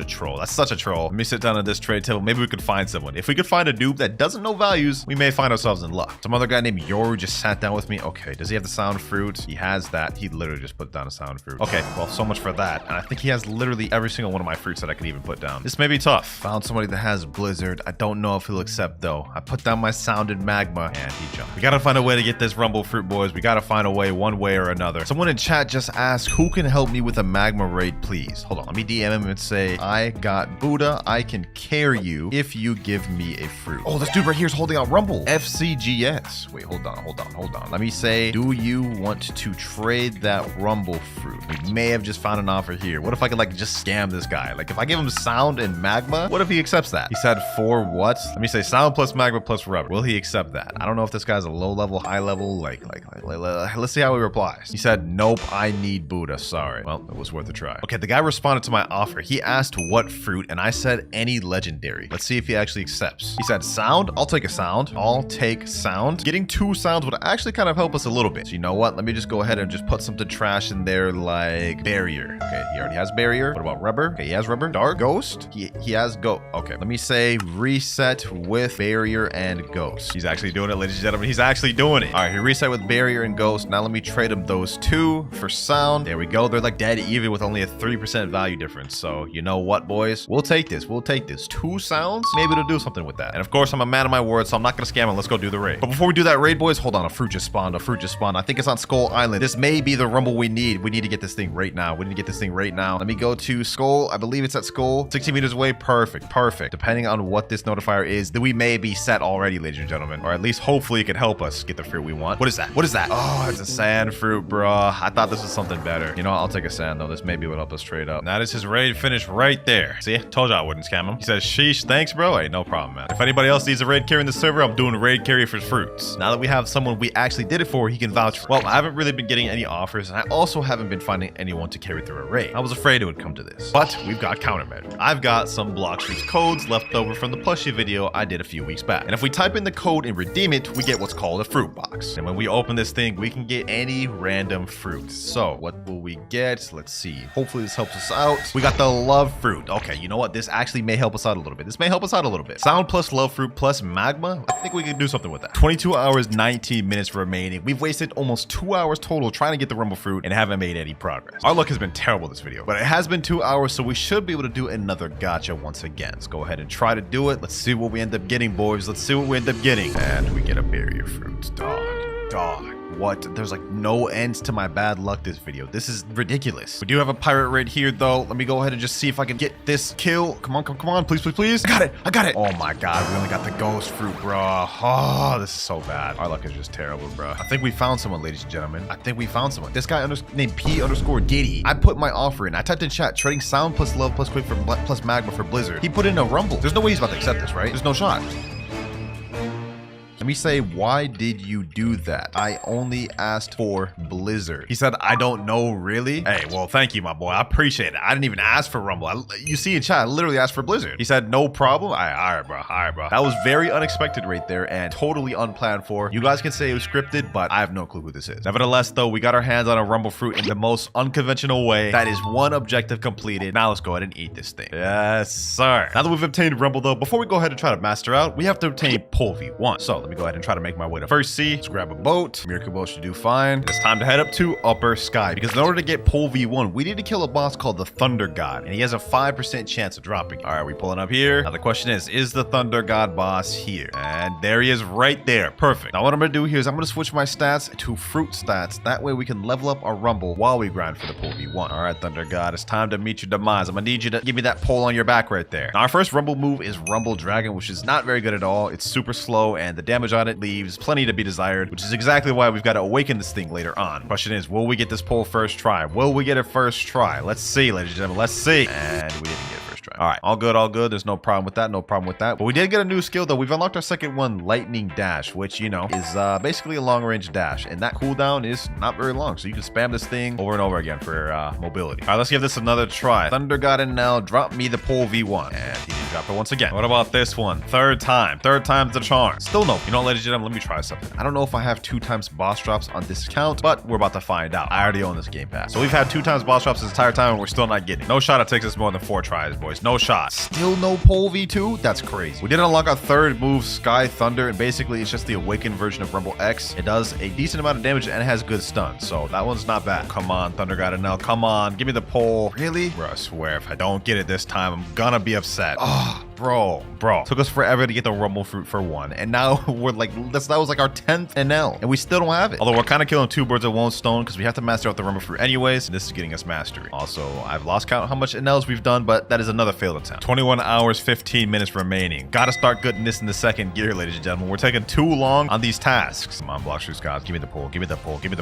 a troll. That's such a troll. Let me sit down at this trade table. Maybe we could find someone. If we could find a dupe that doesn't know values, we may find ourselves in luck. Some other guy named Yoru just sat down with me. Okay, does he have the Sound Fruit? He has that. He literally just put down a Sound Fruit. Okay, well, so much for that. And I think he has literally every single one of my fruits that I can even put down. This may be tough. Found somebody that has Blizzard. I don't know if he'll accept though. I put down my Sound and Magma, and he jumped. We gotta find a way to get this Rumble Fruit, boys. We gotta find a way, one way or another. Someone in chat just asked, who can help me with a Magma raid, please? Hold on, let me DM him and say, I got Buddha. I can carry you if you give me a fruit. Oh, this dude right here is holding out Rumble. FCGS. Wait, hold on. Let me say, do you want to trade that Rumble Fruit? We may have just found an offer here. What if I could like just scam this guy? Like if I give him Sound and Magma, what if he accepts that? He said for what? Let me say Sound plus Magma plus Rubber. Will he accept that? I don't know if this guy's a low level, high level, like let's see how he replies. He said, nope, I need Buddha. Sorry. Well, it was worth a try. Okay, the guy responded to my offer offer. He asked what fruit, and I said any legendary. Let's see if he actually accepts. He said sound. I'll take a sound. I'll take sound. Getting 2 sounds would actually kind of help us a little bit. So you know what? Let me just go ahead and just put something trash in there like barrier. Okay, he already has barrier. What about rubber? Okay, he has rubber. Dark. Ghost. He has go. Okay, let me say reset with barrier and ghost. He's actually doing it, ladies and gentlemen. He's actually doing it. All right, he reset with barrier and ghost. Now let me trade him those 2 for sound. There we go. They're like dead even with only a 3% value difference. So you know what, boys? We'll take this. We'll take this. 2 sounds. Maybe it'll do something with that. And of course, I'm a man of my word, so I'm not gonna scam him. Let's go do the raid. But before we do that raid, boys, hold on. A fruit just spawned. A fruit just spawned. I think it's on Skull Island. This may be the rumble we need. We need to get this thing right now. We need to get this thing right now. Let me go to Skull. I believe it's at Skull. 60 meters away. Perfect. Perfect. Depending on what this notifier is, then we may be set already, ladies and gentlemen. Or at least hopefully it can help us get the fruit we want. What is that? What is that? Oh, it's a sand fruit, bro. I thought this was something better. You know, I'll take a sand though. This maybe would help us trade up. That is his raid finish right there. See, told you I wouldn't scam him. He says, sheesh, thanks, bro. Hey, no problem, man. If anybody else needs a raid carry in the server, I'm doing a raid carry for fruits. Now that we have someone we actually did it for, he can vouch for. Well, I haven't really been getting any offers, and I also haven't been finding anyone to carry through a raid. I was afraid it would come to this, but we've got countermeasures. I've got some Blox codes left over from the plushie video I did a few weeks back. And if we type in the code and redeem it, we get what's called a fruit box. And when we open this thing, we can get any random fruit. So what will we get? Let's see. Hopefully this helps us out. We got the love fruit. Okay, you know what? This actually may help us out a little bit. This may help us out a little bit. Sound plus love fruit plus magma. I think we can do something with that. 22 hours, 19 minutes remaining. We've wasted almost 2 hours total trying to get the rumble fruit and haven't made any progress. Our luck has been terrible this video, but it has been 2 hours, so we should be able to do another gacha once again. Let's go ahead and try to do it. Let's see what we end up getting, boys. Let's see what we end up getting. And we get a barrier fruit. Dog. What? There's like no ends to my bad luck this video. This is ridiculous. We do have a pirate raid here though. Let me go ahead and just see if I can get this kill. Come on, please. I got it. Oh my god, we only got the ghost fruit, bro. Oh, this is so bad. Our luck is just terrible, bro. I think we found someone, ladies and gentlemen. I think we found someone. This guy named P_Diddy. I put my offer in. I typed in chat, trading sound plus love plus quick for plus magma for blizzard. He put in a rumble. There's no way he's about to accept this, right? There's no shot. Let me say, why did you do that? I only asked for blizzard. He said, I don't know, really? Hey, well, thank you, my boy. I appreciate it. I didn't even ask for rumble. You see in chat, I literally asked for blizzard. He said, no problem. All right, bro. That was very unexpected right there and totally unplanned for. You guys can say it was scripted, but I have no clue who this is. Nevertheless, though, we got our hands on a rumble fruit in the most unconventional way. That is one objective completed. Now let's go ahead and eat this thing. Yes, sir. Now that we've obtained rumble, though, before we go ahead and try to master out, we have to obtain pole V1. So let me go ahead and try to make my way to first sea. Let's grab a boat. Miracle boat should do fine. It's time to head up to upper sky because in order to get pole V1, we need to kill a boss called the Thunder God, and he has a 5% chance of dropping. All right, we pulling up here. Now the question is the Thunder God boss here? And there he is right there. Perfect. Now what I'm gonna do here is I'm gonna switch my stats to fruit stats. That way we can level up our rumble while we grind for the pole V1. All right, Thunder God, it's time to meet your demise. I'm gonna need you to give me that pole on your back right there. Now our first rumble move is Rumble Dragon, which is not very good at all. It's super slow and the damage on it leaves plenty to be desired, which is exactly why we've got to awaken this thing later on. Question is, will we get this pole first try? Will we get it first try? Let's see, ladies and gentlemen. Let's see. And we didn't get it first try. All right, all good. There's no problem with that. But we did get a new skill though. We've unlocked our second one, Lightning Dash, which, you know, is basically a long range dash, and that cooldown is not very long, so you can spam this thing over and over again for mobility. All right, let's give this another try. Thunder God and now drop me the pole V1, and he didn't drop it once again. What about this one? Third time's the charm. Still no. You know, ladies and gentlemen, let me try something. I don't know if I have 2 times boss drops on this account, but we're about to find out. I already own this game pass, so we've had 2 times boss drops this entire time, and we're still not getting it. No shot it takes us more than 4 tries, boys. No shot. Still no pole V2? That's crazy. We did unlock our third move, Sky Thunder, and basically it's just the awakened version of Rumble X. It does a decent amount of damage and it has good stun, so that one's not bad. Come on, Thunder God, and now come on, give me the pole. Really? Bro, I swear if I don't get it this time, I'm gonna be upset. Oh, bro. Took us forever to get the rumble fruit for 1, and now we're like, that was like our 10th NL, and we still don't have it. Although we're kind of killing 2 birds with 1 stone because we have to master out the rumble fruit anyways, and this is getting us mastery. Also, I've lost count how much NLs we've done, but that is another failed attempt. 21 hours, 15 minutes remaining. Gotta start getting this in the second gear, ladies and gentlemen. We're taking too long on these tasks. Come on, Blox guys, give me the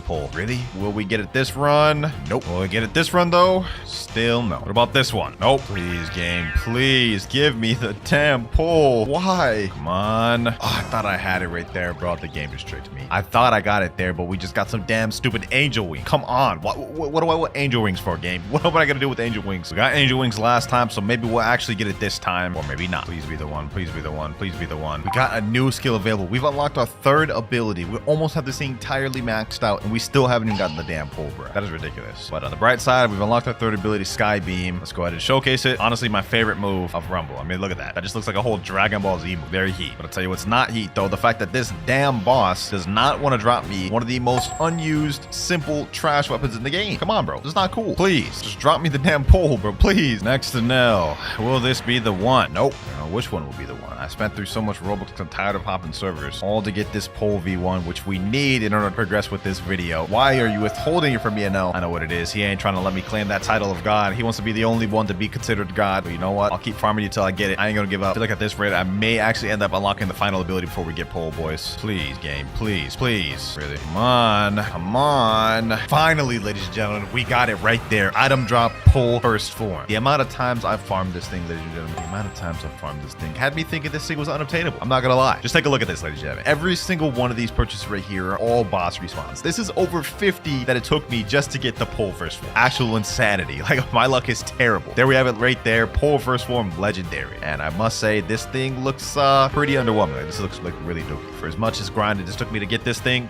pole. Really? Will we get it this run? Nope. Will we get it this run though? Still no. What about this one? Nope. Please, game, please give me the damn pole. Why? Come on. Oh, I thought I had it right there, bro. The game just tricked me. I thought I got it there, but we just got some damn stupid angel wing. Come on. What do I want angel wings for, game? What am I gonna do with angel wings? We got angel wings last time, so maybe we'll actually get it this time, or maybe not. Please be the one. Please be the one. Please be the one. We got a new skill available. We've unlocked our third ability. We almost have this thing entirely maxed out, and we still haven't even gotten the damn pole, bro. That is ridiculous. But on the bright side, we've unlocked our third ability, Sky Beam. Let's go ahead and showcase it. Honestly, my favorite move of Rumble. I mean, look at that. That just looks like a whole Dragon Ball Z move. Very heat. But I'll tell you what's not heat, though. The fact that this damn boss does not want to drop me one of the most unused, simple trash weapons in the game. Come on, bro. This is not cool. Please, just drop me the damn pole, bro. Please. Next to Nell. Will this be the one? Nope. I don't know which one will be the one. I spent through so much Roblox. I'm tired of hopping servers. All to get this pole V1, which we need in order to progress with this video. Why are you withholding it from me, Nell? I know what it is. He ain't trying to let me claim that title of God. He wants to be the only one to be considered God. But you know what? I'll keep farming you till I get it. I ain't gonna give up. I feel like at this rate, I may actually end up unlocking the final ability before we get pole, boys. Please, game. Please, please. Really? Come on. Come on. Finally, ladies and gentlemen, we got it right there. Item drop, pole, first form. The amount of times I've farmed this thing, ladies and gentlemen, the amount of times I've farmed this thing had me thinking this thing was unobtainable. I'm not gonna lie. Just take a look at this, ladies and gentlemen. Every single one of these purchases right here are all boss respawns. This is over 50 that it took me just to get the pole first form. Actual insanity. Like, my luck is terrible. There we have it right there. Pole first form, legendary. And I must say, this thing looks pretty underwhelming. This looks like really dope. For as much as grind it just took me to get this thing,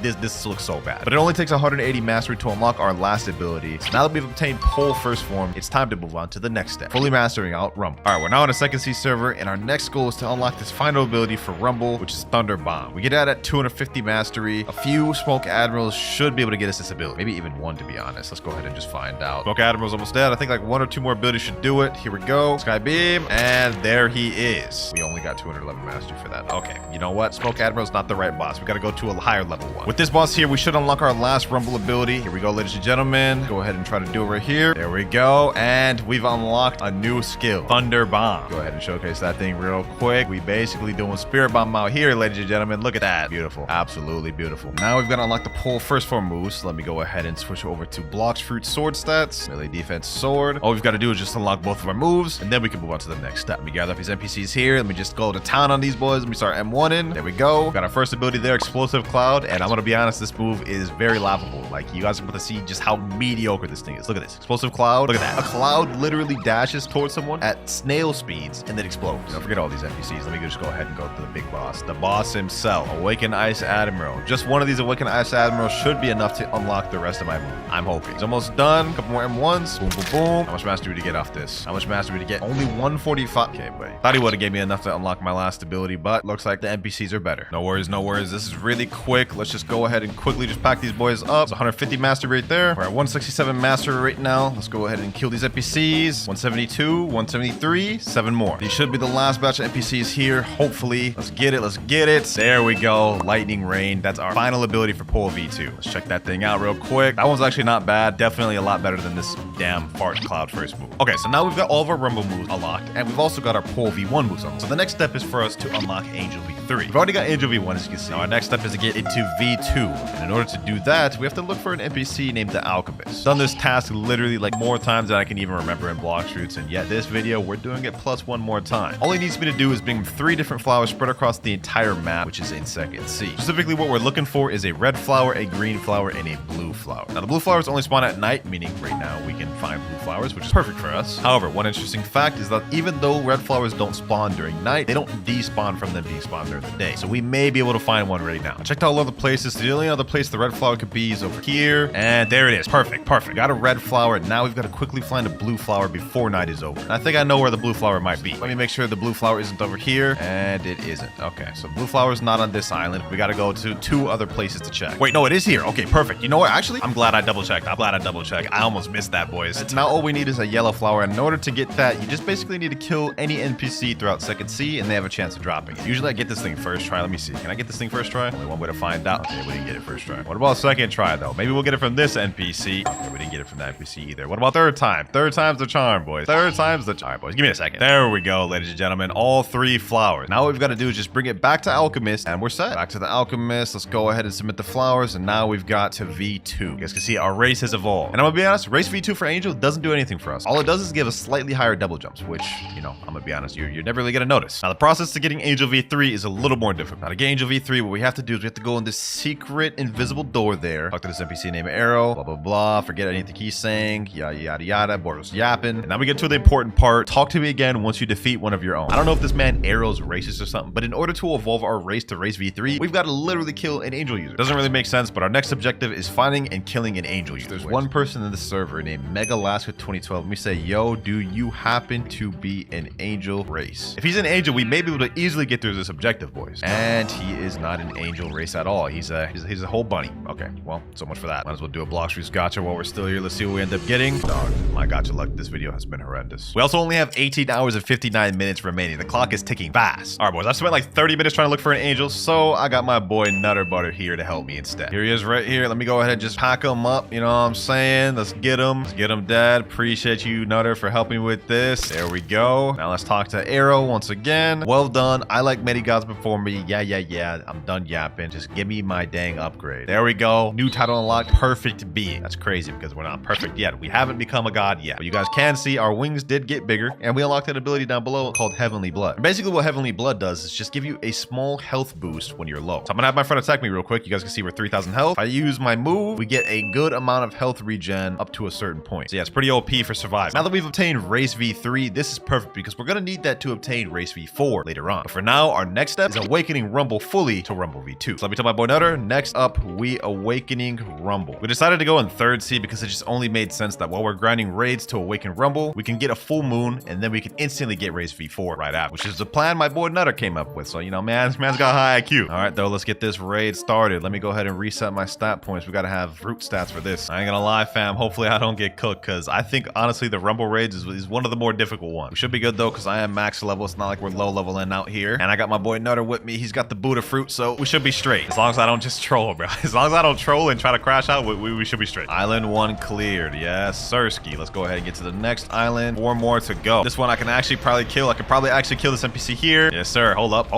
this looks so bad. But it only takes 180 mastery to unlock our last ability. So now that we've obtained pole first form, it's time to move on to the next step. Fully mastering out Rumble. All right, we're now on a second C server, and our next goal is to unlock this final ability for Rumble, which is Thunder Bomb. We get that at 250 mastery. A few Smoke Admirals should be able to get us this ability. Maybe even one, to be honest. Let's go ahead and just find out. Smoke Admiral's almost dead. I think like one or two more abilities should do it. Here we go. Sky Beam, and there he is. We only got 211 mastery for that. Okay, you know what? Smoke Admiral's not the right boss. We got to go to a higher level one. With this boss here, we should unlock our last Rumble ability. Here we go, ladies and gentlemen. Go ahead and try to do it right here. There we go. And we've unlocked a new skill, Thunder Bomb. Go ahead and showcase that thing real quick. We basically doing Spirit Bomb out here, ladies and gentlemen. Look at that. Beautiful. Absolutely beautiful. Now we've got to unlock the pole first form moves. Let me go ahead and switch over to Blox Fruit Sword stats. Melee defense sword. All we've got to do is just unlock both of our moves, and then we can move on to the next step. Let me gather up these NPCs here. Let me just go to town on these boys. Let me start M1ing. There we go. We've got our first ability there, Explosive Cloud. And I'm going to be honest, this move is very laughable. Like, you guys are about to see just how mediocre this thing is. Look at this. Explosive Cloud. Look at that. A cloud literally dashes towards someone at snail speeds and then explodes. Don't forget all these NPCs. Let me just go ahead and go to the big boss. The boss himself. Awakened Ice Admiral. Just one of these Awakened Ice Admirals should be enough to unlock the rest of my move. I'm hoping. It's almost done. A couple more M1s. Boom, boom, boom. How much mastery to get off this? How much mastery to get? Only 145. Okay, wait. Thought he would have gave me enough to unlock my last ability, but looks like the NPCs are better. No worries, no worries. This is really quick. Let's just go ahead and quickly just pack these boys up. It's 150 mastery right there. We're at 167 mastery right now. Let's go ahead and kill these NPCs. 172, 173, 7 more. These should be the last batch of NPCs here. Hopefully. Let's get it. Let's get it. There we go. Lightning Rain. That's our final ability for pole V2. Let's check that thing out real quick. That one's actually not bad. Definitely a lot better than this damn fart cloud first move. Okay, so now we've got all of our Rumble moves unlocked, and we've also got our pole V1 moves unlocked. So the next step is for us to unlock Angel V3. We've already got Angel V1, as you can see. Now our next step is to get into V2. And in order to do that, we have to look for an NPC named the Alchemist. Done this task literally like more times than I can even remember in Blox Fruits, and yet this video, we're doing it plus one more time. All he needs me to do is bring 3 different flowers spread across the entire map, which is in second C. Specifically, what we're looking for is a red flower, a green flower, and a blue flower. Now, the blue flowers only spawn at night, meaning right now we can find blue flowers, which is perfect for us. However, one interesting fact is that even though red flowers don't spawn during night, they don't despawn from them being spawned during the day. So we may be able to find one right now. I checked out all the places. The only other place the red flower could be is over here. And there it is. Perfect. Perfect. Got a red flower. Now we've got to quickly find a blue flower before night is over. And I think I know where the blue flower might be. Let me make sure the blue flower isn't over here. And it isn't. Okay. So blue flower is not on this island. We got to go to 2 other places to check. Wait, no, it is here. Okay, perfect. You know what? Actually, I'm glad I double checked. I'm glad I double checked. I almost missed that, boys. It's now all we need is a yellow flower. And in order to get that, you just basically need to kill any NPC throughout second C and they have a chance of dropping it. Usually I get this thing first try. Let me see. Can I get this thing first try? Only one way to find out. Okay, we didn't get it first try. What about second try, though? Maybe we'll get it from this NPC. Okay, we didn't get it from that NPC either. What about third time? Third time's the charm, boys. Third time's the charm. All right, boys. Give me a second. There we go, ladies and gentlemen. All 3 flowers. Now what we've got to do is just bring it back to Alchemist, and we're set. Back to the Alchemist. Let's go ahead and submit the flowers, and now we've got to V2. You guys can see our race has evolved. And I'm gonna be honest, race V2 for Angel doesn't do anything for us. All it does is give us slightly higher double jumps, which, you know, well, I'm gonna be honest, you're never really gonna notice. Now, the process to getting Angel V3 is a little more difficult. Now, to get Angel V3, what we have to do is we have to go in this secret invisible door there. Talk to this NPC named Arrow, blah, blah, blah. Forget anything he's saying, yada, yada, yada. Bortles yapping. And now we get to the important part. Talk to me again once you defeat one of your own. I don't know if this man Arrow's racist or something, but in order to evolve our race to race V3, we've got to literally kill an Angel user. Doesn't really make sense, but our next objective is finding and killing an Angel user. There's one person in the server named Megalaska2012. Let me say, yo, do you happen to be an Angel race? If he's an Angel, we may be able to easily get through this objective, boys. And he is not an Angel race at all. He's a whole bunny. Okay, well, so much for that. Might as well do a Blox Freeze gotcha while we're still here. Let's see what we end up getting. Dog, my gotcha luck. This video has been horrendous. We also only have 18 hours and 59 minutes remaining. The clock is ticking fast. All right, boys, I spent like 30 minutes trying to look for an Angel, so I got my boy Nutter Butter here to help me instead. Here he is right here. Let me go ahead and just pack him up. You know what I'm saying? Let's get him. Let's get him dead. Appreciate you, Nutter, for helping me with this. There we go. Now let's talk to Arrow once again. Well done. I like many gods before me. Yeah. I'm done yapping. Just give me my dang upgrade. There we go. New title unlocked. Perfect being. That's crazy because we're not perfect yet. We haven't become a god yet. But you guys can see our wings did get bigger, and we unlocked an ability down below called Heavenly Blood. And basically what Heavenly Blood does is just give you a small health boost when you're low. So I'm gonna have my friend attack me real quick. You guys can see we're 3,000 health. If I use my move, we get a good amount of health regen up to a certain point. So yeah, it's pretty OP for surviving. Now that we've obtained Race V3, this is perfect because we're gonna need that to obtain Race V4 later on. But for now, our next step is awakening Rumble fully to Rumble V2. So let me tell my boy Nutter, next up, we awakening Rumble. We decided to go in third seed because it just only made sense that while we're grinding raids to awaken Rumble, we can get a full moon and then we can instantly get Race V4 right after, which is the plan my boy Nutter came up with. So, you know, man's got high IQ. All right, though, let's get this raid started. Let me go ahead and reset my stat points. We got to have root stats for this. I ain't gonna lie, fam. Hopefully I don't get cooked because I think, honestly, the Rumble raids is one of the more difficult ones. We should be good, though, because I am max level. It's not like we're low leveling out here. And I got my boy Nutter with me. He's got the Buddha fruit, so we should be straight. As long as I don't just troll, bro. As long as I don't troll and try to crash out, we should be straight. Island 1 cleared. Yes, Sirski. Let's go ahead and get to the next island. 4 more to go. This one I can actually probably kill. I can probably actually kill this NPC here. Yes, sir. Hold up.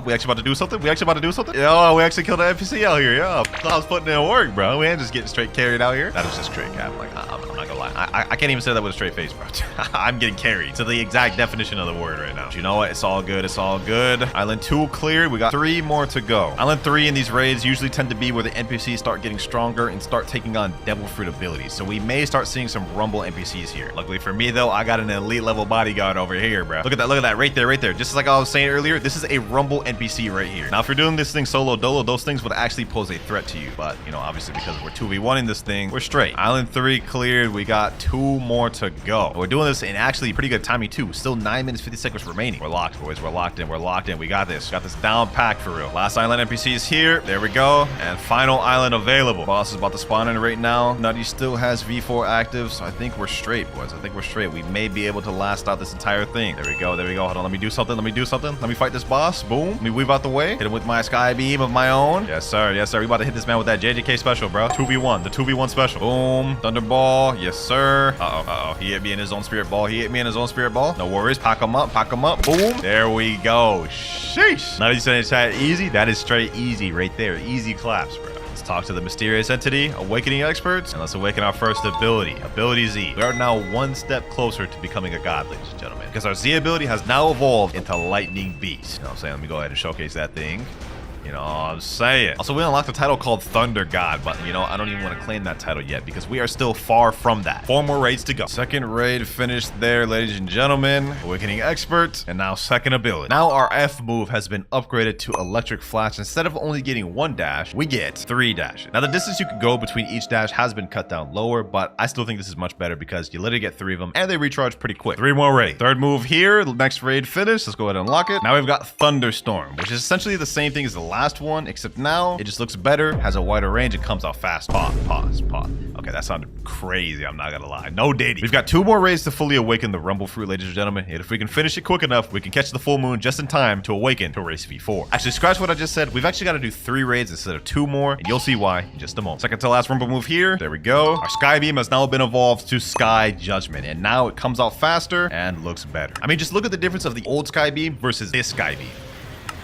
We actually about to do something? Yo, we actually killed an NPC out here. Yo, I was putting in work, bro. We ain't just getting straight carried out here. That was just straight cap. Like, I'm not gonna lie. I can't even say that with a straight face, bro. I'm getting carried to the exact definition of the word right now. But you know what? It's all good. It's all good. Island 2 cleared. We got 3 more to go. Island 3 in these raids usually tend to be where the NPCs start getting stronger and start taking on devil fruit abilities. So we may start seeing some Rumble NPCs here. Luckily for me, though, I got an elite level bodyguard over here, bro. Look at that right there. Just like I was saying earlier, this is a Rumble NPC right here. Now, if you're doing this thing solo dolo, those things would actually pose a threat to you. But, you know, obviously because we're 2v1ing this thing, we're straight. Island 3 cleared. We got 2 more to go. We're doing this in actually pretty good timing too. Still 9 minutes 50 seconds remaining. We're locked, boys. We're locked in. We got this down packed for real. Last island NPC is here. There we go. And final island available. Boss is about to spawn in right now. Nutty still has V4 active, so I think we're straight, boys. I think we're straight. We may be able to last out this entire thing. There we go. Hold on. Let me do something. Let me fight this boss. Boom. Let me weave out the way. Hit him with my sky beam of my own. Yes, sir. We about to hit this man with that JJK special, bro. 2v1. The 2v1 special. Boom. Thunderball. Yes, sir. Uh-oh. He hit me in his own spirit ball. No worries. Pack him up. Boom. There we go. Sheesh. Now you said it's that easy. That is straight easy right there. Easy claps, bro. Let's talk to the mysterious entity, awakening experts, and let's awaken our first ability. Ability Z. We are now 1 step closer to becoming a god, ladies and gentlemen, because our Z ability has now evolved into Lightning Beast. You know what I'm saying? Let me go ahead and showcase that thing. You know what I'm saying? Also, we unlocked a title called Thunder God, but, you know, I don't even want to claim that title yet because we are still far from that. 4 more raids to go. Second raid finished there, ladies and gentlemen. Awakening Expert, and now second ability. Now our F move has been upgraded to Electric Flash. Instead of only getting 1 dash, we get 3 dashes. Now, the distance you can go between each dash has been cut down lower, but I still think this is much better because you literally get 3 of them, and they recharge pretty quick. 3 more raids. Third move here. Next raid finished. Let's go ahead and unlock it. Now we've got Thunderstorm, which is essentially the same thing as the last one, except now it just looks better, has a wider range, and comes out fast. Pause. Okay, that sounded crazy, I'm not gonna lie. No dating. We've got 2 more raids to fully awaken the Rumble fruit, ladies and gentlemen, and if we can finish it quick enough, we can catch the full moon just in time to awaken to race V4. Actually, scratch what I just said. We've actually got to do 3 raids instead of 2 more, and you'll see why in just a moment. Second to last Rumble move here. There we go. Our Sky Beam has now been evolved to Sky Judgment, and now it comes out faster and looks better. I mean, just look at the difference of the old Sky Beam versus this Sky Beam.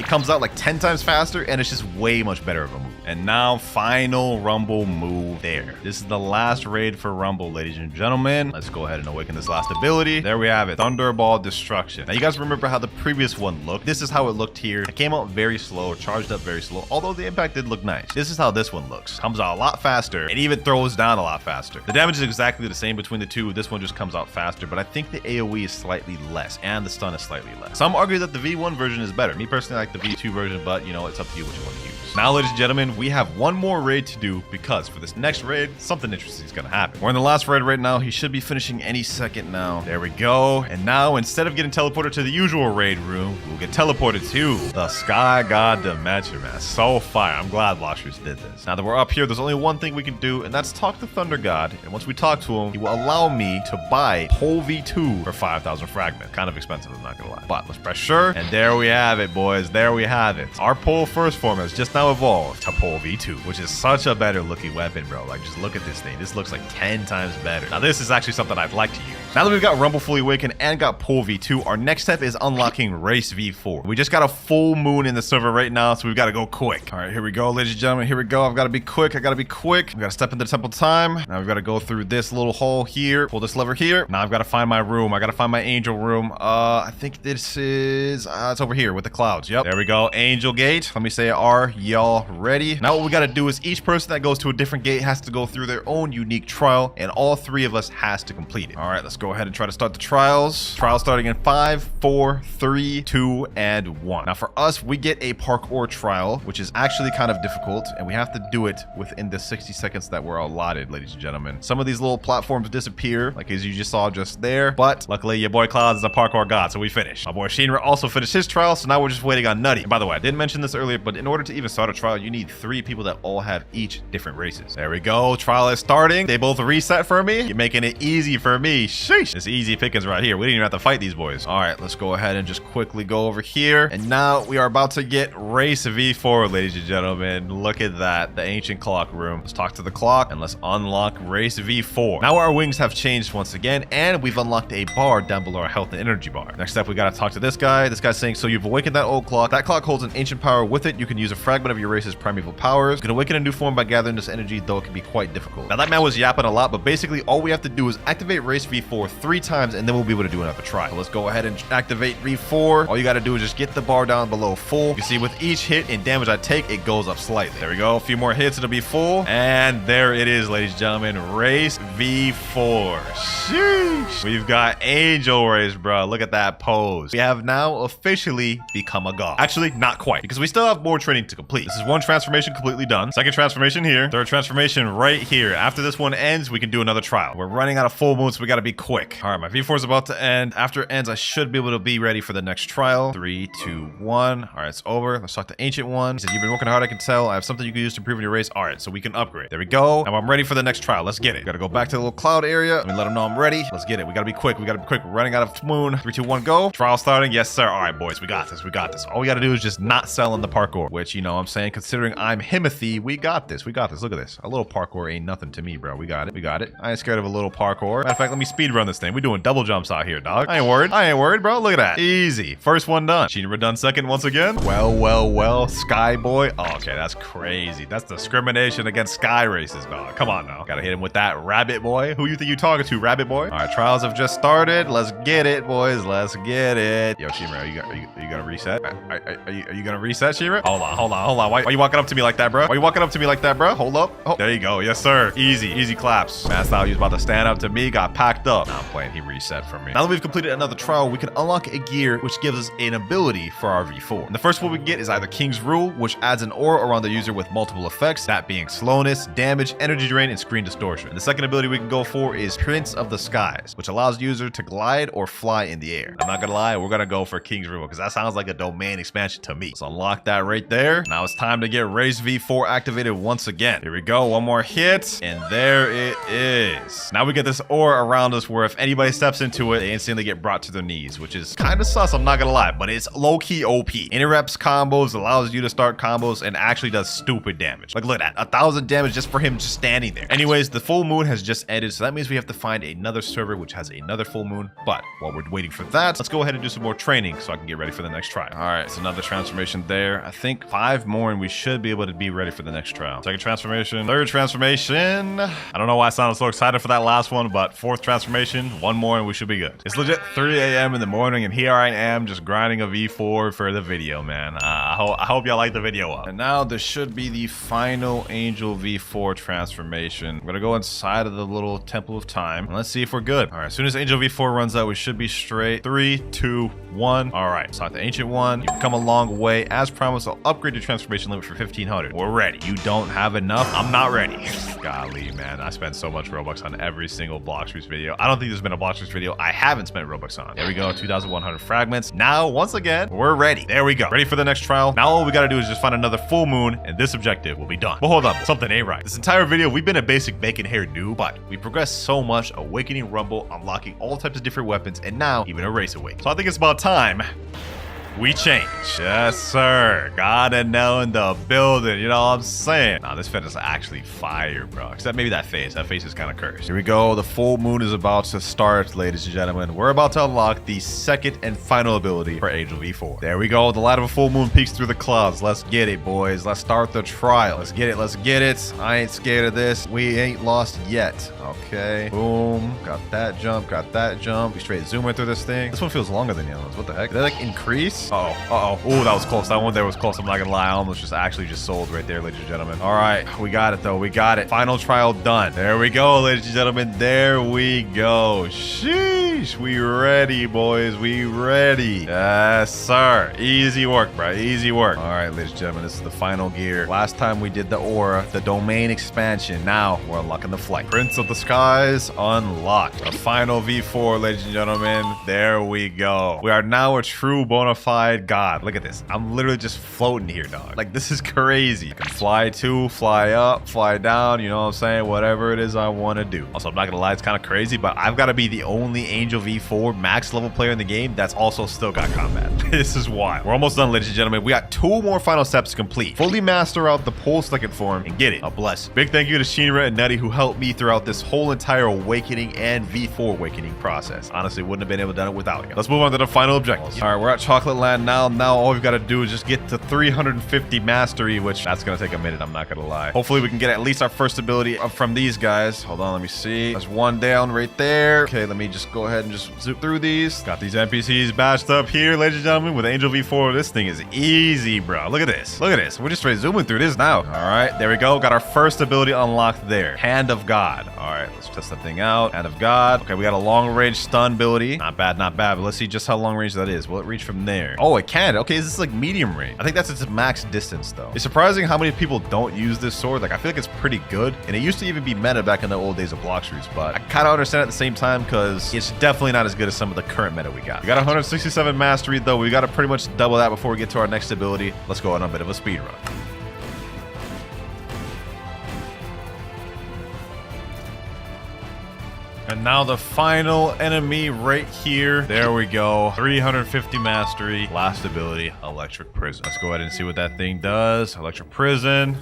it comes out like 10 times faster, and it's just way much better of a move. And now, final Rumble move there. This is the last raid for Rumble, ladies and gentlemen. Let's go ahead and awaken this last ability. There we have it, Thunderball Destruction. Now, you guys remember how the previous one looked? This is how it looked here. It came out very slow, charged up very slow, although the impact did look nice. This is how this one looks. Comes out a lot faster, and even throws down a lot faster. The damage is exactly the same between the two. This one just comes out faster, but I think the AoE is slightly less, and the stun is slightly less. Some argue that the V1 version is better. Me personally, I like the V2 version, but you know, it's up to you what you want to use. Now, ladies and gentlemen, we have one more raid to do because for this next raid, something interesting is going to happen. We're in the last raid right now. He should be finishing any second now. There we go. And now, instead of getting teleported to the usual raid room, we'll get teleported to the Sky God Dimension, man. So fire. I'm glad Blox did this. Now that we're up here, there's only one thing we can do, and that's talk to Thunder God. And once we talk to him, he will allow me to buy Pole V2 for 5,000 fragments. Kind of expensive, I'm not going to lie. But let's press sure. And there we have it, boys. There we have it. Our Pole first form has just now evolved to Pole V2, which is such a better looking weapon, bro. Like, just look at this thing. This looks like 10 times better. Now, this is actually something I'd like to use. Now that we've got Rumble fully awakened and got Pole V2, our next step is unlocking Race V4. We just got a full moon in the server right now, so we've got to go quick. All right, here we go, ladies and gentlemen. Here we go. I've got to be quick. I got to be quick. We got to step into the temple time. Now we've got to go through this little hole here. Pull this lever here. Now I've got to find my room. I got to find my angel room. I think this is, it's over here with the clouds. Yep. There we go. Angel gate. Let me say, are y'all ready? Now what we got to do is each person that goes to a different gate has to go through their own unique trial, and all three of us has to complete it. All right, let's go ahead and try to start the trials. Trial starting in 5, 4, 3, 2, and 1. Now for us, we get a parkour trial, which is actually kind of difficult, and we have to do it within the 60 seconds that we're allotted, ladies and gentlemen. Some of these little platforms disappear, like as you just saw just there, but luckily your boy Kloudz is a parkour god, so we finished. My boy Shinra also finished his trial, so now we're just waiting on Nutty. And by the way, I didn't mention this earlier, but in order to even start a trial, you need 3 people that all have each different races. There we go. Trial is starting. They both reset for me. You're making it easy for me. Sheesh. It's easy pickings right here. We didn't even have to fight these boys. All right, let's go ahead and just quickly go over here. And now we are about to get Race V4, ladies and gentlemen. Look at that. The ancient clock room. Let's talk to the clock and let's unlock Race V4. Now our wings have changed once again, and we've unlocked a bar down below our health and energy bar. Next up, we got to talk to this guy. This guy's saying, so you've awakened that old clock. That clock holds an ancient power with it. You can use a fragment of your race's primeval powers. You can awaken a new form by gathering this energy, though it can be quite difficult. Now that man was yapping a lot, but basically all we have to do is activate Race V4 3 times, and then we'll be able to do another try. So let's go ahead and activate V4. All you got to do is just get the bar down below full. You can see with each hit and damage I take, it goes up slightly. There we go. A few more hits, it'll be full. And there it is, ladies and gentlemen. Race V4. Sheesh. We've got Angel Race, bro. Look at that pose. We have now officially become a god. Actually, not quite, because we still have more training to complete. This is one transformation completely done. Second transformation here. Third transformation right here. After this one ends, we can do another trial. We're running out of full moon, so we got to be quick. All right, my V4 is about to end. After it ends, I should be able to be ready for the next trial. 3, 2, 1. All right, it's over. Let's talk to Ancient One. He said, you've been working hard, I can tell. I have something you can use to improve in your race. All right, so we can upgrade. There we go. Now I'm ready for the next trial. Let's get it. Got to go back to the little cloud area. Let me let him know I'm ready. Let's get it. We got to be quick. We got to be quick. We're running out of moon. 3, 2, 1, go. Trial starting. Yes, sir. All right, boys. We got this. We got this. All we got to do is just not sell in the parkour, which, you know what I'm saying, considering I'm Himothy, we got this. We got this. Look at this. A little parkour ain't nothing to me, bro. We got it. We got it. I ain't scared of a little parkour. Matter of fact, let me speed run this thing. We're doing double jumps out here, dog. I ain't worried. I ain't worried, bro. Look at that. Easy. First one done. Shinra done second once again. Well, well, well. Sky Boy. Oh, okay, that's crazy. That's discrimination against sky races, dog. Come on now. Gotta hit him with that rabbit boy. Who you think you talking to, rabbit boy? All right, trials have just started. Let's get it, boys. Let's get it. Yo, Shinra, are you gonna reset? Are you gonna reset, Shinra? Hold on. Why are you walking up to me like that, bro? Why are you walking up to me like that, bro? Hold up. Oh, there you go. Yes, sir. Easy claps. Man, thought he was about to stand up to me. Got packed up. Now I'm playing. He reset for me. Now that we've completed another trial, we can unlock a gear which gives us an ability for our V4. And the first one we get is either King's Rule, which adds an aura around the user with multiple effects, that being slowness, damage, energy drain, and screen distortion. And the second ability we can go for is Prince of the Skies, which allows the user to glide or fly in the air. I'm not gonna lie, we're gonna go for King's Rule because that sounds like a domain expansion to me. Let's unlock that right there. Now it's time to get Race V4 activated once again. Here we go, one more hit, and there it is. Now we get this aura around around us where if anybody steps into it, they instantly get brought to their knees, which is kind of sus, I'm not gonna lie, but it's low-key OP. Interrupts combos, allows you to start combos, and actually does stupid damage. Like, look at that, 1,000 damage just for him just standing there. Anyways, the full moon has just ended, so that means we have to find another server which has another full moon. But while we're waiting for that, let's go ahead and do some more training so I can get ready for the next trial. All right, it's another transformation there. I think 5 more and we should be able to be ready for the next trial. Second transformation, third transformation. I don't know why I sounded so excited for that last one, but 4th transformation, 1 more and we should be good. It's legit 3 a.m. in the morning and here I am just grinding a V4 for the video, man. I hope y'all like the video up. And now this should be the final Angel V4 transformation. I'm gonna go inside of the little Temple of Time and let's see if we're good. All right, as soon as Angel V4 runs out, we should be straight. 3, 2, 1. All right, so the Ancient One, you've come a long way. As promised, I'll upgrade your transformation limit for 1,500. We're ready. You don't have enough? I'm not ready. Golly, man, I spent so much Robux on every single Blox video. I don't think there's been a Blox video I haven't spent Robux on. There we go, 2,100 fragments. Now, once again, we're ready. There we go. Ready for the next trial. Now all we gotta do is just find another full moon and this objective will be done. But hold up, something ain't right. This entire video, we've been a basic bacon hair noob, but we progressed so much, awakening Rumble, unlocking all types of different weapons, and now even a race awake. So I think it's about time we change. Yes, sir. Gotta know in the building. You know what I'm saying? Nah, this fit is actually fire, bro. Except maybe that face. That face is kind of cursed. Here we go. The full moon is about to start, ladies and gentlemen. We're about to unlock the second and final ability for Angel V4. There we go. The light of a full moon peeks through the clouds. Let's get it, boys. Let's start the trial. Let's get it. Let's get it. I ain't scared of this. We ain't lost yet. Okay. Boom. Got that jump. Got that jump. We straight zooming through this thing. This one feels longer than the other ones. What the heck? Did they like increase? Uh-oh. Oh, that was close. That one there was close. I'm not gonna lie. I almost just actually sold right there, ladies and gentlemen. All right. We got it, though. We got it. Final trial done. There we go, ladies and gentlemen. There we go. Sheesh. We ready, boys. We ready. Yes, sir. Easy work, bro. Easy work. All right, ladies and gentlemen. This is the final gear. Last time we did the aura, the domain expansion. Now we're unlocking the flight. Prince of the Skies unlocked. A final V4, ladies and gentlemen. There we go. We are now a true bona fide god. Look at this. I'm literally just floating here, dog. Like, this is crazy. I can fly to, fly up, fly down, you know what I'm saying? Whatever it is I want to do. Also, I'm not gonna lie, it's kind of crazy, but I've got to be the only Angel V4 max level player in the game that's also still got combat. This is wild. We're almost done, ladies and gentlemen. We got 2 more final steps to complete. Fully master out the pole second form and get it. A blessing. Big thank you to Shinra and Nutty who helped me throughout this whole entire awakening and V4 awakening process. Honestly, wouldn't have been able to do it without you. Let's move on to the final objectives. All right, we're at Chocolate Land now. Now all we've got to do is just get to 350 mastery, which that's gonna take a minute, I'm not gonna lie. Hopefully we can get at least our first ability from these guys. Hold on, let me see. There's one down right there. Okay, let me just go ahead and just zoom through these. Got these NPCs bashed up here, ladies and gentlemen, with Angel V4. This thing is easy, bro. Look at this. Look at this. We're just straight zooming through this now. All right, there we go. Got our first ability unlocked there. Hand of God. All right, let's test that thing out. Hand of God. Okay, we got a long range stun ability. Not bad, not bad, but let's see just how long range that is. Will it reach from there? Oh, it can. Okay, this is like medium range. I think that's its max distance though. It's surprising how many people don't use this sword. Like, I feel like it's pretty good, and it used to even be meta back in the old days of Blox, but I kind of understand at the same time because it's definitely not as good as some of the current meta we got. We got 167 mastery though. We got to pretty much double that before we get to our next ability. Let's go on a bit of a speed run. And now the final enemy right here. There we go. 350 mastery. Last ability, Electric Prison. Let's go ahead and see what that thing does. Electric Prison.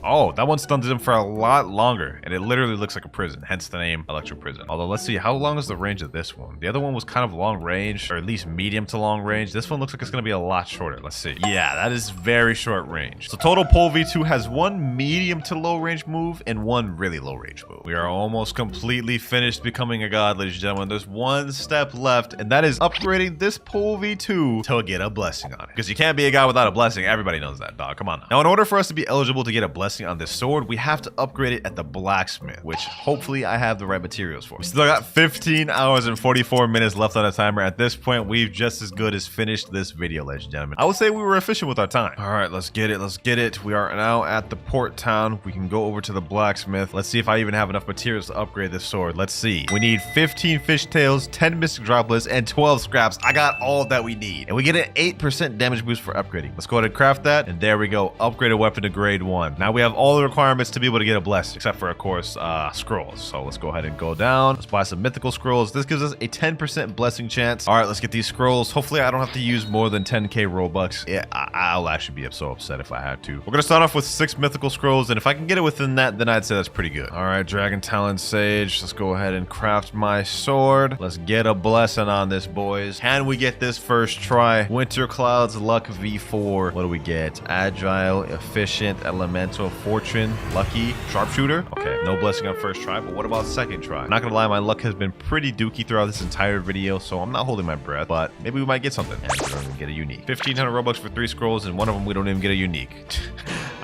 Oh, that one stuns him for a lot longer, and it literally looks like a prison, hence the name Electric Prison. Although, let's see, how long is the range of this one? The other one was kind of long range, or at least medium to long range. This one looks like it's going to be a lot shorter. Let's see. Yeah, that is very short range. So total Pole V2 has 1 medium to low range move and 1 really low range move. We are almost completely finished becoming a god, ladies and gentlemen. There's 1 step left, and that is upgrading this Pole V2 to get a blessing on it. Because you can't be a god without a blessing. Everybody knows that, dog. Come on now. Now, in order for us to be eligible to get a blessing on this sword, we have to upgrade it at the blacksmith, which hopefully I have the right materials for. We still got 15 hours and 44 minutes left on the timer. At this point, we've just as good as finished this video, ladies and gentlemen. I would say we were efficient with our time. All right, let's get it. Let's get it. We are now at the port town. We can go over to the blacksmith. Let's see if I even have enough materials to upgrade this sword. Let's see. We need 15 fish tails, 10 mystic droplets, and 12 scraps. I got all that we need. And we get an 8% damage boost for upgrading. Let's go ahead and craft that. And there we go. Upgrade a weapon to grade 1. Now we we have all the requirements to be able to get a blessing, except for, of course, scrolls. So let's go ahead and go down. Let's buy some mythical scrolls. This gives us a 10% blessing chance. All right, let's get these scrolls. Hopefully, I don't have to use more than 10k Robux. Yeah, I'll actually be so upset if I had to. We're gonna start off with 6 mythical scrolls, and if I can get it within that, then I'd say that's pretty good. All right, Dragon Talon Sage. Let's go ahead and craft my sword. Let's get a blessing on this, boys. Can we get this first try? WinterKloudz Luck V4. What do we get? Agile, Efficient, Elemental, Fortune, Lucky, Sharpshooter. Okay, no blessing on first try, but what about second try? I'm not gonna lie, my luck has been pretty dookie throughout this entire video, so I'm not holding my breath, but maybe we might get something. And we're gonna get a unique. 1,500 Robux for 3 scrolls, and one of them we don't even get a unique.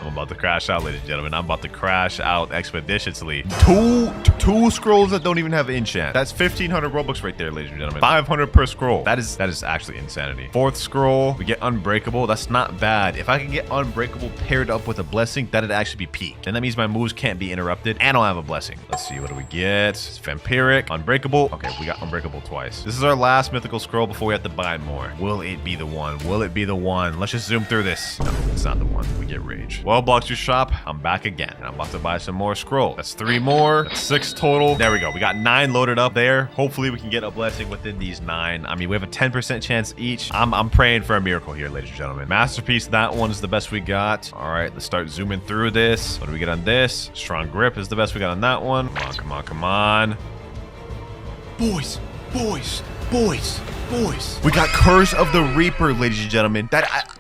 I'm about to crash out, ladies and gentlemen. I'm about to crash out expeditiously. Two scrolls that don't even have enchant. That's 1,500 Robux right there, ladies and gentlemen. 500 per scroll. That is actually insanity. 4th scroll, we get Unbreakable. That's not bad. If I can get Unbreakable paired up with a blessing, that'd actually be peak. And that means my moves can't be interrupted, and I'll have a blessing. Let's see, what do we get? It's Vampiric, Unbreakable. Okay, we got Unbreakable twice. This is our last mythical scroll before we have to buy more. Will it be the one? Will it be the one? Let's just zoom through this. No, it's not the one. We get Rage. Well, Blox your shop. I'm back again, and I'm about to buy some more scrolls. That's 3 more. That's 6 total. There we go. We got 9 loaded up there. Hopefully, we can get a blessing within these 9. I mean, we have a 10% chance each. I'm praying for a miracle here, ladies and gentlemen. Masterpiece, that one is the best we got. All right, let's start zooming through this. What do we get on this? Strong Grip is the best we got on that one. Come on, come on, come on. Boys, boys, boys, boys. We got Curse of the Reaper, ladies and gentlemen. That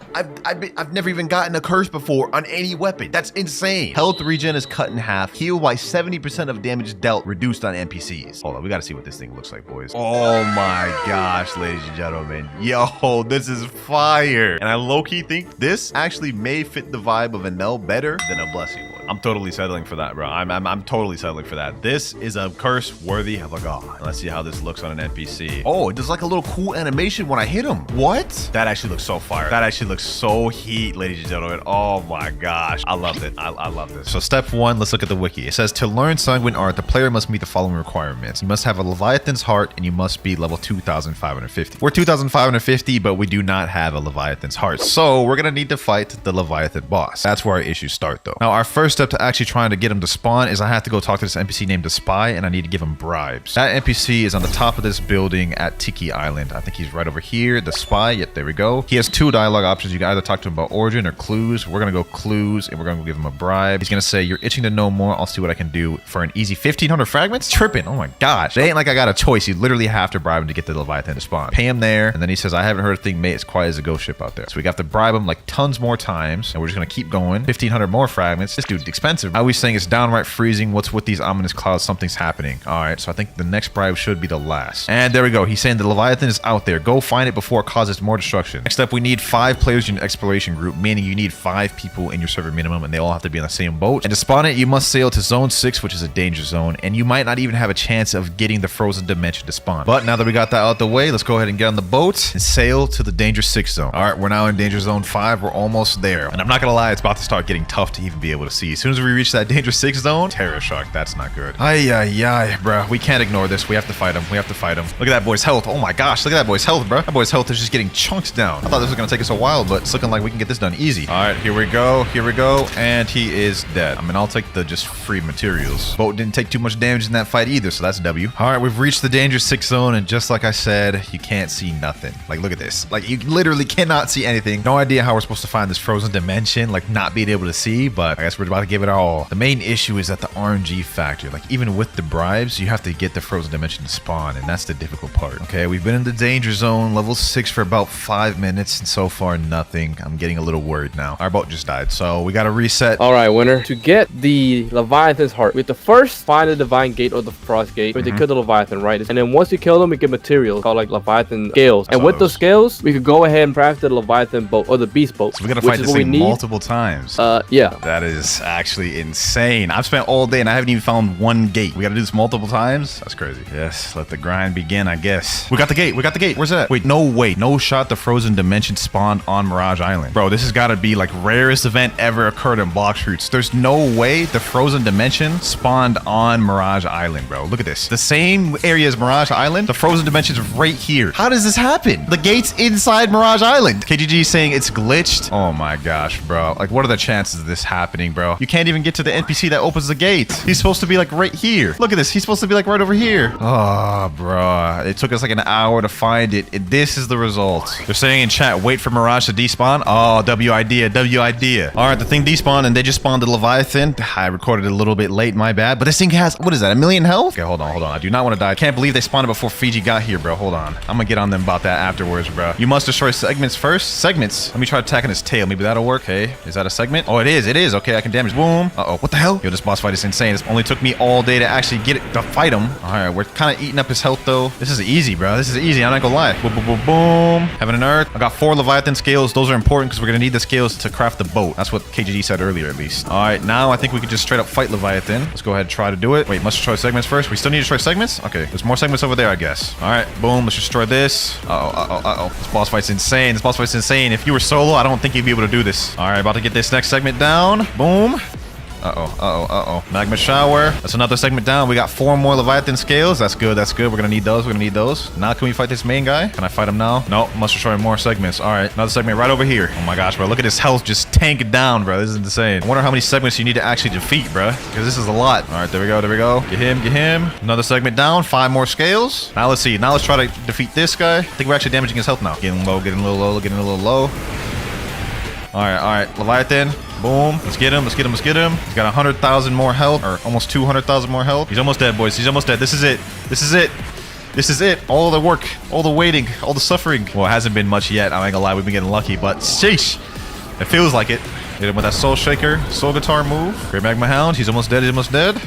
I've never even gotten a curse before on any weapon. That's insane. Health regen is cut in half. Heal by 70% of damage dealt reduced on NPCs. Hold on, we gotta see what this thing looks like, boys. Oh my gosh, ladies and gentlemen. Yo, this is fire. And I low-key think this actually may fit the vibe of an L better than a blessing would. I'm totally settling for that, bro. I'm totally settling for that. This is a curse worthy of a god. Let's see how this looks on an NPC. Oh, it does like a little cool animation when I hit him. What? That actually looks so fire. That actually looks so heat, ladies and gentlemen. Oh my gosh, I loved it. I love this. So step 1, let's look at the wiki. It says to learn Sanguine Art, the player must meet the following requirements. You must have a Leviathan's Heart, and you must be level 2,550. We're 2,550, but we do not have a Leviathan's Heart, so we're gonna need to fight the Leviathan boss. That's where our issues start, though. Now, our first step to actually trying to get him to spawn is I have to go talk to this NPC named the Spy, and I need to give him bribes. That NPC is on the top of this building at Tiki Island. I think he's right over here. The Spy. Yep, there we go. He has 2 dialogue options. You can either talk to him about origin or clues. We're gonna go clues, and we're gonna give him a bribe. He's gonna say, "You're itching to know more. I'll see what I can do for an easy 1,500 fragments." Tripping. Oh my gosh. It ain't like I got a choice. You literally have to bribe him to get the Leviathan to spawn. Pay him there, and then he says, "I haven't heard a thing, mate. It's quiet as a ghost ship out there." So we got to bribe him like tons more times, and we're just gonna keep going. 1,500 more fragments. This dude's expensive. I always saying it's downright freezing. What's with these ominous clouds? Something's happening. All right, so I think the next bribe should be the last. And there we go. He's saying the Leviathan is out there. Go find it before it causes more destruction. Next up, we need 5 players in your exploration group, meaning you need 5 people in your server minimum, and they all have to be on the same boat. And to spawn it, you must sail to Zone 6, which is a danger zone, and you might not even have a chance of getting the frozen dimension to spawn. But now that we got that out the way, let's go ahead and get on the boat and sail to the Danger 6 zone. All right, we're now in Danger Zone 5. We're almost there. And I'm not gonna lie, it's about to start getting tough to even be able to see. As soon as we reach that Danger 6 zone, Terror Shark, that's not good. Ay, bro. We can't ignore this. We have to fight him. We have to fight him. Look at that boy's health. Oh my gosh, look at that boy's health, bro. That boy's health is just getting chunks down. I thought this was gonna take us a while, but it's looking like we can get this done easy. All right, here we go. Here we go. And he is dead. I mean, I'll take the just free materials. Boat didn't take too much damage in that fight either, so that's W. All right, we've reached the Danger 6 zone, and just like I said, you can't see nothing. Like, look at this. Like, you literally cannot see anything. No idea how we're supposed to find this frozen dimension, like not being able to see, but I guess we're about to give it our all. The main issue is that the RNG factor. Like, even with the bribes, you have to get the frozen dimension to spawn, and that's the difficult part. Okay, we've been in the danger zone, level 6 for about 5 minutes, and so far nothing. I'm getting a little worried now. Our boat just died, so we gotta reset. All right, winner. To get the Leviathan's Heart, we have to first find the Divine Gate or the Frost Gate. We have to kill the Leviathan, right? And then once we kill them, we get materials called like Leviathan scales. And with those scales, we could go ahead and craft the Leviathan boat or the Beast boat. So we gotta fight this thing multiple times. Yeah. That is actually insane. I've spent all day and I haven't even found one gate. We gotta do this multiple times? That's crazy. Yes, let the grind begin, I guess. We got the gate. We got the gate. Where's that? Wait, no way. No shot. The frozen dimension spawned on on Mirage Island. Bro, this has got to be like rarest event ever occurred in Blox Fruits. There's no way the frozen dimension spawned on Mirage Island, bro. Look at this. The same area as Mirage Island, the frozen dimension's right here. How does this happen? The gate's inside Mirage Island. KGG is saying it's glitched. Oh my gosh, bro. Like, what are the chances of this happening, bro? You can't even get to the NPC that opens the gate. He's supposed to be like right here. Look at this. He's supposed to be like right over here. Oh, bro. It took us like an hour to find it. And this is the result. They're saying in chat, wait for Mirage to despawn. Oh, W idea. All right, the thing despawned and they just spawned the Leviathan. I recorded it a little bit late, my bad. But this thing has, what is that, 1,000,000 health? Okay, hold on. I do not want to die. I can't believe they spawned it before Fiji got here, bro. Hold on. I'm gonna get on them about that afterwards, bro. You must destroy segments first. Segments. Let me try attacking his tail. Maybe that'll work. Hey, is that a segment? Oh, it is. Okay, I can damage. Boom. Uh-oh. What the hell? Yo, this boss fight is insane. It only took me all day to actually get it, to fight him. All right, we're kind of eating up his health, though. This is easy, bro. This is easy. I'm not gonna lie. Boom, boom, boom, boom. Heaven and Earth. I got 4 Leviathan scales. Those are important because we're gonna need the scales to craft the boat. That's what KGG said earlier, at least. All right, now I think we can just straight up fight Leviathan. Let's go ahead and try to do it. Wait, must destroy segments first. We still need to destroy segments? Okay, there's more segments over there, I guess. All right, boom. Let's destroy this. Uh-oh. This boss fight's insane. If you were solo, I don't think you'd be able to do this. All right, about to get this next segment down. Boom. Uh-oh. Magma shower. That's another segment down. We got 4 more Leviathan scales. That's good. We're gonna need those. Now can we fight this main guy? Can I fight him now? No, must destroy more segments. All right, another segment right over here. Oh my gosh, bro. Look at his health just tank down, bro. This is insane. I wonder how many segments you need to actually defeat, bro. Because this is a lot. All right, there we go. Get him. Another segment down. 5 more scales. Now let's see. Now let's try to defeat this guy. I think we're actually damaging his health now. Getting a little low. All right. Leviathan. Boom. Let's get him. He's got 100,000 more health, or almost 200,000 more health. He's almost dead, boys. He's almost dead. This is it. All the work, all the waiting, all the suffering. Well, it hasn't been much yet. I ain't gonna lie. We've been getting lucky, but sheesh. It feels like it. Hit him with that soul shaker, soul guitar move. Great Magma Hound. He's almost dead.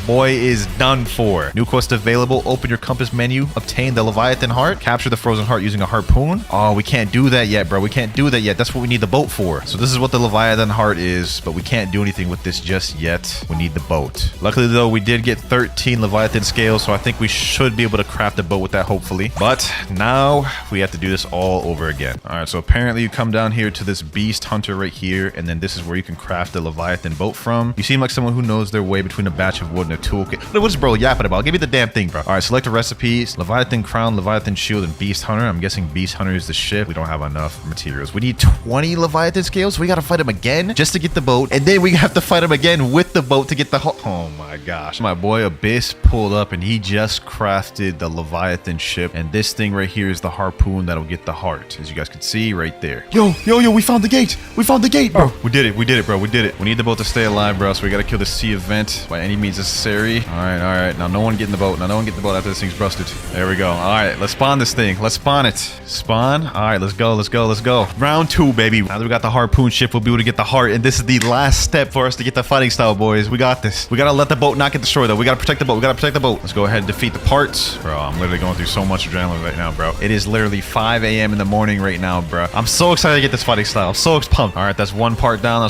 Boy is done for. New quest available. Open your compass menu. Obtain the Leviathan heart. Capture the frozen heart using a harpoon. Oh, we can't do that yet, bro. That's what we need the boat for. So this is what the Leviathan heart is, but we can't do anything with this just yet. We need the boat. Luckily, though, we did get 13 Leviathan scales, so I think we should be able to craft a boat with that, hopefully. But now we have to do this all over again. All right, so apparently you come down here to this beast hunter right here, and then this is where you can craft the Leviathan boat from. You seem like someone who knows their way between a batch of wood and a toolkit. What is bro yapping about? Give me the damn thing, bro. All right, select a recipes. Leviathan crown, Leviathan shield, and beast hunter. I'm guessing beast hunter is the ship. We don't have enough materials. We need 20 Leviathan scales. We got to fight him again just to get the boat. And then we have to fight him again with the boat to get the oh my gosh. My boy Abyss pulled up and he just crafted the Leviathan ship. And this thing right here is the harpoon that'll get the heart. As you guys can see right there. Yo, we found the gate. Bro. We did it, bro. We need the boat to stay alive, bro. So we got to kill the sea event by any means necessary. All right. Now no one get in the boat. After this thing's busted. There we go. All right, let's spawn this thing. Let's spawn it. Spawn. All right, let's go. Round 2, baby. Now that we got the harpoon ship, we'll be able to get the heart. And this is the last step for us to get the fighting style, boys. We got this. We got to let the boat not get destroyed, though. We got to protect the boat. Let's go ahead and defeat the parts. Bro, I'm literally going through so much adrenaline right now, bro. It is literally 5 a.m. in the morning right now, bro. I'm so excited to get this fighting style. I'm so pumped. All right, that's 1 part down.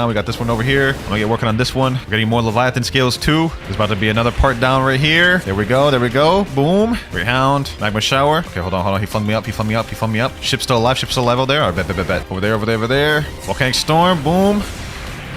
We got this one over here. I'm gonna get working on this one. We're getting more Leviathan scales too. There's about to be another part down right here. There we go. Boom. Great Hound. Magma shower. Okay, hold on. He flung me up. Ship's still alive over there. All right, bet. Over there. Volcanic storm. Boom.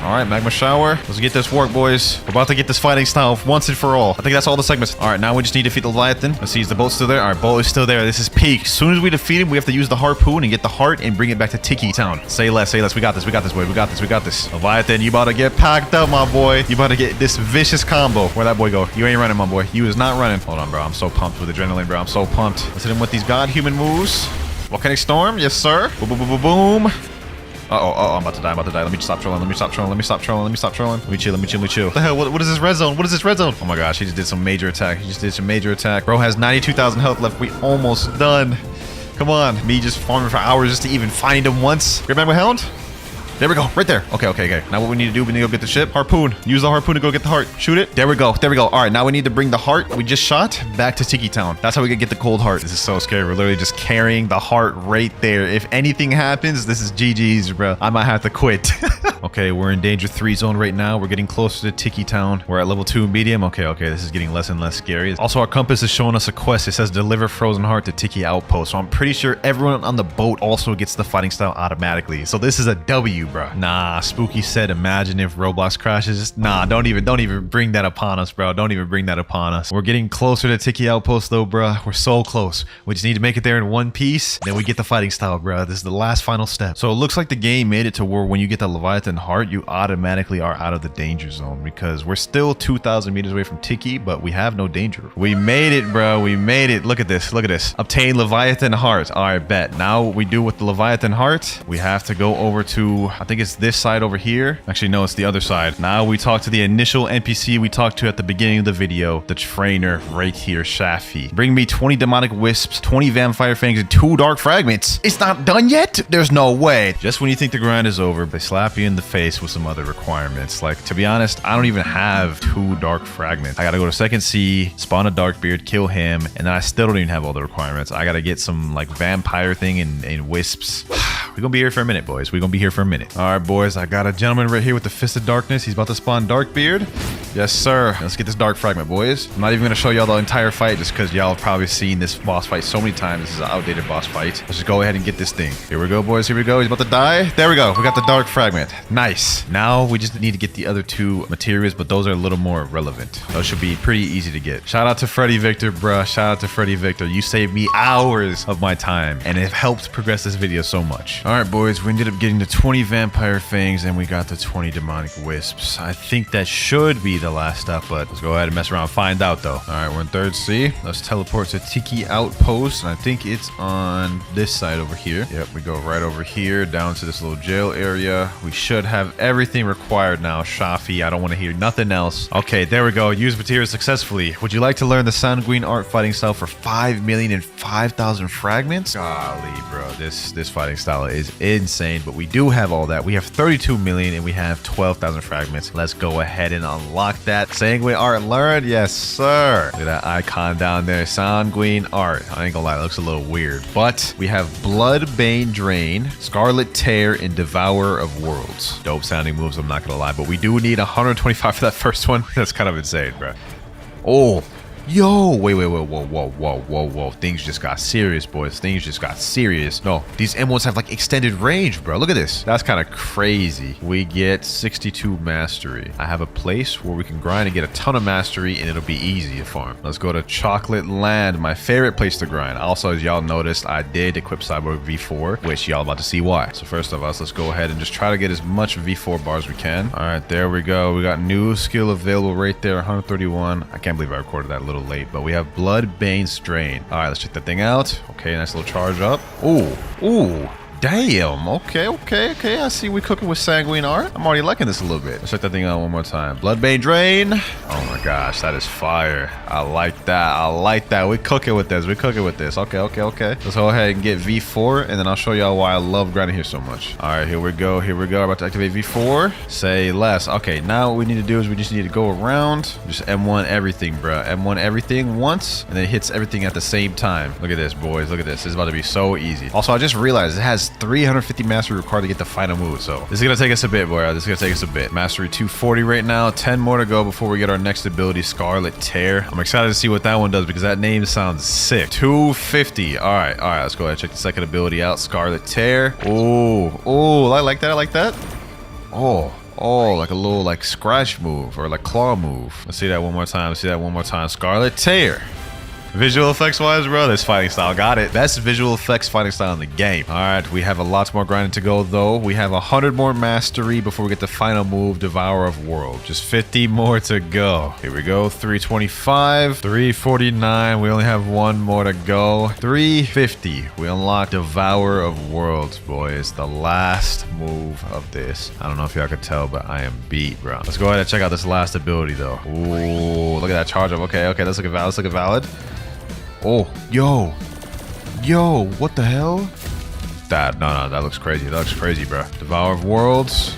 All right, magma shower. Let's get this work, boys. We're about to get this fighting style once and for all. I think that's all the segments. All right, now we just need to defeat the Leviathan. Let's see, is the boat still there? All right, boat is still there. This is peak. As soon as we defeat him, we have to use the harpoon and get the heart and bring it back to Tiki Town. Say less. We got this, boy. We got this. Leviathan, you about to get packed up, my boy. You about to get this vicious combo. Where'd that boy go? You ain't running, my boy. You is not running. Hold on, bro. I'm so pumped with adrenaline, bro. I'm so pumped. Let's hit him with these god-human moves. Volcanic storm. Yes, sir. Boom. Uh-oh, I'm about to die. Let me stop trolling. Let me chill. What the hell? What is this red zone? Oh my gosh, he just did some major attack. Bro has 92,000 health left. We almost done. Come on. Me just farming for hours just to even find him once. Great Magma Hound? There we go, right there. Okay. Now what we need to do, we need to go get the ship. Harpoon. Use the harpoon to go get the heart. Shoot it. There we go. All right, now we need to bring the heart we just shot back to Tiki Town. That's how we can get the cold heart. This is so scary. We're literally just carrying the heart right there. If anything happens, this is GG's, bro. I might have to quit. Okay, we're in danger 3 zone right now. We're getting closer to Tiki Town. We're at level 2 medium. Okay, this is getting less and less scary. Also, our compass is showing us a quest. It says deliver Frozen Heart to Tiki Outpost. So I'm pretty sure everyone on the boat also gets the fighting style automatically. So this is a W, bro. Nah, Spooky said, imagine if Roblox crashes. Nah, don't even bring that upon us, bro. Don't even bring that upon us. We're getting closer to Tiki Outpost though, bro. We're so close. We just need to make it there in one piece. Then we get the fighting style, bro. This is the last final step. So it looks like the game made it to where when you get the Leviathan Heart, you automatically are out of the danger zone because we're still 2,000 meters away from Tiki, but we have no danger. We made it, bro. We made it. Look at this. Look at this. Obtain Leviathan Heart. All right, bet. Now what we do with the Leviathan Heart, we have to go over to, I think it's this side over here. Actually, no, it's the other side. Now we talk to the initial NPC we talked to at the beginning of the video, the trainer right here, Shafi. Bring me 20 demonic wisps, 20 vampire fangs, and 2 dark fragments. It's not done yet? There's no way. Just when you think the grind is over, they slap you in the face with some other requirements. Like, to be honest, I don't even have 2 dark fragments. I gotta go to second sea, spawn a Darkbeard, kill him, and then I still don't even have all the requirements. I gotta get some like vampire thing and wisps. We're gonna be here for a minute, boys. We're gonna be here for a minute. All right, boys. I got a gentleman right here with the Fist of Darkness. He's about to spawn Darkbeard. Yes, sir. Let's get this dark fragment, boys. I'm not even gonna show y'all the entire fight just because y'all have probably seen this boss fight so many times. This is an outdated boss fight. Let's just go ahead and get this thing. Here we go, boys. Here we go. He's about to die. There we go. We got the dark fragment. Nice. Now we just need to get the other 2 materials, but those are a little more relevant. Those should be pretty easy to get. Shout out to Freddy Victor, bruh. Shout out to Freddy Victor. You saved me hours of my time, and it helped progress this video so much. All right, boys. We ended up getting the 20 vampire fangs, and we got the 20 demonic wisps. I think that should be the last step, but let's go ahead and mess around and find out, though. All right, we're in third sea. Let's teleport to Tiki Outpost, and I think it's on this side over here. Yep, we go right over here down to this little jail area. We should have everything required now. Shafi, I don't want to hear nothing else. Okay, there we go. Use materials successfully. Would you like to learn the Sanguine Art fighting style for 5,005,000 fragments? Golly, bro, this fighting style is insane, but we do have all that. We have 32 million and we have 12,000 fragments. Let's go ahead and unlock that. Sanguine Art learned? Yes, sir. Look at that icon down there. Sanguine Art. I ain't gonna lie, it looks a little weird, but we have Bloodbane Drain, Scarlet Tear, and Devourer of Worlds. Dope sounding moves, I'm not gonna lie, but we do need 125 for that first one. That's kind of insane, bro. Oh, yo, wait, whoa. Things just got serious, boys. Things just got serious. No, these M1s have like extended range, bro. Look at this. That's kind of crazy. We get 62 mastery. I have a place where we can grind and get a ton of mastery, and it'll be easy to farm. Let's go to Chocolate Land, my favorite place to grind. Also, as y'all noticed, I did equip Cyborg V4, which y'all about to see why. So first of all, let's go ahead and just try to get as much V4 bars we can. All right, there we go. We got new skill available right there, 131. I can't believe I recorded that little late, but we have Bloodbane Strain. All right, let's check that thing out. Okay, nice little charge up. Ooh, damn. Okay. I see we cooking with Sanguine Art. I'm already liking this a little bit. Let's check that thing out one more time. Bloodbane Drain. Oh my gosh, that is fire. I like that. We cooking with this. Okay. Let's go ahead and get V4, and then I'll show y'all why I love grinding here so much. All right, here we go. I'm about to activate V4. Say less. Okay, now what we need to do is we just need to go around. Just M1 everything, bro. M1 everything once, and then it hits everything at the same time. Look at this, boys. Look at this. This is about to be so easy. Also, I just realized it has 350 mastery required to get the final move, so this is gonna take us a bit, boy. This is gonna take us a bit. Mastery 240 right now. 10 more to go before we get our next ability, Scarlet Tear. I'm excited to see what that one does because that name sounds sick. 250. All right. Let's go ahead and check the second ability out, Scarlet Tear. Oh, I like that. Oh, like a little like scratch move or like claw move. Let's see that one more time. Scarlet Tear. Visual effects wise, bro, this fighting style got it. Best visual effects fighting style in the game. All right, we have a lot more grinding to go though. We have 100 more mastery before we get the final move, Devourer of World. Just 50 more to go. Here we go, 325, 349. We only have 1 more to go. 350. We unlock Devourer of Worlds, boys. The last move of this. I don't know if y'all could tell, but I am beat, bro. Let's go ahead and check out this last ability though. Ooh, look at that charge up. Okay, let's look at valid. Oh, yo, what the hell? No, that looks crazy. Bro. Devourer of Worlds.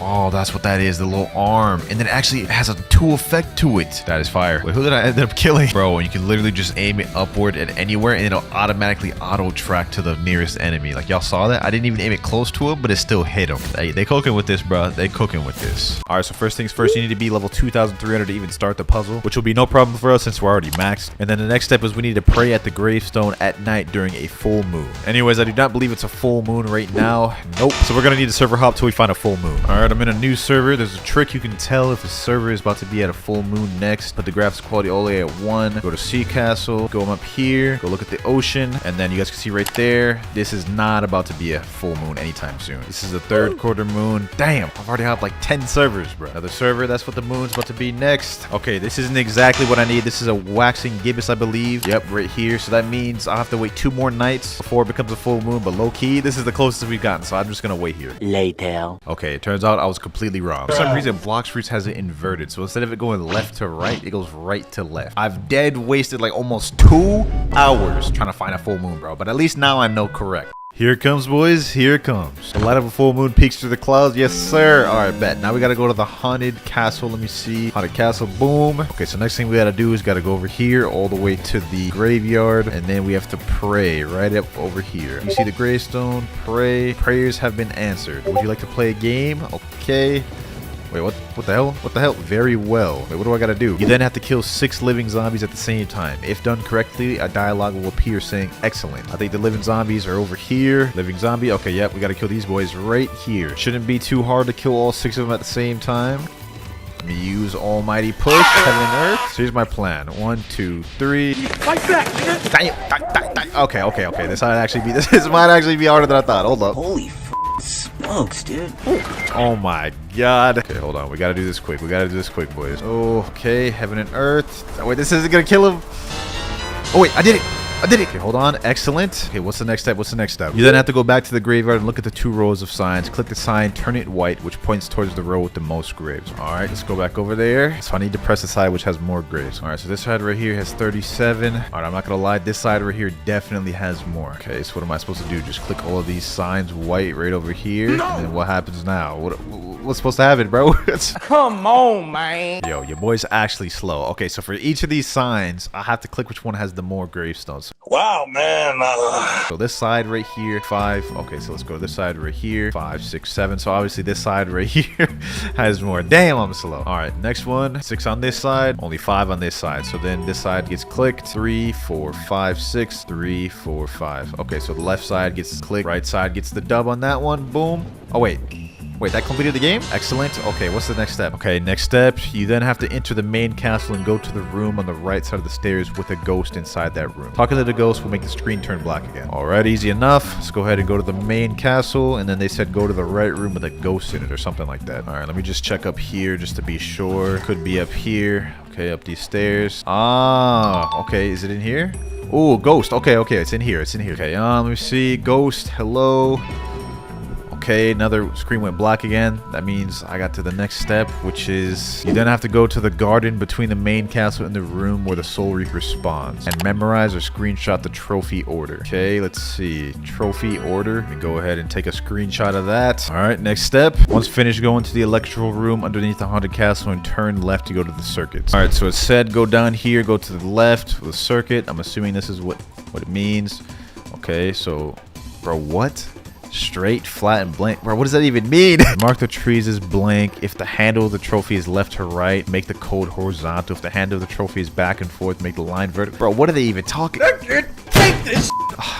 Oh, that's what that is, the little arm. And then it actually has a 2 effect to it. That is fire. Wait, who did I end up killing? Bro, you can literally just aim it upward at anywhere and it'll automatically auto track to the nearest enemy. Like, y'all saw that? I didn't even aim it close to him, but it still hit him. They cooking with this, bro. They cooking with this. All right, so first things first, you need to be level 2,300 to even start the puzzle, which will be no problem for us since we're already maxed. And then the next step is we need to pray at the gravestone at night during a full moon. Anyways, I do not believe it's a full moon right now. Nope. So we're gonna need to server hop till we find a full moon. All right, I'm in a new server. There's a trick you can tell if a server is about to be at a full moon next. Put the graphics quality all the way at 1. Go to Sea Castle. Go up here. Go look at the ocean. And then you guys can see right there, this is not about to be a full moon anytime soon. This is the 3rd quarter moon. Damn, I've already had like 10 servers, bro. Another server, that's what the moon's about to be next. Okay, this isn't exactly what I need. This is a waxing gibbous, I believe. Yep, right here. So that means I'll have to wait 2 more nights before it becomes a full moon. But low key, this is the closest we've gotten. So I'm just gonna wait here. Later. Okay, it turns out I was completely wrong. For some reason, Blox Fruits has it inverted. So instead of it going left to right, it goes right to left. I've dead wasted like almost 2 hours trying to find a full moon, bro. But at least now I know correct. Here it comes, boys. Here it comes. The light of a full moon peeks through the clouds. Yes, sir. All right, bet. Now we got to go to the haunted castle. Let me see. Haunted castle. Boom. Okay, so next thing we got to do is got to go over here all the way to the graveyard. And then we have to pray right up over here. You see the gravestone. Pray. Prayers have been answered. Would you like to play a game? Okay. Wait, what the hell? What the hell? Very well. Wait, what do I gotta do? You then have to kill 6 living zombies at the same time. If done correctly, a dialogue will appear saying excellent. I think the living zombies are over here. Living zombie. Okay, yep, we gotta kill these boys right here. Shouldn't be too hard to kill all 6 of them at the same time. Let me use almighty push, heaven and earth. So here's my plan. 1, 2, 3. Fight back! Okay. This might actually be harder than I thought. Hold up. Holy smokes, dude. Oh my god. Okay, hold on. We gotta do this quick. Boys. Okay, heaven and earth. Oh, wait, this isn't gonna kill him. Oh, wait, I did it. Okay, hold on. Excellent. Okay, what's the next step? You then have to go back to the graveyard and look at the 2 rows of signs. Click the sign, turn it white, which points towards the row with the most graves. All right, let's go back over there. So I need to press the side which has more graves. All right, so this side right here has 37. All right, I'm not gonna lie. This side right here definitely has more. Okay, so what am I supposed to do? Just click all of these signs white right over here. No! And then what happens now? What's supposed to happen, bro? Come on, man. Yo, your boy's actually slow. Okay, so for each of these signs, I have to click which one has the more gravestones. Wow, man. So this side right here, 5. Okay, so let's go to this side right here, 5, 6, 7. So obviously this side right here has more. Damn, I'm slow. All right, next one, 6 on this side, only 5 on this side. So then this side gets clicked, 3, 4, 5, 6, 3, 4, 5. Okay, so the left side gets clicked, right side gets the dub on that one. Boom. Oh, wait, that completed the game? Excellent. Okay, what's the next step? Okay, next step, you then have to enter the main castle and go to the room on the right side of the stairs with a ghost inside that room. Talking to the ghost will make the screen turn black again. All right, easy enough. Let's go ahead and go to the main castle, and then they said go to the right room with a ghost in it or something like that. All right, let me just check up here just to be sure. Could be up here. Okay, up these stairs. Ah, okay, is it in here? Oh, ghost. Okay, it's in here. Okay, let me see. Ghost, hello. Okay, another screen went black again. That means I got to the next step, which is you then have to go to the garden between the main castle and the room where the Soul Reaper spawns and memorize or screenshot the trophy order. Okay, let's see. Trophy order. Let me go ahead and take a screenshot of that. All right, next step. Once finished, go into the electrical room underneath the haunted castle and turn left to go to the circuits. All right, so it said go down here, go to the left for the circuit. I'm assuming this is what it means. Okay, so, bro, what? Straight, flat, and blank. Bro, what does that even mean? Mark the trees as blank. If the handle of the trophy is left to right, make the code horizontal. If the handle of the trophy is back and forth, make the line vertical. Bro, what are they even talking? Take this.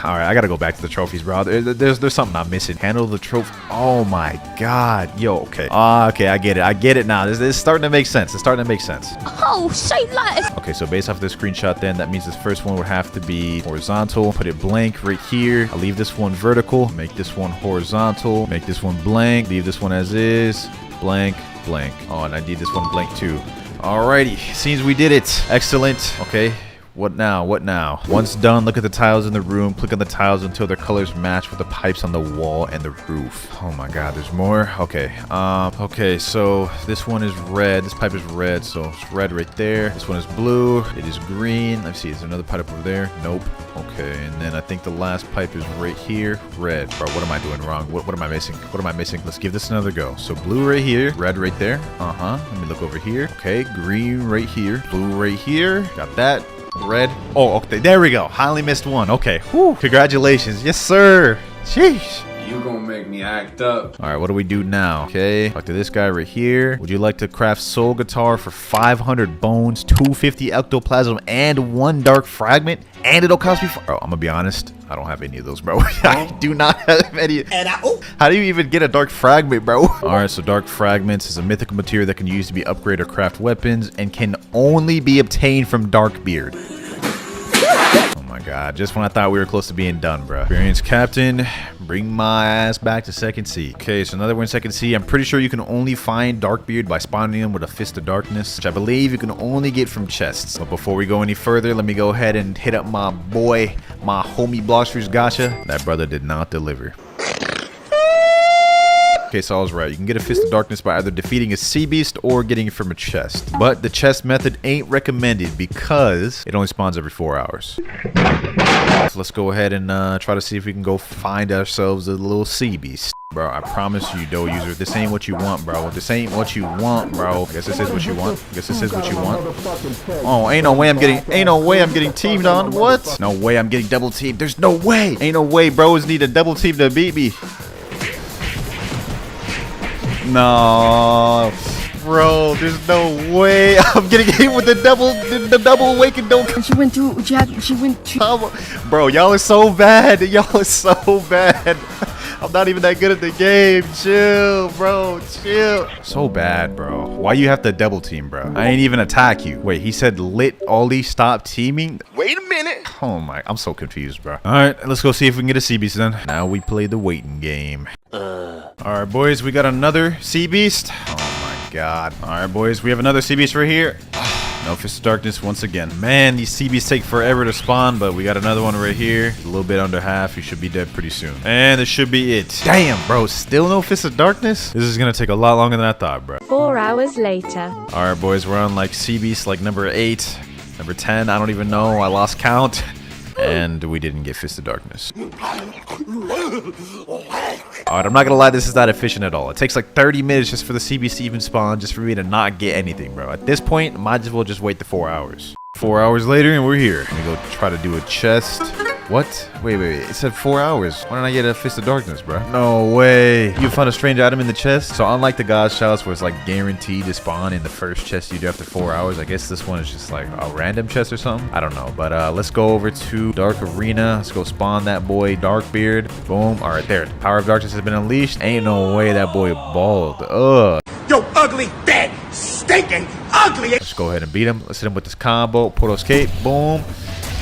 All right, I gotta go back to the trophies, bro. There's something I'm missing. Handle the trophy. Oh my god. Yo, okay. Okay, I get it now. This is starting to make sense. Oh, say less. Okay, so based off this screenshot then, that means this first one would have to be horizontal. Put it blank right here. I'll leave this one vertical. Make this one horizontal. Make this one blank. Leave this one as is. Blank, blank. Oh, and I need this one blank too. Alrighty, seems we did it. Excellent. Okay. What now? What now? Once done, look at the tiles in the room. Click on the tiles until their colors match with the pipes on the wall and the roof. Oh my god, there's more. Okay. Okay, so this one is red. This pipe is red, so it's red right there. This one is blue. It is green. Let's see, is there another pipe over there? Nope. Okay, and then I think the last pipe is right here. Red. Bro, what am I doing wrong? What am I missing? What am I missing? Let's give this another go. So blue right here, red right there. Let me look over here. Okay, green right here, blue right here. Got that. Red. Oh, okay. There we go. I only missed one. Okay. Whew. Congratulations. Yes, sir. Sheesh. You gonna make me act up. All right, what do we do now? Okay, talk to this guy right here. Would you like to craft soul guitar for 500 bones, 250 ectoplasm, and 1 dark fragment? And it'll cost me bro, I'm gonna be honest, I don't have any of those, bro. I do not have any. How do you even get a dark fragment, bro? All right, so dark fragments is a mythical material that can be used to be upgraded or craft weapons and can only be obtained from Darkbeard. Oh my god, just when I thought we were close to being done, bro. Experienced captain, bring my ass back to second sea. Okay, so now that we're in second sea, I'm pretty sure you can only find Darkbeard by spawning him with a fist of darkness, which I believe you can only get from chests. But before we go any further, let me go ahead and hit up my boy, my homie Blox Gotcha. That brother did not deliver. Okay, so I was right. You can get a Fist of Darkness by either defeating a sea beast or getting it from a chest. But the chest method ain't recommended because it only spawns every 4 hours. So let's go ahead and try to see if we can go find ourselves a little sea beast. Bro, I promise you, Doe user, this ain't what you want, bro. This ain't what you want, bro. Guess this is what you want. Guess this is what you want. Oh, ain't no way I'm getting teamed on. What? No way I'm getting double teamed. There's no way. Ain't no way bros need a double team to beat me. No, bro, there's no way I'm getting hit with the double awakened. Don't come. She went to. Bro, y'all are so bad. Y'all are so bad. I'm not even that good at the game. Chill, bro. Chill. So bad, bro. Why you have to double team, bro? I ain't even attack you. Wait, he said lit Ollie stop teaming? Wait a minute. Oh my, I'm so confused, bro. All right, let's go see if we can get a sea beast then. Now we play the waiting game. All right, boys, we got another sea beast. Oh my god. All right, boys, we have another sea beast right here. No Fist of Darkness once again. Man, these sea beasts take forever to spawn, but we got another one right here. A little bit under half. You should be dead pretty soon. And this should be it. Damn, bro. Still no Fist of Darkness? This is gonna take a lot longer than I thought, bro. 4 hours later. All right, boys, we're on like sea beast like number 8, number 10. I don't even know. I lost count. And we didn't get Fist of Darkness. Alright, I'm not gonna lie, this is not efficient at all. It takes like 30 minutes just for the sea beast to even spawn, just for me to not get anything, bro. At this point, I might as well just wait the 4 hours. 4 hours later, and we're here. Let me go try to do a chest. What? Wait. It said 4 hours. Why didn't I get a Fist of Darkness, bro? No way. You found a strange item in the chest? So unlike the God's Chalice where it's like guaranteed to spawn in the first chest you do after 4 hours, I guess this one is just like a random chest or something. I don't know. But let's go over to Dark Arena. Let's go spawn that boy Darkbeard. Boom. All right, there. The power of darkness has been unleashed. Ain't no way that boy bald. Ugh. Yo, ugly, dead, stinking, ugly. Let's go ahead and beat him. Let's hit him with this combo. Portal escape. Boom.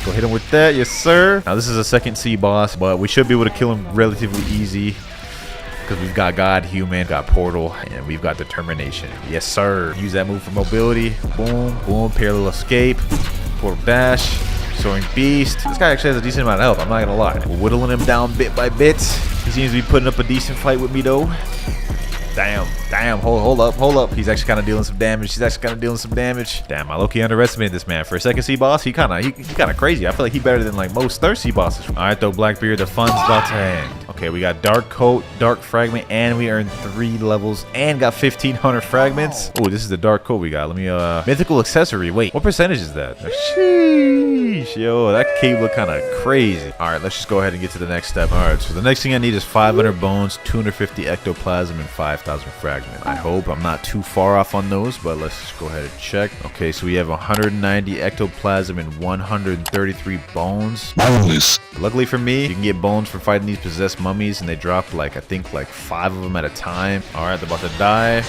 Go hit him with that. Yes, sir. Now, this is a second sea boss, but we should be able to kill him relatively easy because we've got God, Human, got Portal, and we've got Determination. Yes, sir. Use that move for mobility. Boom, boom. Parallel escape. Portal dash. Soaring Beast. This guy actually has a decent amount of health. I'm not going to lie. We're whittling him down bit by bit. He seems to be putting up a decent fight with me, though. Damn, hold up. He's actually kind of dealing some damage. Damn, I low-key underestimated this man. For a second sea boss, he kind of crazy. I feel like he better than like most third sea bosses. All right, though, Blackbeard, the fun's about to end. Okay, we got Dark Coat, Dark Fragment, and we earned 3 levels and got 1,500 fragments. Oh, this is the Dark Coat we got. Let me, Mythical Accessory. Wait, what percentage is that? Sheesh, yo, that cape look kind of crazy. All right, let's just go ahead and get to the next step. All right, so the next thing I need is 500 bones, 250 ectoplasm, and 5,000 fragments. I hope I'm not too far off on those, but let's just go ahead and check. Okay, so we have 190 ectoplasm and 133 bones. Luckily for me, you can get bones for fighting these possessed mummies, and they drop like, I think like 5 of them at a time. All right, they're about to die.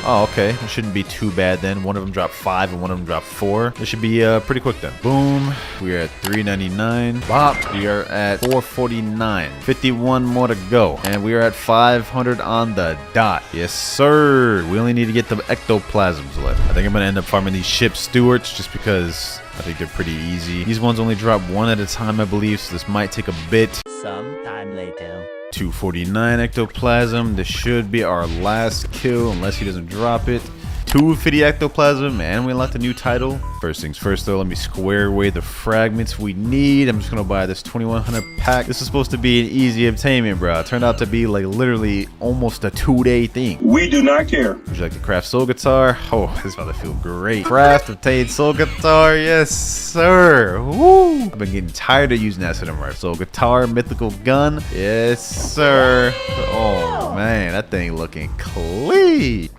Oh, okay. It shouldn't be too bad then. One of them dropped 5 and one of them dropped 4. This should be pretty quick then. Boom. We are at 399. Bop. We are at 449. 51 more to go. And we are at 500 on the dot. Yes, sir. We only need to get the ectoplasms left. I think I'm going to end up farming these ship stewards just because I think they're pretty easy. These ones only drop one at a time, I believe, so this might take a bit. Sometime later. 249 ectoplasm. This should be our last kill unless he doesn't drop it. 250 ectoplasm, and we unlocked a new title. First things first though, let me square away the fragments we need. I'm just gonna buy this 2100 pack. This is supposed to be an easy obtainment, bro. It turned out to be like literally almost a 2-day thing. We do not care. Would you like to craft soul guitar? Oh, this is about to feel great. Craft, obtain soul guitar, yes sir. Woo! I've been getting tired of using that cinema. Soul guitar, mythical gun, yes sir. Oh man, that thing looking clean.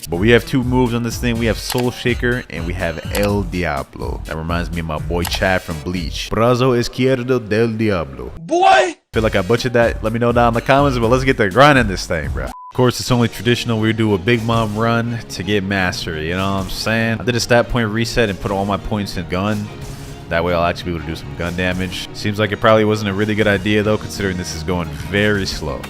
But we have two moves on this thing. We have Soul Shaker and we have El Diablo. That reminds me of my boy Chad from Bleach. Brazo izquierdo del Diablo. Boy! Feel like I butchered that? Let me know down in the comments, but let's get the grind in this thing, bro. Of course, it's only traditional. We do a Big Mom run to get mastery, you know what I'm saying? I did a stat point reset and put all my points in gun. That way I'll actually be able to do some gun damage. Seems like it probably wasn't a really good idea though, considering this is going very slow.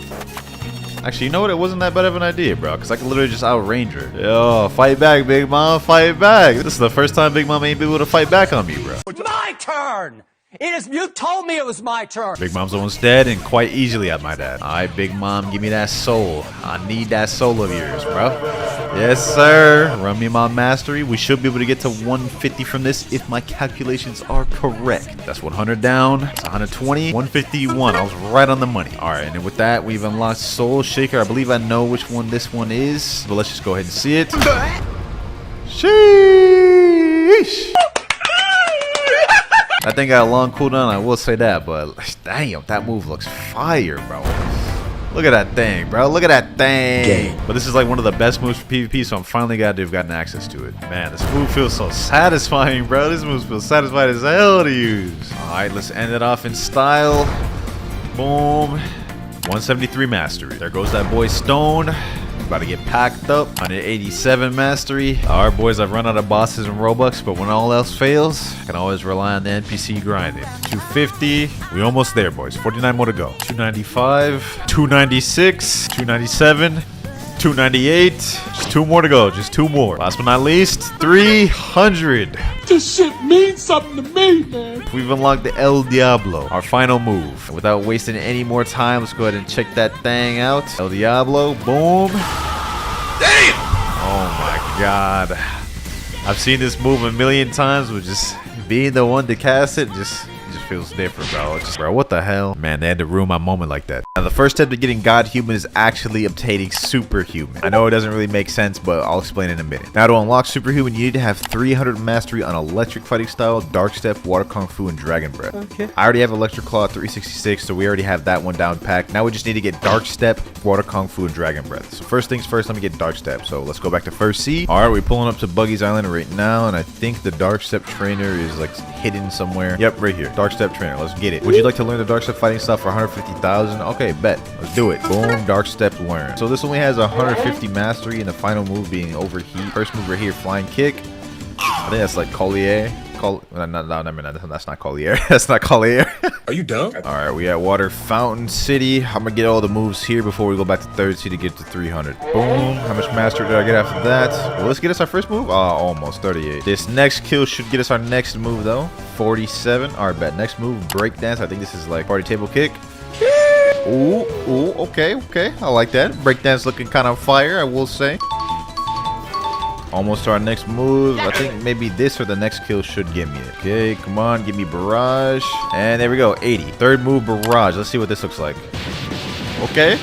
Actually, you know what? It wasn't that bad of an idea, bro. Because I could literally just outrange her. Yo, fight back, Big Mom. Fight back. This is the first time Big Mom ain't been able to fight back on me, bro. My turn! You told me it was my turn! Big Mom's almost dead, and quite easily, at my dad. Alright, Big Mom, give me that soul. I need that soul of yours, bro. Yes, sir. Run me my mastery. We should be able to get to 150 from this if my calculations are correct. That's 100 down. That's 120. 151. I was right on the money. Alright, and then with that, we've unlocked Soul Shaker. I believe I know which one this one is, but let's just go ahead and see it. Sheesh. That thing got a long cooldown, I will say that, but damn, that move looks fire, bro. Look at that thing, bro. Look at that thing. But this is like one of the best moves for PvP, so I'm finally glad to have gotten access to it. Man, this move feels so satisfying, bro. This move feels satisfying as hell to use. All right, let's end it off in style. Boom. 173 mastery. There goes that boy Stone. About to get packed up. 187 mastery. Alright, boys, I've run out of bosses in Roblox, but when all else fails, I can always rely on the NPC grinding. 250. We almost there, boys. 49 more to go. 295. 296. 297. 298. Just 2 more to go. Just 2 more. Last but not least, 300. This shit means something to me, man! We've unlocked the El Diablo, our final move. And without wasting any more time, let's go ahead and check that thing out. El Diablo, boom. Damn! Oh my god. I've seen this move a million times, but just being the one to cast it just feels different, bro. Bro, what the hell? Man, they had to ruin my moment like that. Now, the first step to getting God Human is actually obtaining Superhuman. I know it doesn't really make sense, but I'll explain in a minute. Now, to unlock Superhuman, you need to have 300 mastery on Electric Fighting Style, Dark Step, Water Kung Fu, and Dragon Breath. Okay. I already have Electric Claw 366, so we already have that one down packed. Now we just need to get Dark Step, Water Kung Fu, and Dragon Breath. So first things first, let me get Dark Step. So let's go back to first sea. All right, we're pulling up to Buggy's Island right now, and I think the Dark Step trainer is like hidden somewhere. Yep, right here. Dark Step trainer. Let's get it. Would you like to learn the Dark Step fighting stuff for 150,000? Okay, bet. Let's do it. Boom. Dark Step learn. So this only has 150 mastery, and the final move being Overheat. First move right here, Flying Kick. I think that's like Collier. That's not Collier. That's not Collier. Are you dumb? All right, we at Water Fountain City. I'm gonna get all the moves here before we go back to third sea to get to 300. Boom. How much mastery did I get after that? Well, let's get us our first move. Oh, almost 38. This next kill should get us our next move though. 47. All right, bet. Next move, breakdance. I think this is like party table kick. Ooh, okay. I like that. Breakdance looking kind of fire, I will say. Almost to our next move. I think maybe this or the next kill should get me it. Okay, come on, give me barrage. And there we go, 80. Third move, barrage. Let's see what this looks like. Okay.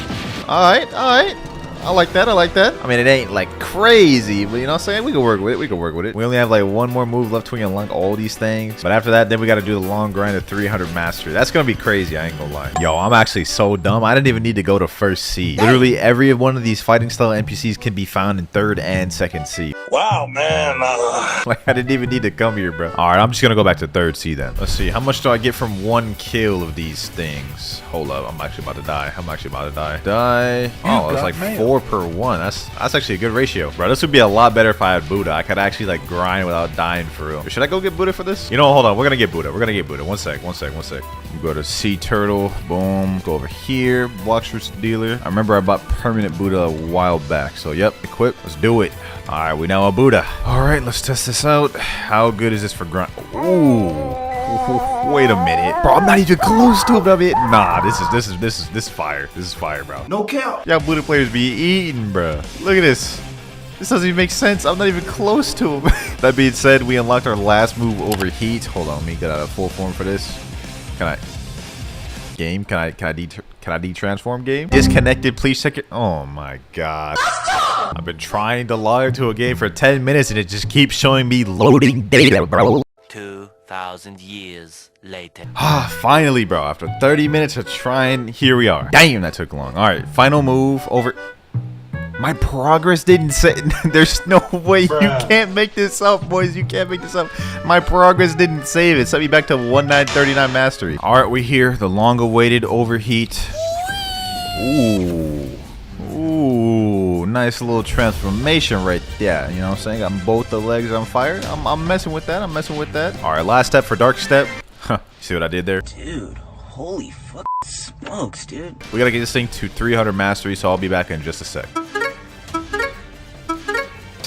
All right. I like that. I mean, it ain't like crazy, but you know what I'm saying? We can work with it. We only have like one more move left to unlock all these things. But after that, then we got to do the long grind of 300 mastery. That's going to be crazy. I ain't going to lie. Yo, I'm actually so dumb. I didn't even need to go to first sea. Literally every one of these fighting style NPCs can be found in third and second sea. Wow, man. Like, I didn't even need to come here, bro. All right, I'm just going to go back to third sea then. Let's see. How much do I get from one kill of these things? Hold up. I'm actually about to die. Die. Oh, it's like 4 per 1. That's actually a good ratio. Bro, this would be a lot better if I had Buddha. I could actually like grind without dying for real. Should I go get Buddha for this? You know, hold on. We're gonna get Buddha. We're gonna get Buddha. One sec. We go to Sea Turtle. Boom. Go over here. Blox Roots Dealer. I remember I bought permanent Buddha a while back. So yep, equip. Let's do it. All right, we now a Buddha. All right, let's test this out. How good is this for grind? Ooh. Wait a minute, bro. I'm not even close to it. Nah, this is fire. This is fire, bro. No count. Yeah, Buddha players be eating, bro. Look at this. This doesn't even make sense. I'm not even close to him. That being said, we unlocked our last move, Overheat. Hold on, let me get out of full form for this. Can I? Game? Can I de-transform game? Disconnected, please check it. Oh my god. I've been trying to log into a game for 10 minutes and it just keeps showing me loading data, bro. 2,000 years later. Finally, bro. After 30 minutes of trying, here we are. Damn, that took long. All right, final move over. My progress didn't say. There's no way. You can't make this up, boys. You can't make this up. My progress didn't save it. Set me back to 1939 mastery. All right, we here. The long-awaited Overheat. Ooh. Ooh. Nice little transformation right there. You know what I'm saying? Got both the legs on fire. I'm messing with that. All right, last step for Dark Step. Huh. See what I did there? Dude, holy fuck smokes, dude. We gotta get this thing to 300 mastery, so I'll be back in just a sec.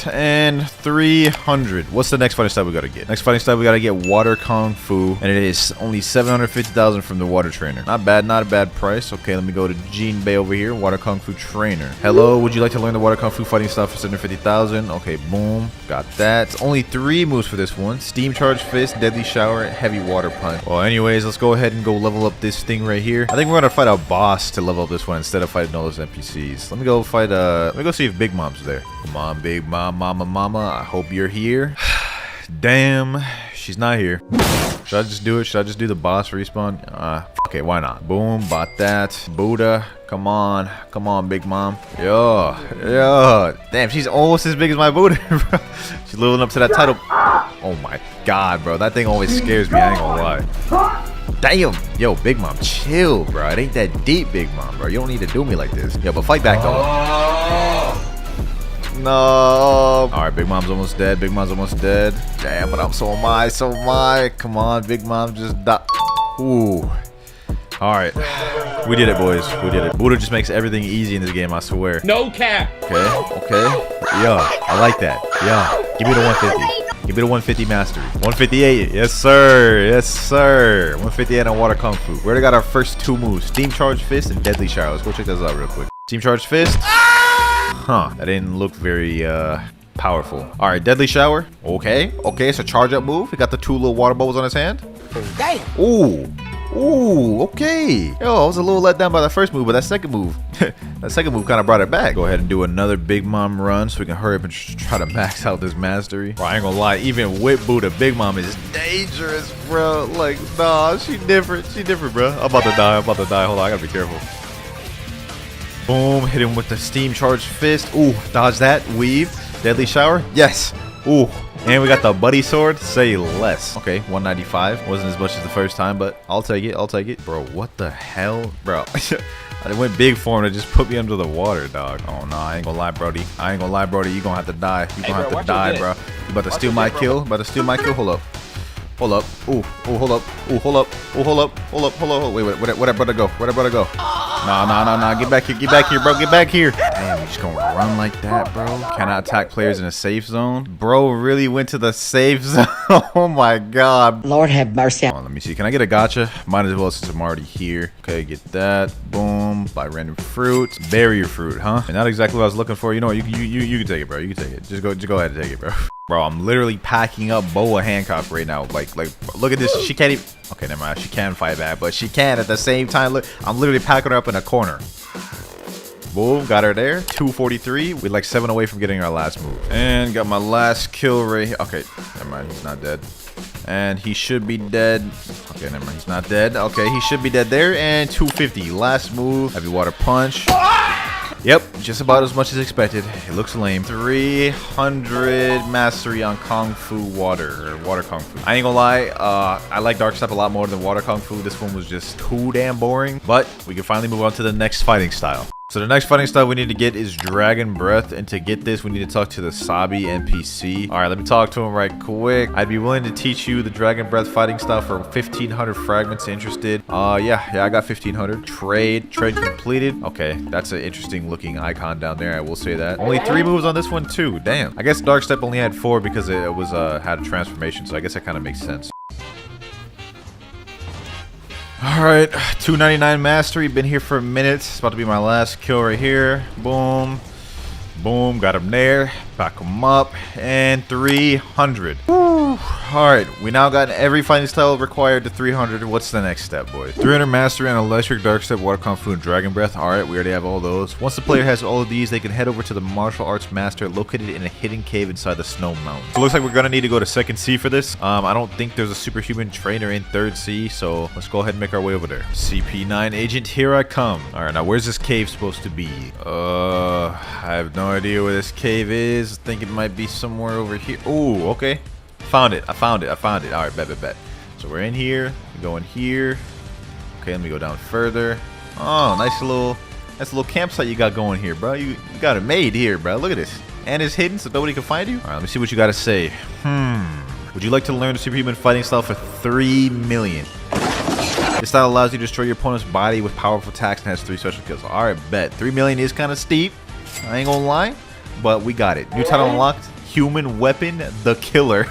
And 300. What's the next fighting style we gotta get? Next fighting style we gotta get Water Kung Fu, and it is only 750,000 from the Water Trainer. Not bad, not a bad price. Okay, let me go to Gene Bay over here. Water Kung Fu Trainer. Hello, would you like to learn the Water Kung Fu fighting style for 750,000? Okay, boom, got that. It's only 3 moves for this one: Steam Charge Fist, Deadly Shower, and Heavy Water Punch. Well, anyways, let's go ahead and go level up this thing right here. I think we're gonna fight a boss to level up this one instead of fighting all those NPCs. Let me go fight. Let me go see if Big Mom's there. Come on, Big Mom. Mama, I hope you're here. Damn, she's not here. Should I just do it? Should I just do the boss respawn? Okay, why not? Boom, bought that. Buddha, come on, Big Mom. Yo. Damn, she's almost as big as my Buddha, bro. She's living up to that title. Oh my god, bro, that thing always scares me. I ain't gonna lie. Damn, yo, Big Mom, chill, bro. It ain't that deep, Big Mom, bro. You don't need to do me like this. Yo, but fight back though. No. Alright, Big Mom's almost dead. Damn, but so am I. Come on, Big Mom, just die. Ooh. Alright. We did it, boys. We did it. Buddha just makes everything easy in this game, I swear. No cap. Okay. Yeah, I like that. Yeah. Give me the 150. Give me the 150 mastery. 158. Yes, sir. 158 on Water Kung Fu. We already got our first 2 moves: Steam Charge Fist and Deadly Shower. Let's go check those out real quick. Steam Charge Fist. Huh, that didn't look very powerful. All right, Deadly Shower. Okay, it's a charge up move. He got the 2 little water bubbles on his hand. Damn. Ooh, okay. Yo, I was a little let down by the first move, but that second move kind of brought it back. Go ahead and do another Big Mom run so we can hurry up and try to max out this mastery. Bro, I ain't gonna lie, even with Buddha, Big Mom is dangerous, bro. Like, nah, she different, bro. I'm about to die. Hold on, I gotta be careful. Boom, hit him with the Steam Charge Fist. Ooh, dodge that, weave, Deadly Shower, yes. Ooh, and we got the Buddy Sword, say less. Okay, 195, wasn't as much as the first time, but I'll take it. Bro, what the hell, bro? I went big for him to just put me under the water, dog. Oh no, I ain't gonna lie, Brody. You gonna have to die. You gonna have to die, bro. You about to steal my kill? Hold up. Ooh, hold up. Wait, where'd brother go? Nah. Get back here, bro. Get back here. Damn, you just gonna run like that, bro? Cannot attack players in a safe zone. Bro really went to the safe zone. Oh my god. Lord have mercy. Hold on, let me see. Can I get a gotcha? Might as well since I'm already here. Okay, get that. Boom. Buy random fruit. Barrier fruit, huh? And not exactly what I was looking for. You know what? You can take it, bro. You can take it. Just go ahead and take it, bro. Bro, I'm literally packing up Boa Hancock right now. Like, look at this. She can't even. Okay, never mind. She can fight back, but she can at the same time. Look, I'm literally packing her up in a corner. Boom, got her there. 243. We're like 7 away from getting our last move. And got my last kill right here. Okay, never mind. He's not dead. And he should be dead. Okay, never mind. He's not dead. Okay, he should be dead there. And 250. Last move. Heavy Water Punch. Yep, just about as much as expected. It looks lame. 300 mastery on Kung Fu Water, or Water Kung Fu. I ain't gonna lie, I like Dark Step a lot more than Water Kung Fu. This one was just too damn boring, but we can finally move on to the next fighting style. So the next fighting style we need to get is Dragon Breath, and to get this we need to talk to the Sabi NPC. Alright, let me talk to him right quick. I'd be willing to teach you the Dragon Breath fighting style for 1500 fragments. Interested? Yeah, I got 1500. Trade completed. Okay, that's an interesting looking icon down there, I will say that. Only 3 moves on this one too, damn. I guess Dark Step only had 4 because it was had a transformation, so I guess that kind of makes sense. Alright, 299 mastery, been here for a minute. It's about to be my last kill right here. Boom. Boom, got him there. Back him up. And 300. Alright, we now got every fighting style required to 300. What's the next step, boys? 300 mastery on Electric, Dark Step, Water Kung Fu, and Dragon Breath. Alright, we already have all those. Once the player has all of these, they can head over to the martial arts master located in a hidden cave inside the snow mountain. So it looks like we're gonna need to go to 2nd C for this. I don't think there's a superhuman trainer in 3rd C, so let's go ahead and make our way over there. CP9 agent, here I come. Alright, now where's this cave supposed to be? I have no idea where this cave is. I think it might be somewhere over here. Ooh, okay. Found it. I found it. Alright, bet. So we're in here. We go in here. Okay, let me go down further. Oh, nice little campsite you got going here, bro. You got it made here, bro. Look at this. And it's hidden so nobody can find you. Alright, let me see what you gotta say. Would you like to learn the superhuman fighting style for 3 million? This style allows you to destroy your opponent's body with powerful attacks and has 3 special kills. Alright, bet. 3 million is kind of steep. I ain't gonna lie. But we got it. New title unlocked. Human Weapon, the Killer.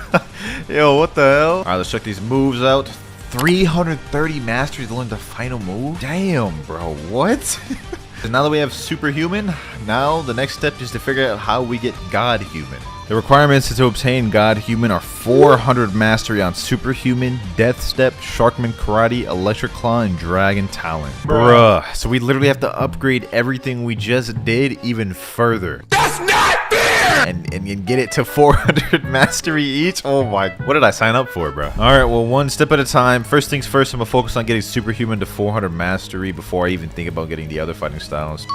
Yo, what the hell? Alright, let's check these moves out. 330 mastery to learn the final move? Damn, bro. What? So now that we have Superhuman, now the next step is to figure out how we get God Human. The requirements to obtain God Human are 400 mastery on Superhuman, Death Step, Sharkman Karate, Electric Claw, and Dragon Talon. Bruh. So we literally have to upgrade everything we just did even further. That's not fair! And get it to 400 mastery each? Oh my. What did I sign up for, bro? Alright, well, one step at a time. First things first, I'm gonna focus on getting Superhuman to 400 mastery before I even think about getting the other fighting styles.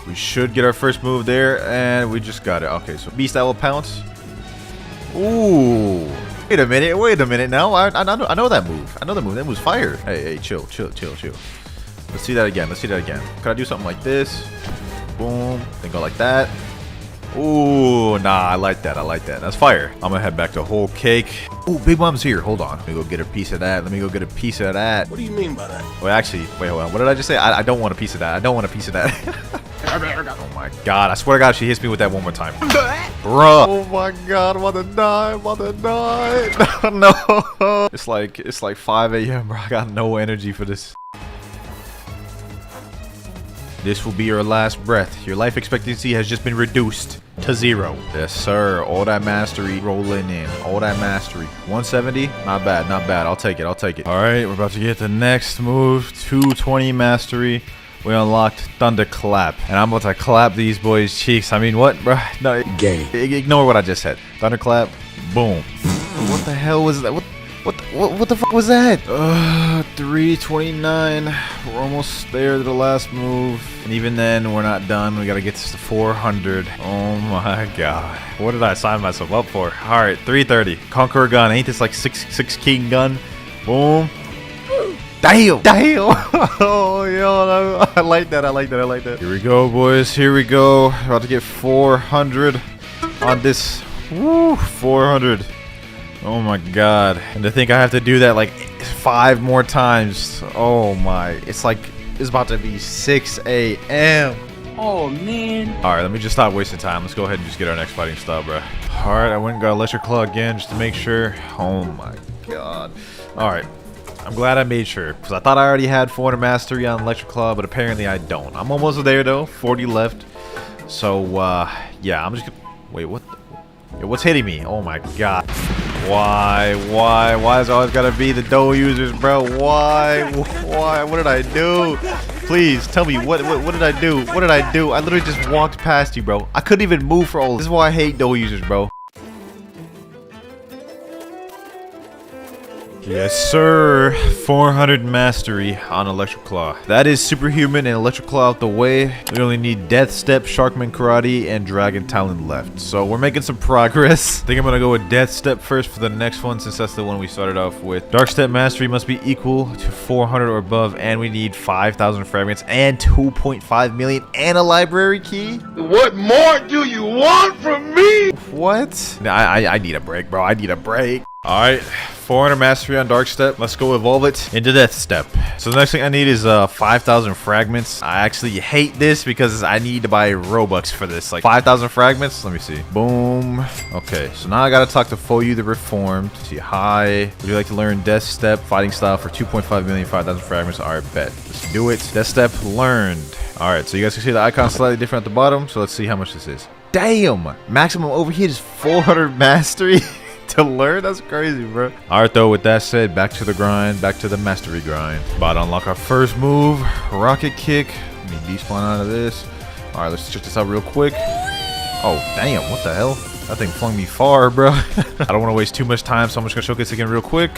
We should get our first move there, and we just got it. Okay, so Beast Owl Pounce. Ooh. Wait a minute now. I know that move. I know that move. That move's fire. Hey, chill. Let's see that again. Could I do something like this? Boom. Then go like that. Ooh, nah, I like that. That's fire. I'm gonna head back to Whole Cake. Ooh, Big Mom's here. Hold on. Let me go get a piece of that. What do you mean by that? Wait, actually, wait, hold on. What did I just say? I don't want a piece of that. Oh my god, I swear to god, she hits me with that one more time. Bruh. Oh my god, I'm about to die. No. It's like 5 a.m, bro. I got no energy for this. This will be your last breath. Your life expectancy has just been reduced to 0. Yes, sir. All that mastery rolling in. All that mastery. 170? Not bad. I'll take it. Alright, we're about to get the next move. 220 mastery. We unlocked Thunderclap. And I'm about to clap these boys' cheeks. I mean, what, bro? No, Gay. Ignore what I just said. Thunderclap. Boom. What the hell was that? What the fuck was that? 329. We're almost there to the last move. And even then, we're not done. We gotta get this to 400. Oh my god. What did I sign myself up for? Alright, 330. Conqueror gun. Ain't this like 6 king gun? Boom. Damn! Oh, yo, I like that. Here we go, boys. Here we go. About to get 400 on this. Woo, 400. Oh my god. And to think I have to do that like 5 more times. Oh my. It's about to be 6 a.m. Oh, man. Alright, let me just stop wasting time. Let's go ahead and just get our next fighting style, bro. Alright, I went and got Electric Claw again just to make sure. Oh my god. Alright. I'm glad I made sure, because I thought I already had 400 mastery on Electric Claw, but apparently I don't. I'm almost there though, 40 left. So, yeah, I'm just gonna... Wait, what? What's hitting me? Oh my god. Why is it always gotta be the dough users, bro? Why? What did I do? Please, tell me, what did I do? I literally just walked past you, bro. I couldn't even move for all this. This is why I hate dough users, bro. Yes, sir. 400 mastery on Electric Claw. That is superhuman and Electric Claw out the way. We only need Death Step, Sharkman Karate, and Dragon Talon left. So we're making some progress. I think I'm gonna go with Death Step first for the next one, since that's the one we started off with. Dark Step mastery must be equal to 400 or above, and we need 5,000 fragments and 2.5 million and a library key. What more do you want from me? What? I need a break, bro. I need a break. All right, 400 mastery on Dark Step. Let's go evolve it into Death Step. So the next thing I need is 5,000 fragments. I actually hate this because I need to buy Robux for this. Like 5,000 fragments. Let me see. Boom. Okay, so now I gotta talk to Foyu the Reformed. See, hi. Would you like to learn Death Step fighting style for 2.5 million, 5,000 fragments? All right, bet. Let's do it. Death Step learned. All right, so you guys can see the icon slightly different at the bottom. So let's see how much this is. Damn, maximum overheat is 400 mastery. To learn? That's crazy, bro. All right, though, with that said, back to the grind, back to the mastery grind. About to unlock our first move, rocket kick. Let me despawn out of this. All right, let's check this out real quick. Oh, damn, what the hell? That thing flung me far, bro. I don't want to waste too much time, so I'm just gonna showcase again real quick.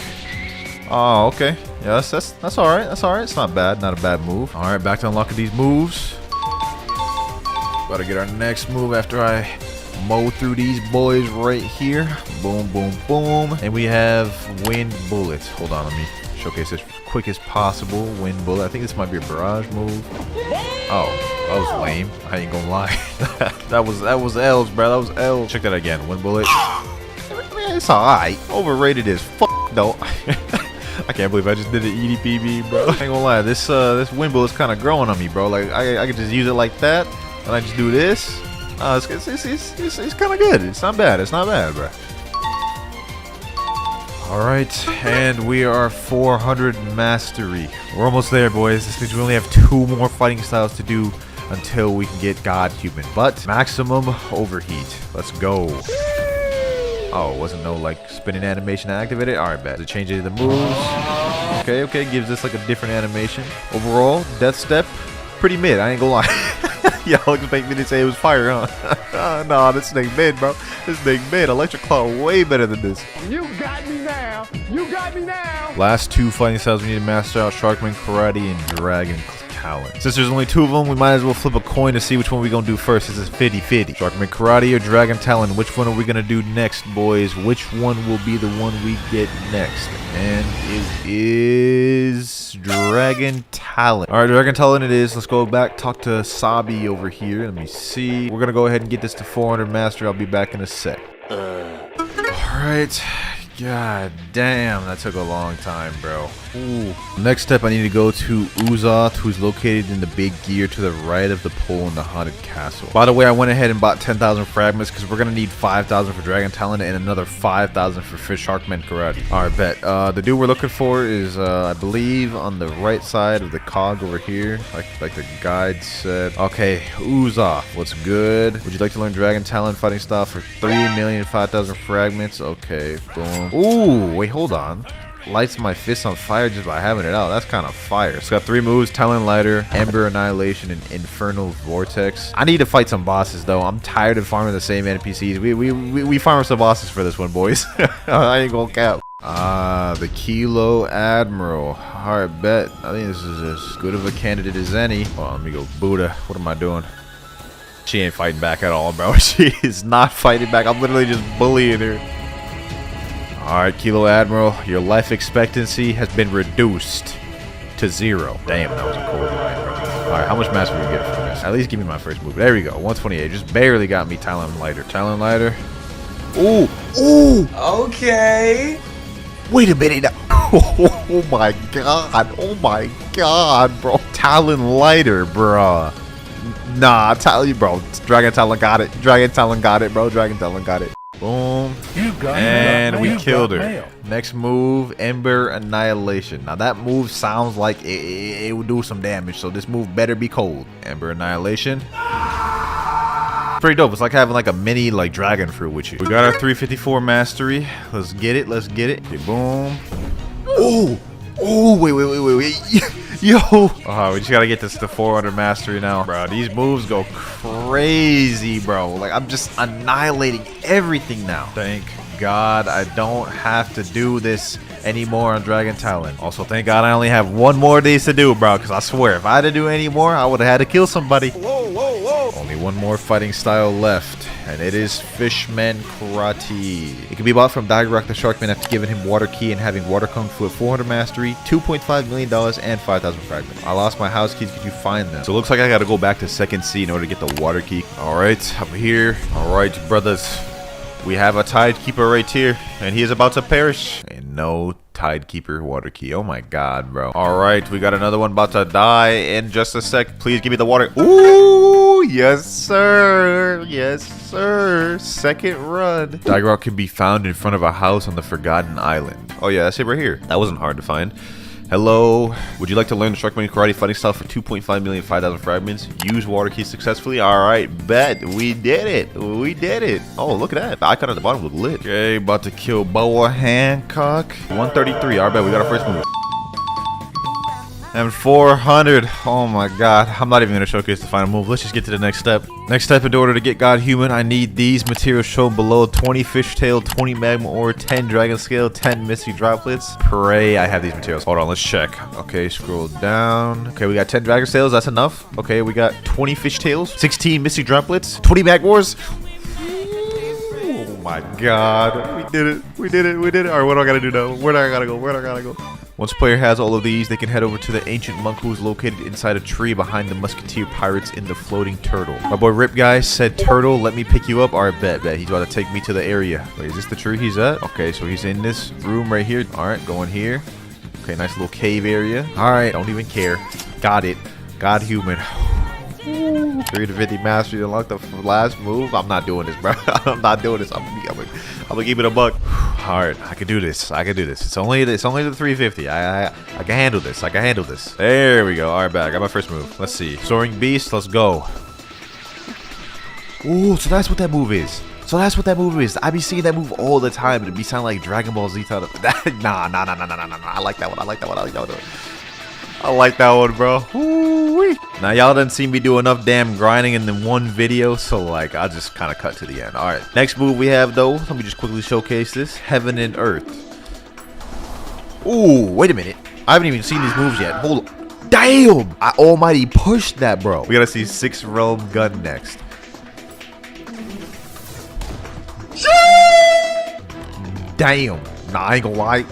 Oh, okay. Yeah, that's all right. That's all right. It's not bad. Not a bad move. All right, back to unlocking these moves. About to get our next move after I mow through these boys right here. Boom, boom, boom. And we have Wind Bullet. Hold on, let me showcase this as quick as possible. Wind Bullet. I think this might be a barrage move. Oh, that was lame. I ain't gonna lie. that was L's, bro. That was L. Check that again. Wind Bullet. It's alright. Overrated as fuck, though. I can't believe I just did an EDPB, bro. I ain't gonna lie. This Wind Bullet's kind of growing on me, bro. Like I could just use it like that, and I just do this. It's kind of good. It's not bad. It's not bad, bro. All right, and we are 400 mastery. We're almost there, boys. This means we only have 2 more fighting styles to do until we can get God Human. But maximum overheat. Let's go. Oh, wasn't no like spinning animation activated? All right, bet. To change any of the moves. Okay, gives us like a different animation. Overall, Death Step, pretty mid. I ain't gonna lie. Y'all expect me to say it was fire, huh? Nah, this thing mid, bro. This thing mid. Electric Claw way better than this. You got me now. You got me now. Last 2 fighting styles we need to master out: Sharkman Karate and Dragon Talon. Since there's only 2 of them, we might as well flip a coin to see which one we gonna do first. This is 50-50. Sharkman Karate or Dragon Talon? Which one are we gonna do next, boys? Which one will be the one we get next? And it is Dragon Talon. All right, Dragon Talon it is. Let's go back, talk to Sabi over here. Let me see. We're gonna go ahead and get this to 400 mastery. I'll be back in a sec. All right. God damn, that took a long time, bro. Ooh. Next step, I need to go to Uzoth, who's located in the big gear to the right of the pole in the haunted castle. By the way, I went ahead and bought 10,000 fragments because we're gonna need 5,000 for Dragon Talon and another 5,000 for Fish Sharkman Karate. All right, bet. The dude we're looking for is, I believe, on the right side of the cog over here, like the guide said. Okay, Uzoth, what's good? Would you like to learn Dragon Talon fighting style for 3,005,000 fragments? Okay, boom. Ooh, wait, hold on. Lights my fist on fire just by having it out. That's kind of fire. It's got 3 moves: Talon Lighter, Ember Annihilation, and Infernal Vortex. I need to fight some bosses, though. I'm tired of farming the same NPCs. We farm some bosses for this one, boys. I ain't gonna cap. The Kilo Admiral. Alright, bet. I think this is as good of a candidate as any. Hold on, let me go. Buddha. What am I doing? She ain't fighting back at all, bro. She is not fighting back. I'm literally just bullying her. Alright, Kilo Admiral, your life expectancy has been reduced to 0. Damn, that was a cold line, bro. Alright, how much mastery we get from this? At least give me my first move. There we go, 128. Just barely got me Talon Lighter. Talon Lighter. Ooh! Ooh! Okay. Wait a minute. Oh my god. Oh my god, bro. Talon Lighter, bro. Nah, I tell you, bro. Dragon Talon got it. Dragon Talon got it, bro. Dragon Talon got it. Boom. And we killed her. Next move, Ember Annihilation. Now that move sounds like it would do some damage, so this move better be cold. Ember Annihilation. Pretty dope. It's like having like a mini like dragon fruit with you. We got our 354 mastery. Let's get it. Let's get it. Okay, boom. Oh. Oh, wait. Yo. Oh, we just gotta get this to 400 mastery now. Bro, these moves go crazy, bro. Like, I'm just annihilating everything now. Thank God I don't have to do this any more on Dragon Talon. Also, thank God I only have one more of these to do, bro, because I swear, if I had to do any more, I would have had to kill somebody. Only one more fighting style left, and it is Fishman Karate. It can be bought from Rock the Sharkman after giving him Water Key and having Water Kung Fu at 400 Mastery, $2.5 million, and 5,000 fragments. I lost my house keys. Could you find them? So it looks like I got to go back to second C in order to get the Water Key. All right, I'm here. All right, brothers. We have a Tidekeeper right here, and he is about to perish. And no Tidekeeper Water Key. Oh my God, bro. All right, we got another one about to die in just a sec. Please give me the water. Ooh, yes, sir. Yes, sir. Second run. Digrock can be found in front of a house on the Forgotten Island. Oh yeah, that's it right here. That wasn't hard to find. Hello, would you like to learn the Sharkman Karate fighting style for 2.5 million 5,000 fragments? Use Water Key successfully. All right, bet. We did it. We did it. Oh, look at that. The icon at the bottom look lit. Okay, about to kill Boa Hancock. 133. All right, bet. We got our first move. And 400. Oh my God. I'm not even going to showcase the final move. Let's just get to the next step. Next step, in order to get God Human, I need these materials shown below. 20 fishtail, 20 magma ore, 10 dragon scale, 10 misty droplets. Pray I have these materials. Hold on, let's check. Okay, scroll down. Okay, we got 10 dragon scales. That's enough. Okay, we got 20 fishtails, 16 misty droplets, 20 magma ores. Oh my God. We did it. We did it. We did it. All right, what do I got to do now? Where do I got to go? Where do I got to go? Once a player has all of these, they can head over to the ancient monk who is located inside a tree behind the musketeer pirates in the floating turtle. My boy Rip Guy said, "Turtle, let me pick you up." All right, bet. He's about to take me to the area. Wait, is this the tree he's at? Okay, so he's in this room right here. All right, going here. Okay, nice little cave area. All right, don't even care. Got it. God Human. 3 to 50 mastery to unlock the last move. I'm not doing this, bro. I'm not doing this. I'm gonna keep it a buck. All right, I can do this. I can do this. It's only the 350. I can handle this. I can handle this. There we go. All right, I got my first move. Let's see. Soaring Beast. Let's go. Ooh, so that's what that move is. I be seeing that move all the time. It'd be sound like Dragon Ball Z. Nah. I like that one. I like that one, bro. Ooh-wee. Now, y'all done seen me do enough damn grinding in the one video, so, like, I'll just kind of cut to the end. All right. Next move we have, though. Let me just quickly showcase this. Heaven and Earth. Ooh, wait a minute. I haven't even seen these moves yet. Hold on. Damn! I almighty pushed that, bro. We gotta see 6 Realm Gun next. Damn. Nah, I ain't gonna lie.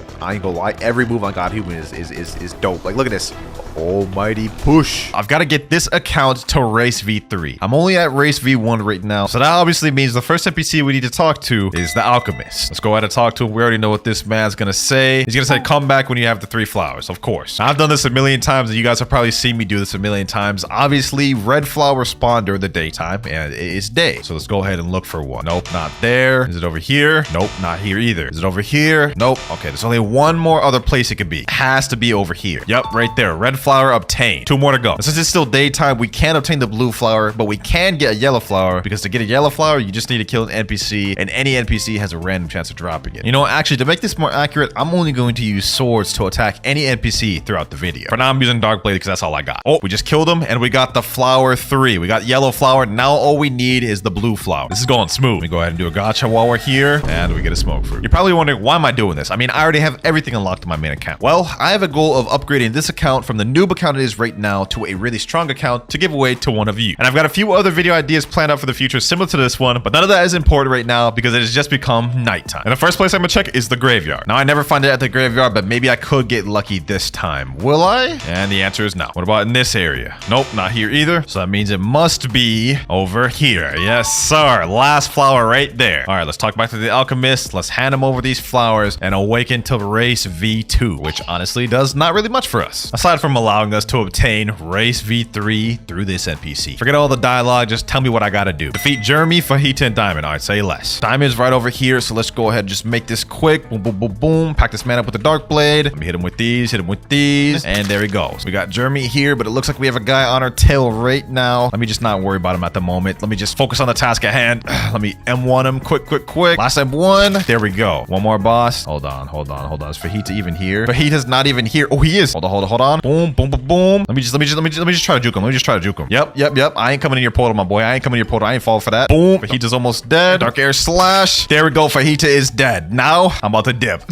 Every move on God Human is dope. Like, look at this. Almighty push. I've got to get this account to race V3. I'm only at race V1 right now. So that obviously means the first NPC we need to talk to is the alchemist. Let's go ahead and talk to him. We already know what this man's going to say. He's going to say, come back when you have the 3 flowers. Of course. I've done this a million times and you guys have probably seen me do this a million times. Obviously, red flowers spawn during the daytime and it is day. So let's go ahead and look for one. Nope, not there. Is it over here? Nope, not here either. Is it over here? Nope. Okay, there's only one more other place it could be. It has to be over here. Yep, right there. Red flower obtained. 2 more to go. And since it's still daytime, we can't obtain the blue flower, but we can get a yellow flower, because to get a yellow flower, you just need to kill an NPC, and any NPC has a random chance of dropping it. You know, actually, to make this more accurate, I'm only going to use swords to attack any NPC throughout the video. For now, I'm using Dark Blade because that's all I got. Oh, we just killed him, and we got the flower 3. We got yellow flower. Now all we need is the blue flower. This is going smooth. Let me go ahead and do a gacha while we're here, and we get a smoke fruit. You're probably wondering, why am I doing this? I mean, I already have everything unlocked in my main account. Well, I have a goal of upgrading this account from the noob account it is right now to a really strong account to give away to one of you. And I've got a few other video ideas planned out for the future similar to this one, but none of that is important right now because it has just become nighttime. And the first place I'm gonna check is the graveyard. Now, I never find it at the graveyard, but maybe I could get lucky this time. Will I? And the answer is no. What about in this area? Nope, not here either. So that means it must be over here. Yes, sir. Last flower right there. All right, let's talk back to the alchemist. Let's hand him over these flowers and awaken to race V2, which honestly does not really much for us, aside from allowing us to obtain race V3 through this NPC. Forget all the dialogue, just tell me what I gotta do. Defeat Jeremy, Fajita, and Diamond. All right, say less. Diamond's right over here, so let's go ahead and just make this quick. Boom, boom, boom, boom. Pack this man up with the Dark Blade. Let me hit him with these, and there he goes. We got Jeremy here, but it looks like we have a guy on our tail right now. Let me just not worry about him at the moment. Let me just focus on the task at hand. Let me M1 him quick. Last M1. There we go. One more boss. Hold on. Is Fajita even here? Fajita's not even here. Oh, he is. Hold on. Boom, boom, boom, boom. Let me just try to juke him. Yep. I ain't coming in your portal, my boy. I ain't falling for that. Boom. Fajita's almost dead. Dark air slash. There we go. Fajita is dead. Now I'm about to dip.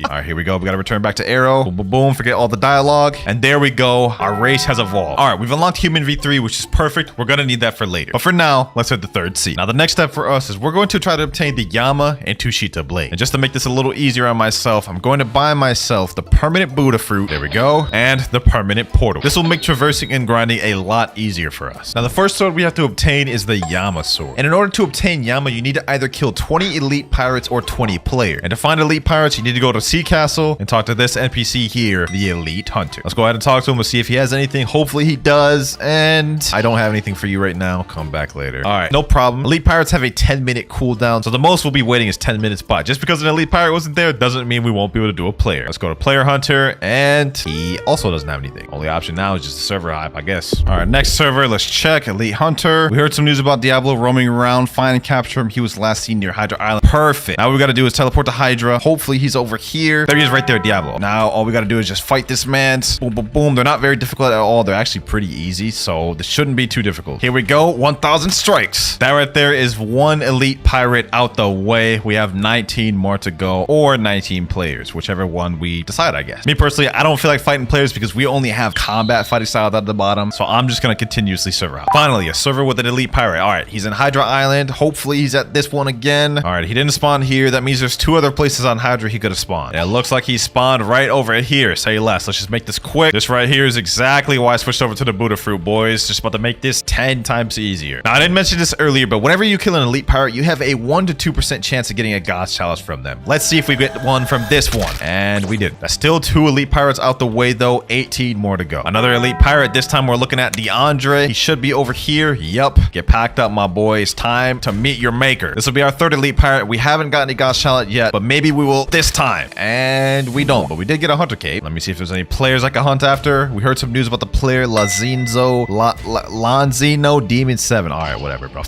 All right, here we go. We got to return back to Arrow. Boom, boom, boom. Forget all the dialogue. And there we go. Our race has evolved. All right, we've unlocked Human V3, which is perfect. We're going to need that for later. But for now, let's hit the third seat. Now, the next step for us is we're going to try to obtain the Yama and Tushita blade. And just to make this a little easier on myself, I'm going to buy myself the permanent Buddha fruit. There we go. And the permanent portal. This will make traversing and grinding a lot easier for us. Now, the first sword we have to obtain is the Yama sword. And in order to obtain Yama, you need to either kill 20 elite pirates or 20 players. And to find elite pirates, you need to go to Sea Castle and talk to this NPC here, the Elite Hunter. Let's go ahead and talk to him and see if he has anything. Hopefully he does. And I don't have anything for you right now. Come back later. All right, no problem. Elite pirates have a 10-minute cooldown. So the most we'll be waiting is 10 minutes. But just because an elite pirate wasn't there doesn't mean we won't be able to do a player. Let's go to Player Hunter. And he also doesn't have anything. Only option now is just the server hype, I guess. All right, next server. Let's check. Elite Hunter. We heard some news about Diablo roaming around. Find and capture him. He was last seen near Hydra Island. Perfect. Now what we got to do is teleport to Hydra. Hopefully he's over here. There he is right there, Diablo. Now all we got to do is just fight this man. Boom, boom, boom. They're not very difficult at all. They're actually pretty easy. So this shouldn't be too difficult. Here we go. 1,000 strikes. That right there is one elite pirate out the way. We have 19 more to go, or 19 players, whichever one we decide, I guess. Me personally, I don't feel like fighting players because we only have combat fighting style at the bottom. So I'm just going to continuously server out. Finally, a server with an elite pirate. All right, he's in Hydra Island. Hopefully he's at this one again. All right, he didn't spawn here. That means there's 2 other places on Hydra he could have spawned. And it looks like he spawned right over here. Say less. Let's just make this quick. This right here is exactly why I switched over to the Buddha fruit, boys. Just about to make this 10 times easier. Now, I didn't mention this earlier, but whenever you kill an elite pirate, you have a 1 to 2% chance of getting a God's Chalice from them. Let's see if we get one from this one. And we did. That's still 2 elite pirates out the way, though. 18 more to go. Another elite pirate. This time we're looking at DeAndre. He should be over here. Yup. Get packed up, my boy. It's time to meet your maker. This will be our 3rd elite pirate. We haven't gotten a God's Chalice yet, but maybe we will this time. And we don't, but we did get a hunter cape. Let me see if there's any players I can hunt after. We heard some news about the player Lanzino Demon 7. All right, whatever, bro.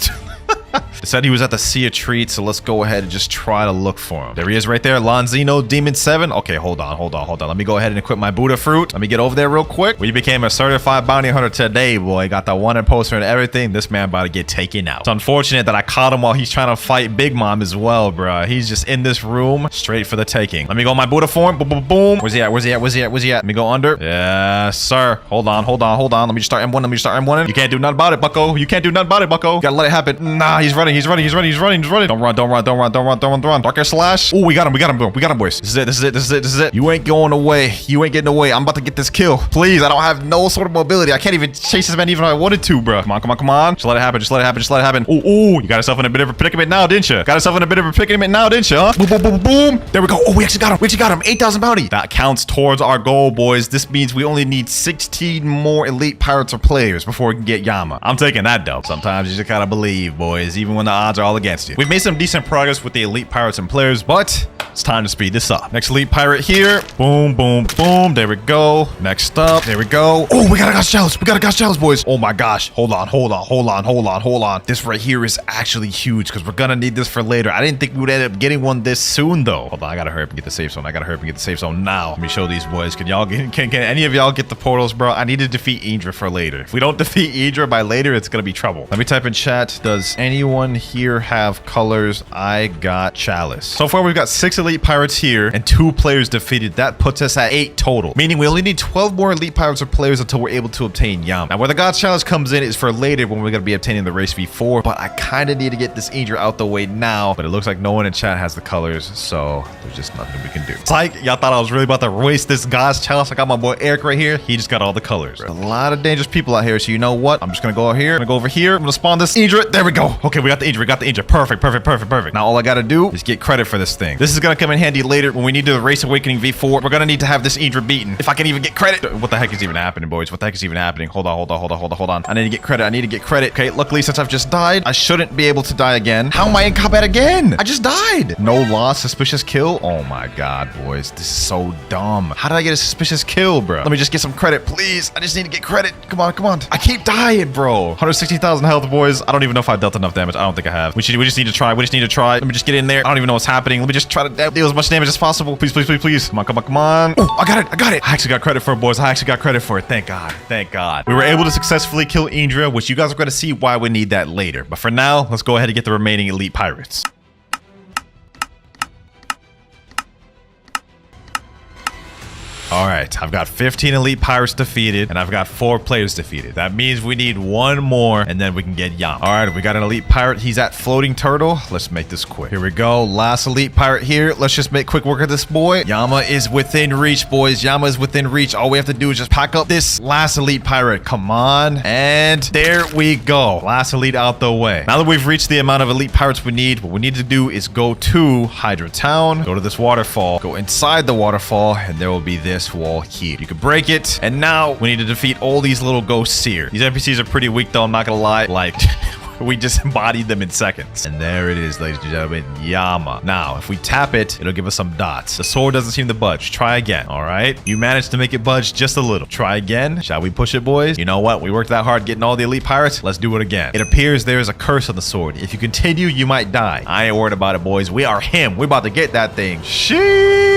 It said he was at the Sea of Treats, so let's go ahead and just try to look for him. There he is right there, Lanzino Demon 7. Okay, hold on. Let me go ahead and equip my Buddha fruit. Let me get over there real quick. We became a certified bounty hunter today, boy. Got the wanted poster and everything. This man about to get taken out. It's unfortunate that I caught him while he's trying to fight Big Mom as well, bro. He's just in this room, straight for the taking. Let me go my Buddha form. Boom, boom, boom. Where's he at? Let me go under. Yes, sir. Hold on. Let me just start M1. You can't do nothing about it, bucko. You gotta let it happen. Nah, he's running. Don't run. Darker slash. Oh, we got him, boys. This is it. You ain't going away. You ain't getting away. I'm about to get this kill. Please, I don't have no sort of mobility. I can't even chase this man even if I wanted to, bro. Come on. Just let it happen. Ooh. You got yourself in a bit of a predicament now, didn't you? Huh? Boom. There we go. Oh, we actually got him. 8,000 bounty. That counts towards our goal, boys. This means we only need 16 more elite pirates or players before we can get Yama. I'm taking that, though. Sometimes you just gotta believe, boys, even when the odds are all against you. We've made some decent progress with the elite pirates and players, but it's time to speed this up. Next elite pirate here. Boom. There we go. Next up. There we go. Oh, we got a God's Chalice, boys. Oh my gosh. Hold on. This right here is actually huge because we're gonna need this for later. I didn't think we would end up getting one this soon, though. Hold on. I gotta hurry up and get the safe zone. Now. Let me show these boys. Can any of y'all get the portals, bro? I need to defeat Idra for later. If we don't defeat Idra by later, it's gonna be trouble. Let me type in chat. Does anyone here have colors? I got Chalice. So far, we've got 6 elite pirates here and 2 players defeated. That puts us at 8 total, meaning we only need 12 more elite pirates or players until we're able to obtain Yama. Now, where the God's Chalice comes in is for later when we're going to be obtaining the race V4, but I kind of need to get this Idra out the way now, but it looks like no one in chat has the colors, so there's just nothing we can do. It's like y'all thought I was really about to waste this God's Chalice. I got my boy Eric right here. He just got all the colors. There's a lot of dangerous people out here, so you know what? I'm just going to go over here. I'm going to go over here. I'm going to spawn this Idra. There we go. Okay, we got the Idra. Perfect. Now all I got to do is get credit for this thing. This is going to come in handy later when we need to race Awakening V4. We're going to need to have this Idra beaten. If I can even get credit. What the heck is even happening, boys? Hold on. I need to get credit. Okay, luckily since I've just died, I shouldn't be able to die again. How am I in combat again? I just died. No loss, suspicious kill. Oh my god, boys. This is so dumb. How did I get a suspicious kill, bro? Let me just get some credit, please. I just need to get credit. Come on. I keep dying, bro. 160,000 health, boys. I don't even know if I dealt enough damage. I don't think I have. We just need to try. Let me just get in there. I don't even know what's happening. Let me just try to deal as much damage as possible. Please. Come on. Oh, I got it. I actually got credit for it, boys. Thank God. We were able to successfully kill Idra, which you guys are going to see why we need that later. But for now, let's go ahead and get the remaining elite pirates. All right, I've got 15 elite pirates defeated, and I've got 4 players defeated. That means we need 1 more, and then we can get Yama. All right, we got an elite pirate. He's at floating turtle. Let's make this quick. Here we go. Last elite pirate here. Let's just make quick work of this boy. Yama is within reach, boys. Yama is within reach. All we have to do is just pack up this last elite pirate. Come on. And there we go. Last elite out the way. Now that we've reached the amount of elite pirates we need, what we need to do is go to Hydra Town, go to this waterfall, go inside the waterfall, and there will be this wall here. You can break it. And now we need to defeat all these little ghosts here. These NPCs are pretty weak though, I'm not gonna lie. Like, we just embodied them in seconds. And there it is, ladies and gentlemen, Yama. Now, if we tap it, it'll give us some dots. The sword doesn't seem to budge. Try again, all right? You managed to make it budge just a little. Try again. Shall we push it, boys? You know what? We worked that hard getting all the elite pirates. Let's do it again. It appears there is a curse on the sword. If you continue, you might die. I ain't worried about it, boys. We are him. We're about to get that thing. Sheesh!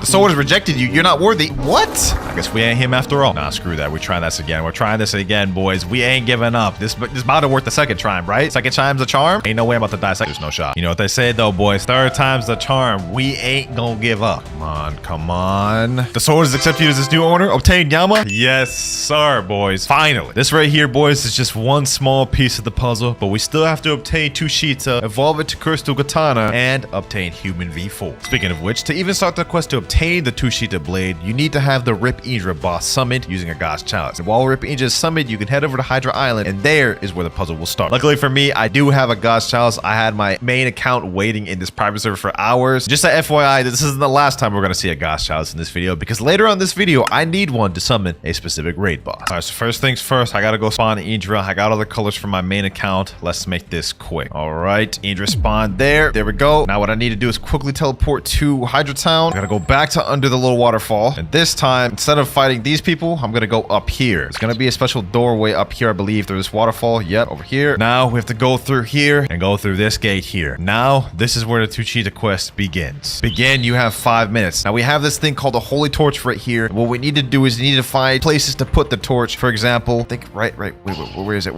The sword has rejected you. You're not worthy. What? I guess we ain't him after all. Nah, screw that. We're trying this again. We're trying this again, boys. We ain't giving up. This about to work the second time, right? Second time's a charm. Ain't no way I'm about to die. There's no shot. You know what they say though, boys. Third time's the charm. We ain't gonna give up. Come on, come on. The sword is accepted as this new owner. Obtain Yama. Yes, sir, boys. Finally. This right here, boys, is just one small piece of the puzzle, but we still have to obtain Tushita, evolve it to Crystal Katana, and obtain Human V4. Speaking of which, to even start the quest to obtain the Tushita blade, you need to have the Rip Indra boss summoned using a God's Chalice. And while Rip Indra is summoned, you can head over to Hydra Island, and there is where the puzzle will start. Luckily for me, I do have a God's Chalice. I had my main account waiting in this private server for hours. Just a FYI, this isn't the last time we're going to see a God's Chalice in this video, because later on this video, I need one to summon a specific raid boss. All right, so first things first, I got to go spawn Indra. I got all the colors from my main account. Let's make this quick. All right, Indra spawned there. There we go. Now what I need to do is quickly teleport to Hydra Town. I got to go back to under the little waterfall. And this time, instead of fighting these people, I'm going to go up here. There's going to be a special doorway up here, I believe, through this waterfall. Yep, over here. Now we have to go through here and go through this gate here. Now, this is where the Tushita quest begins. Begin, you have 5 minutes. Now we have this thing called a holy torch right here. What we need to do is we need to find places to put the torch. For example, I think wait, where is it?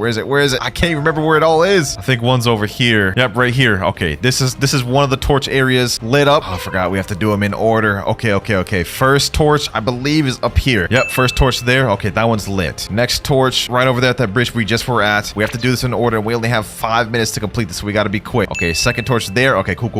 I can't even remember where it all is. I think one's over here. Yep, right here. Okay, this is one of the torch areas lit up. Oh, I forgot we have to do them in order. Okay. First torch, I believe, is up here. Yep, first torch there. Okay, that one's lit. Next torch right over there at that bridge we just were at. We have to do this in order. We only have 5 minutes to complete this, so we got to be quick. Okay, second torch there. Okay, cool.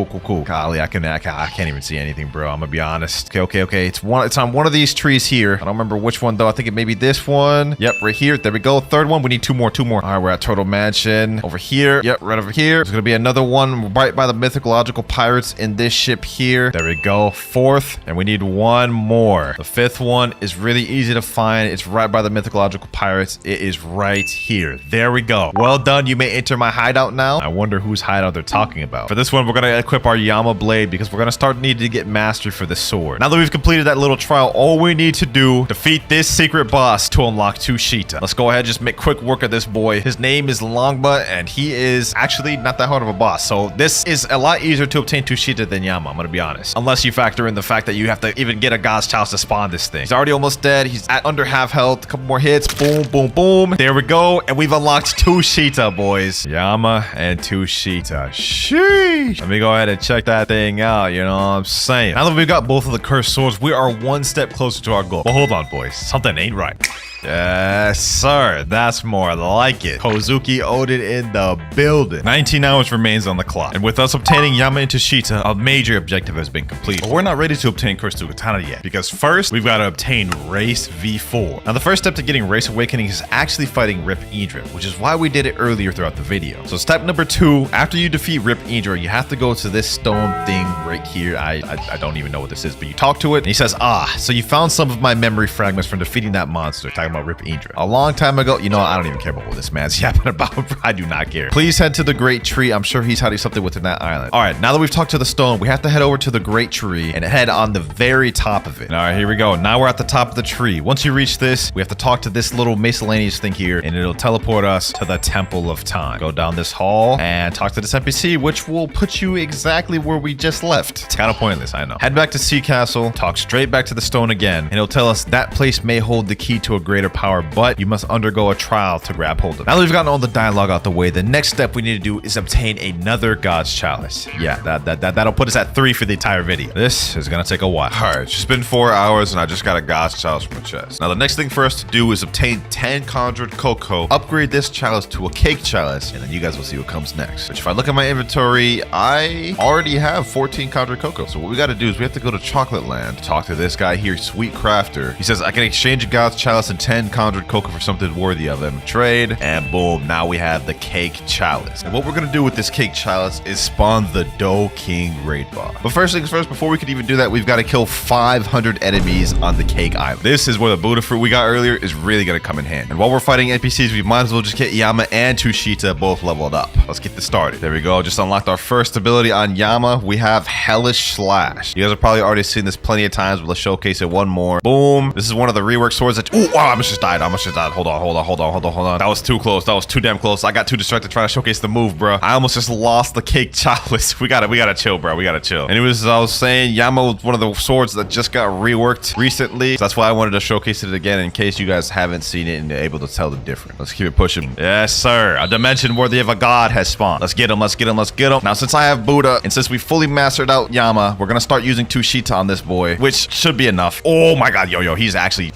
Golly, I can't even see anything, bro. I'm gonna be honest. Okay. It's on one of these trees here. I don't remember which one though. I think it may be this one. Yep, right here. There we go. Third one. We need two more. All right, we're at Turtle Mansion. Over here. Yep, right over here. There's gonna be another one right by the mythological pirates in this ship here. There we go. Fourth, and we need one more. The fifth one is really easy to find. It's right by the mythological pirates. It is right here. There we go. Well done. You may enter my hideout now. I wonder whose hideout they're talking about. For this one, we're gonna equip our Yama blade because we're gonna start needing to get mastery for the sword. Now that we've completed that little trial, all we need to do, defeat this secret boss to unlock Tushita. Let's go ahead and just make quick work of this boy. His name is Longba, and he is actually not that hard of a boss. So this is a lot easier to obtain Tushita than Yama, I'm gonna be honest. Unless you factor in the fact that you have to even get a God's Chalice to spawn this thing. He's already almost dead. He's at under half health. A couple more hits. Boom. There we go. And we've unlocked Tushita, boys. Yama and Tushita. Sheesh. Let me go ahead and check that thing out. You know what I'm saying? Now that we've got both of the cursed swords, we are one step closer to our goal. But hold on, boys. Something ain't right. Yes, sir. That's more like it. Kozuki Odin in the building. 19 hours remains on the clock. And with us obtaining Yama and Tushita, a major objective has been completed. But we're not ready to obtain Crystal Katana yet, because first, we've got to obtain Race V4. Now, the first step to getting Race Awakening is actually fighting Rip Indra, which is why we did it earlier throughout the video. So step number 2, after you defeat Rip Indra, you have to go to this stone thing right here. I don't even know what this is, but you talk to it, and he says, so you found some of my memory fragments from defeating that monster. Talking about Rip Indra. A long time ago, you know, I don't even care about what this man's yapping about. I do not care. Please head to the Great Tree. I'm sure he's hiding something within that island. All right, now that we've talked to the stone, we have to head over to the Great Tree and head on the very top of it. All right, here we go. Now we're at the top of the tree. Once you reach this, we have to talk to this little miscellaneous thing here, and it'll teleport us to the Temple of Time. Go down this hall and talk to this NPC, which will put you exactly where we just left. It's kind of pointless, I know. Head back to Sea Castle, talk straight back to the stone again, and it'll tell us that place may hold the key to a great greater power, but you must undergo a trial to grab hold of it. Now that we've gotten all the dialogue out the way, the next step we need to do is obtain another God's Chalice. Yeah, that'll put us at 3 for the entire video. This is gonna take a while. All right, it's just been 4 hours and I just got a God's Chalice from the chest. Now the next thing for us to do is obtain 10 conjured cocoa, upgrade this chalice to a cake chalice, and then you guys will see what comes next. Which if I look at my inventory, I already have 14 conjured cocoa. So what we gotta do is we have to go to Chocolate Land, talk to this guy here, Sweet Crafter. He says I can exchange a God's Chalice and 10 conjured cocoa for something worthy of him. Trade, and boom, now we have the cake chalice. And what we're gonna do with this cake chalice is spawn the Dough King raid boss. But first things first, before we can even do that, we've got to kill 500 enemies on the cake island. This is where the Buddha fruit we got earlier is really gonna come in handy. And while we're fighting NPCs, we might as well just get Yama and Tushita both leveled up. Let's get this started. There we go. Just unlocked our first ability on Yama. We have Hellish Slash. You guys have probably already seen this plenty of times, but let's showcase it one more. Boom. This is one of the rework swords that. Ooh, wow, I almost just died. Hold on. That was too close. That was too damn close. I got too distracted trying to showcase the move, bro. I almost just lost the cake chalice. We gotta chill, bro. We gotta chill. Anyways, as I was saying, Yama was one of the swords that just got reworked recently. So that's why I wanted to showcase it again in case you guys haven't seen it and able to tell the difference. Let's keep it pushing. Yes, sir. A dimension worthy of a god has spawned. Let's get him. Now, since I have Buddha and since we fully mastered out Yama, we're gonna start using Tushita on this boy, which should be enough. Oh my god, yo, he's actually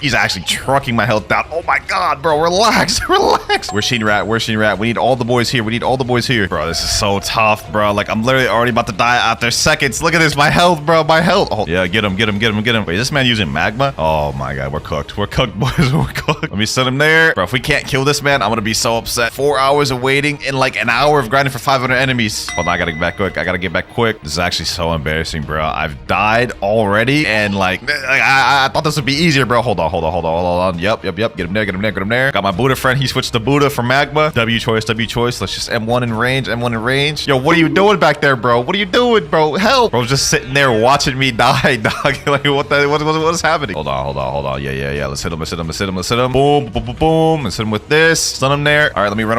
trucking my health down. Oh my god, bro, relax. Where's Sheen Rat? We need all the boys here. Bro, this is so tough, bro. Like, I'm literally already about to die after seconds. Look at this, my health, bro, Oh, yeah, get him. Wait, is this man using magma? Oh my god, we're cooked, boys. We're cooked. Let me send him there. Bro, if we can't kill this man, I'm gonna be so upset. 4 hours of waiting and like an hour of grinding for 500 enemies. Hold on, I gotta get back quick. This is actually so embarrassing, bro. I've died already, and like I thought this would be easier, bro. Hold on. Yep. Get him there. Got my Buddha friend. He switched to Buddha from magma. W choice. Let's just M1 in range. Yo, what are you doing back there, bro? What are you doing, bro? Help! Bro's just sitting there watching me die, dog. Like, what is happening? Hold on. Yeah. Let's hit him. Boom. Let's hit him with this. Stun him there. All right, let me run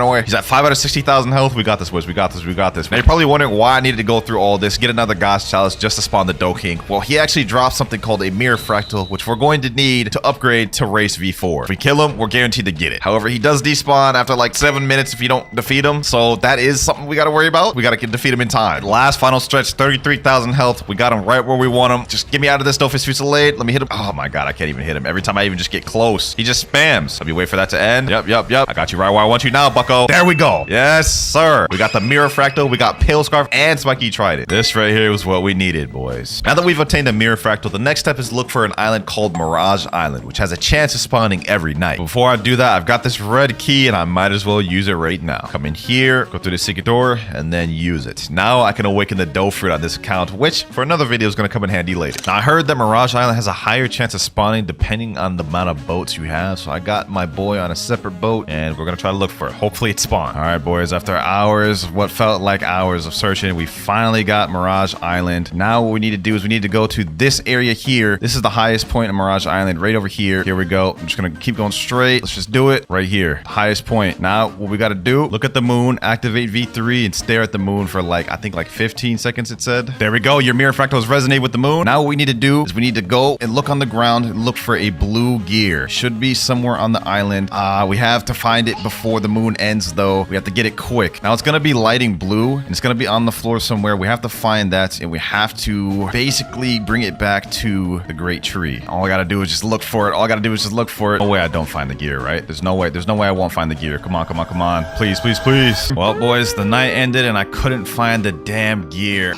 away. He's at 5 out of 60,000 health. We got this, boys. We got this. Now you're probably wondering why I needed to go through all this, get another God's Chalice just to spawn the Dough King. Well, he actually dropped something called a Mirror Fractal, which we're going to need to upgrade to race V4. If we kill him, we're guaranteed to get it. However, he does despawn after like 7 minutes if you don't defeat him. So that is something we got to worry about. We got to defeat him in time. Last final stretch, 33,000 health. We got him right where we want him. Just get me out of this Dofus Fusillade. Let me hit him. Oh my god, I can't even hit him. Every time I even just get close, he just spams. Let me wait for that to end. Yep. I got you right where I want you now, bucko. There we go. Yes, sir. We got the Mirror Fractal, we got Pale Scarf, and Spiky Trident. This right here was what we needed, boys. Now that we've obtained the Mirror Fractal, the next step is look for an island called Mirage Island, which has a chance of spawning every night. Before I do that, I've got this red key, and I might as well use it right now. Come in here, go through the secret door, and then use it. Now I can awaken the dough fruit on this account, which for another video is going to come in handy later. Now I heard that Mirage Island has a higher chance of spawning depending on the amount of boats you have, so I got my boy on a separate boat, and we're going to try to look for it. Hopefully it spawns. All right, boys, after hours, what felt like hours of searching, we finally got Mirage Island. Now what we need to do is we need to go to this area here. This is the highest point in Mirage Island, right over here. Here we go. I'm just going to keep going straight. Let's just do it right here. Highest point. Now what we got to do, look at the moon, activate V3, and stare at the moon for like, I think like 15 seconds it said. There we go. Your mirror fractals resonate with the moon. Now what we need to do is we need to go and look on the ground and look for a blue gear. Should be somewhere on the island. We have to find it before the moon ends though. We have to get it quick. Now it's going to be lighting blue and it's going to be on the floor somewhere. We have to find that and we have to basically bring it back to the great tree. All I got to do is just look for it. No way I don't find the gear, right? There's no way I won't find the gear. Come on. Please. Well, boys, the night ended and I couldn't find the damn gear.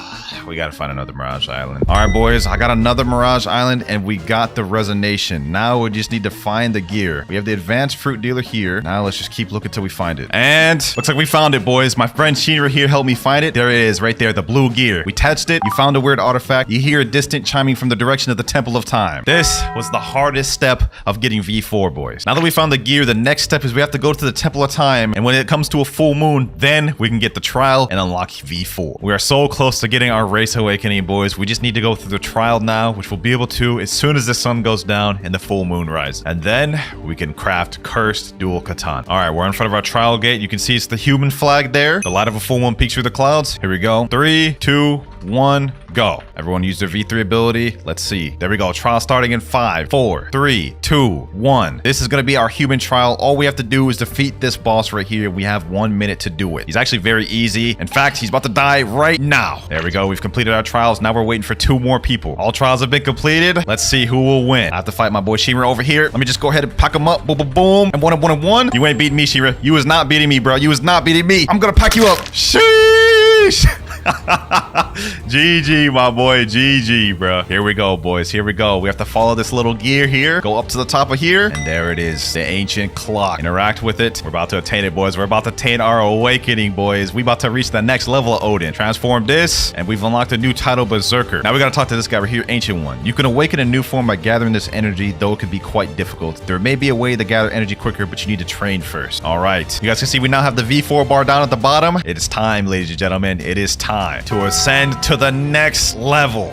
We gotta find another Mirage Island. All right, boys, I got another Mirage Island and we got the resonation. Now we just need to find the gear. We have the advanced fruit dealer here. Now let's just keep looking till we find it. And looks like we found it, boys. My friend Shinra here helped me find it. There it is, right there, the blue gear. We touched it. You found a weird artifact. You hear a distant chiming from the direction of the Temple of Time. This was the hardest step of getting V4, boys. Now that we found the gear, the next step is we have to go to the Temple of Time. And when it comes to a full moon, then we can get the trial and unlock V4. We are so close to getting our race awakening, boys. We just need to go through the trial now, which we'll be able to as soon as the sun goes down and the full moon rises. And then we can craft cursed dual katana. All right, we're in front of our trial gate. You can see it's the human flag there. The light of a full moon peeks through the clouds. Here we go. 3, 2, 1, go. Everyone use their V3 ability. Let's see. There we go. Trial starting in 5, 4, 3, 2, 1. This is going to be our human trial. All we have to do is defeat this boss right here. We have 1 minute to do it. He's actually very easy. In fact, he's about to die right now. There we go. We've completed our trials. Now we're waiting for 2 more people. All trials have been completed. Let's see who will win. I have to fight my boy Shira over here. Let me just go ahead and pack him up. Boom, boom, boom. And 1 and 1 and 1. You ain't beating me, Shira. You is not beating me, bro. You is not beating me. I'm going to pack you up. Sheesh. GG, my boy. GG, bro. Here we go, boys. Here we go. We have to follow this little gear here. Go up to the top of here. And there it is. The ancient clock. Interact with it. We're about to attain it, boys. We're about to attain our awakening, boys. We about to reach the next level of Odin. Transform this. And we've unlocked a new title, Berserker. Now we got to talk to this guy right here, Ancient One. You can awaken a new form by gathering this energy, though it can be quite difficult. There may be a way to gather energy quicker, but you need to train first. All right. You guys can see we now have the V4 bar down at the bottom. It is time, ladies and gentlemen. It is time to ascend to the next level.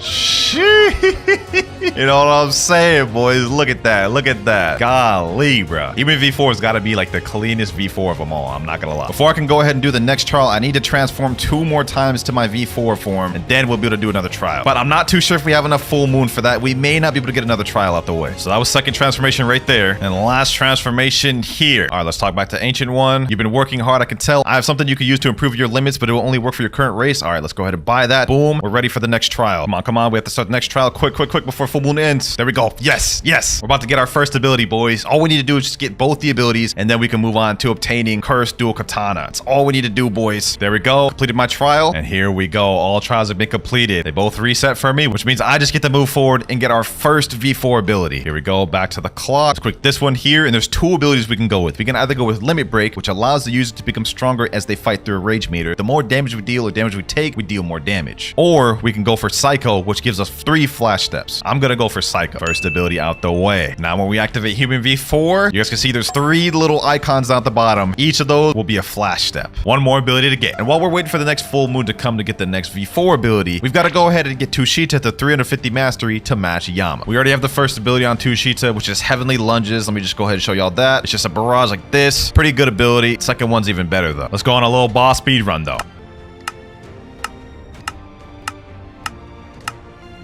You know what I'm saying, boys? Look at that. Look at that. Golly, bro. Even V4's got to be like the cleanest V4 of them all. I'm not going to lie. Before I can go ahead and do the next trial, I need to transform 2 more times to my V4 form, and then we'll be able to do another trial. But I'm not too sure if we have enough full moon for that. We may not be able to get another trial out the way. So that was second transformation right there. And last transformation here. All right, let's talk back to Ancient One. You've been working hard, I can tell. I have something you can use to improve your limits, but it will only work for your current race. All right, let's go ahead and buy that. Boom. We're ready for the next trial. Come on, come on. We have to start the next trial quick, quick, quick before full moon ends. There we go. Yes, yes. We're about to get our first ability, boys. All we need to do is just get both the abilities, and then we can move on to obtaining Cursed Dual Katana. That's all we need to do, boys. There we go. Completed my trial, and here we go. All trials have been completed. They both reset for me, which means I just get to move forward and get our first V4 ability. Here we go. Back to the clock. Let's click this one here, and there's 2 abilities we can go with. We can either go with Limit Break, which allows the user to become stronger as they fight through a rage meter. The more damage we deal or damage we take, we deal more damage. Or we can go for Psycho, which gives us 3 flash steps. I'm gonna go for Psycho. First ability out the way. Now when we activate Human V4, you guys can see there's 3 little icons down at the bottom. Each of those will be a flash step. 1 more ability to get. And while we're waiting for the next full moon to come to get the next V4 ability, we've got to go ahead and get Tushita to 350 mastery to match Yama. We already have the first ability on Tushita, which is Heavenly Lunges. Let me just go ahead and show y'all that. It's just a barrage like this. Pretty good ability. Second one's even better though. Let's go on a little boss speed run though.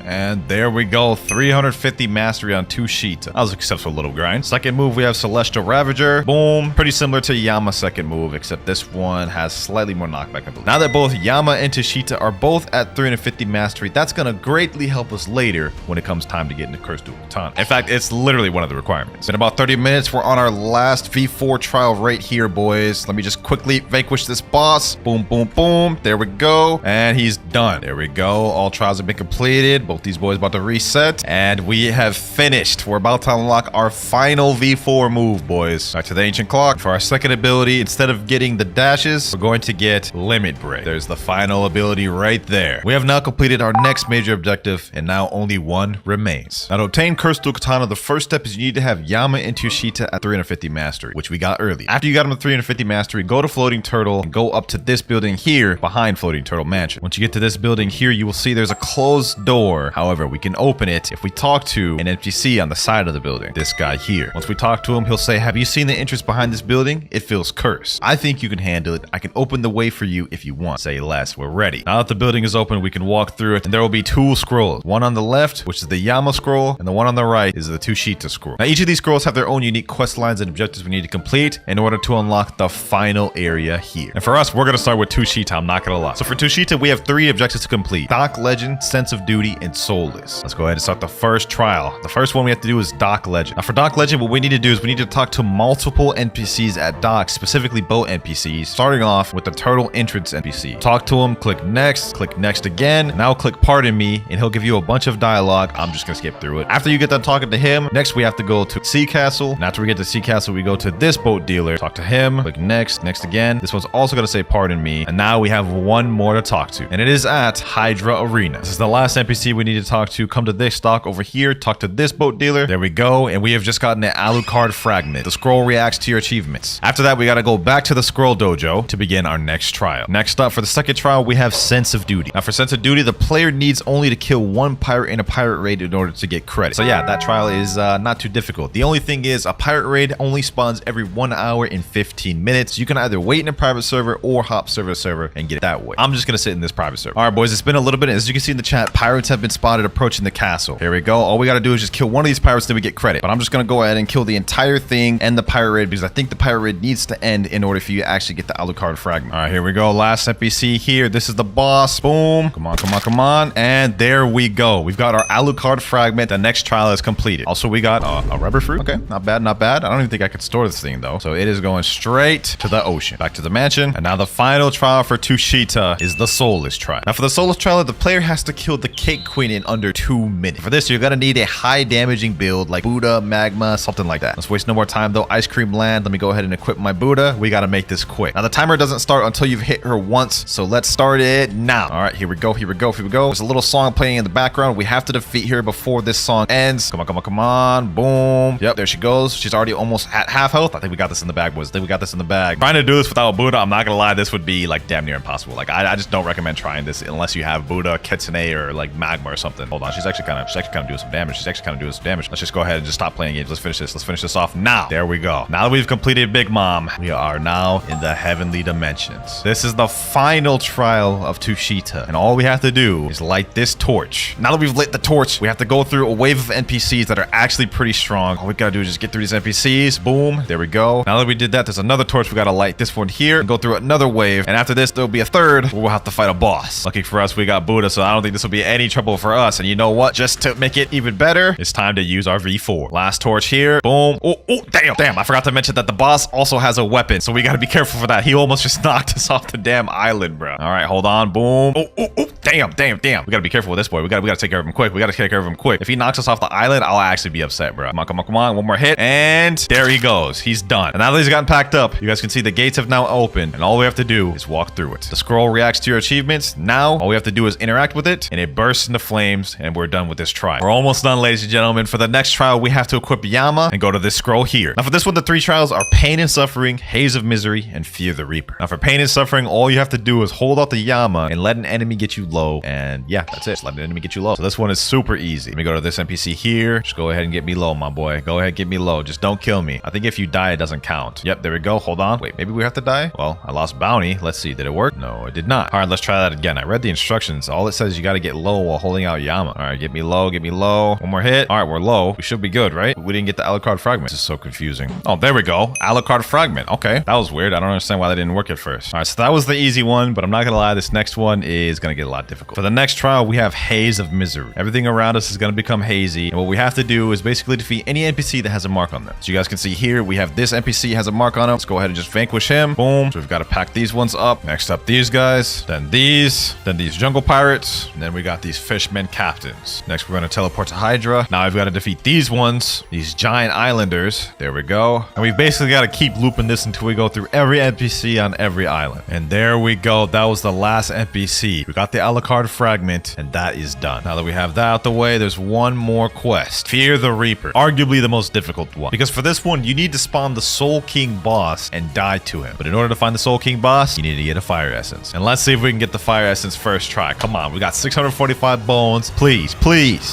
And there we go, 350 mastery on Tushita. That was a successful little grind. Second move, we have Celestial Ravager. Boom. Pretty similar to Yama's second move, except this one has slightly more knockback, I believe. Now that both Yama and Tushita are both at 350 mastery, that's going to greatly help us later when it comes time to get into Cursed Dual Katana. In fact, it's literally one of the requirements. In about 30 minutes, we're on our last V4 trial right here, boys. Let me just quickly vanquish this boss. Boom, boom, boom. There we go. And he's done. There we go. All trials have been completed. Both these boys about to reset, and we have finished. We're about to unlock our final V4 move, boys. Back to the ancient clock. For our second ability, instead of getting the dashes, we're going to get Limit Break. There's the final ability right there. We have now completed our next major objective, and now only 1 remains. Now to obtain Cursed Dual Katana, the first step is you need to have Yama and Tushita at 350 mastery, which we got early. After you got them at 350 mastery, go to Floating Turtle and go up to this building here behind Floating Turtle Mansion. Once you get to this building here, you will see there's a closed door. However, we can open it if we talk to an NPC on the side of the building. This guy here. Once we talk to him, he'll say, have you seen the entrance behind this building? It feels cursed. I think you can handle it. I can open the way for you if you want. Say less. We're ready. Now that the building is open, we can walk through it, and there will be 2 scrolls. One on the left, which is the Yama scroll, and the one on the right is the Tushita scroll. Now each of these scrolls have their own unique quest lines and objectives we need to complete in order to unlock the final area here. And for us, we're going to start with Tushita. I'm not going to lie. So for Tushita, we have 3 objectives to complete: Dock Legend, Sense of Duty, and Soulless. Let's go ahead and start the first trial. The first one we have to do is Dock Legend. Now for Dock Legend, what we need to do is we need to talk to multiple NPCs at Dock, specifically boat NPCs, starting off with the Turtle Entrance NPC. Talk to him, click next again. Now click Pardon Me, and he'll give you a bunch of dialogue. I'm just gonna skip through it. After you get done talking to him, next we have to go to Sea Castle. And after we get to Sea Castle, we go to this boat dealer, talk to him, click next again. This one's also gonna say Pardon Me. And now we have 1 more to talk to, and it is at Hydra Arena. This is the last NPC we we need to talk to. Come to this dock over here. Talk to this boat dealer. There we go. And we have just gotten an Alucard fragment. The scroll reacts to your achievements. After that, we got to go back to the scroll dojo to begin our next trial. Next up, for the second trial, we have Sense of Duty. Now, for Sense of Duty, the player needs only to kill one pirate in a pirate raid in order to get credit. So yeah, that trial is not too difficult. The only thing is a pirate raid only spawns every 1 hour and 15 minutes. You can either wait in a private server or hop server to server and get it that way. I'm just gonna sit in this private server. All right, boys, it's been a little bit. As you can see in the chat, pirates have been spotted approaching the castle. Here we go. All we gotta do is just kill one of these pirates, then we get credit. But I'm just gonna go ahead and kill the entire thing and the pirate raid because I think the pirate raid needs to end in order for you to actually get the Alucard fragment. All right, here we go. Last NPC here. This is the boss. Boom. Come on, come on, come on. And there we go. We've got our Alucard fragment. The next trial is completed. Also, we got a rubber fruit. Okay, not bad, not bad. I don't even think I could store this thing though. So it is going straight to the ocean. Back to the mansion. And now the final trial for Tushita is the Soulless trial. Now for the Soulless trial, the player has to kill the Cake Queen in under 2 minutes. For this, you're gonna need a high damaging build like Buddha, Magma, something like that. Let's waste no more time though. Ice Cream Land. Let me go ahead and equip my Buddha. We gotta make this quick. Now the timer doesn't start until you've hit her once. So let's start it now. All right, here we go, here we go, here we go. There's a little song playing in the background. We have to defeat her before this song ends. Come on, come on, come on. Boom. Yep, there she goes. She's already almost at half health. I think we got this in the bag, boys. I think we got this in the bag. Trying to do this without Buddha, I'm not gonna lie, this would be like damn near impossible. Like I just don't recommend trying this unless you have Buddha, Kitsune, or like Magma or something. Hold on, she's actually kind of doing some damage. She's actually kind of doing some damage. Let's just go ahead and just stop playing games. Let's finish this. Let's finish this off now. There we go. Now that we've completed Big Mom, we are now in the heavenly dimensions. This is the final trial of Tushita, and all we have to do is light this torch. Now that we've lit the torch, we have to go through a wave of NPCs that are actually pretty strong. All we gotta do is just get through these NPCs. Boom. There we go. Now that we did that, there's another torch. We gotta light this one here and go through another wave. And after this, there'll be a third where we'll have to fight a boss. Lucky for us, we got Buddha, so I don't think this will be any trouble for us. And you know what? Just to make it even better, it's time to use our V4. Last torch here. Boom. Oh, damn. I forgot to mention that the boss also has a weapon, so we gotta be careful for that. He almost just knocked us off the damn island, bro. All right, hold on. Boom. Oh, damn. We gotta be careful with this boy. We gotta take care of him quick. We gotta take care of him quick. If he knocks us off the island, I'll actually be upset, bro. Come on. One more hit. And there he goes. He's done. And now that he's gotten packed up, you guys can see the gates have now opened, and all we have to do is walk through it. The scroll reacts to your achievements. Now, all we have to do is interact with it, and it bursts into flames, and we're done with this trial. We're almost done, ladies and gentlemen. For the next trial, we have to equip Yama and go to this scroll here. Now, for this one, the 3 trials are Pain and Suffering, Haze of Misery, and Fear the Reaper. Now, for Pain and Suffering, all you have to do is hold out the Yama and let an enemy get you low, and yeah, that's it. Just let an enemy get you low. So this one is super easy. Let me go to this NPC here. Just go ahead and get me low, my boy. Go ahead, get me low. Just don't kill me. I think if you die, it doesn't count. Yep, there we go. Hold on. Wait, maybe we have to die? Well, I lost bounty. Let's see. Did it work? No, it did not. All right, let's try that again. I read the instructions. All it says is you got to get low while holding out Yama. All right, get me low, get me low. One more hit. All right, we're low. We should be good, right? We didn't get the Alucard fragment. This is so confusing. Oh, there we go. Alucard fragment. Okay, that was weird. I don't understand why that didn't work at first. All right, so that was the easy one, but I'm not gonna lie, this next one is gonna get a lot difficult. For the next trial, we have Haze of Misery. Everything around us is gonna become hazy, and what we have to do is basically defeat any NPC that has a mark on them. So you guys can see here, we have this NPC has a mark on him. Let's go ahead and just vanquish him. Boom. So we've got to pack these ones up. Next up, these guys, then these jungle pirates, and then we got these fishmen captains. Next, we're gonna teleport to Hydra. Now I've got to defeat these ones, these giant islanders. There we go. And we've basically got to keep looping this until we go through every NPC on every island. And there we go. That was the last NPC. We got the Alucard fragment, and that is done. Now that we have that out the way, there's one more quest. Fear the Reaper. Arguably the most difficult one. Because for this one, you need to spawn the Soul King boss and die to him. But in order to find the Soul King boss, you need to get a fire essence. And let's see if we can get the fire essence first try. Come on. We got 645 bones. Please.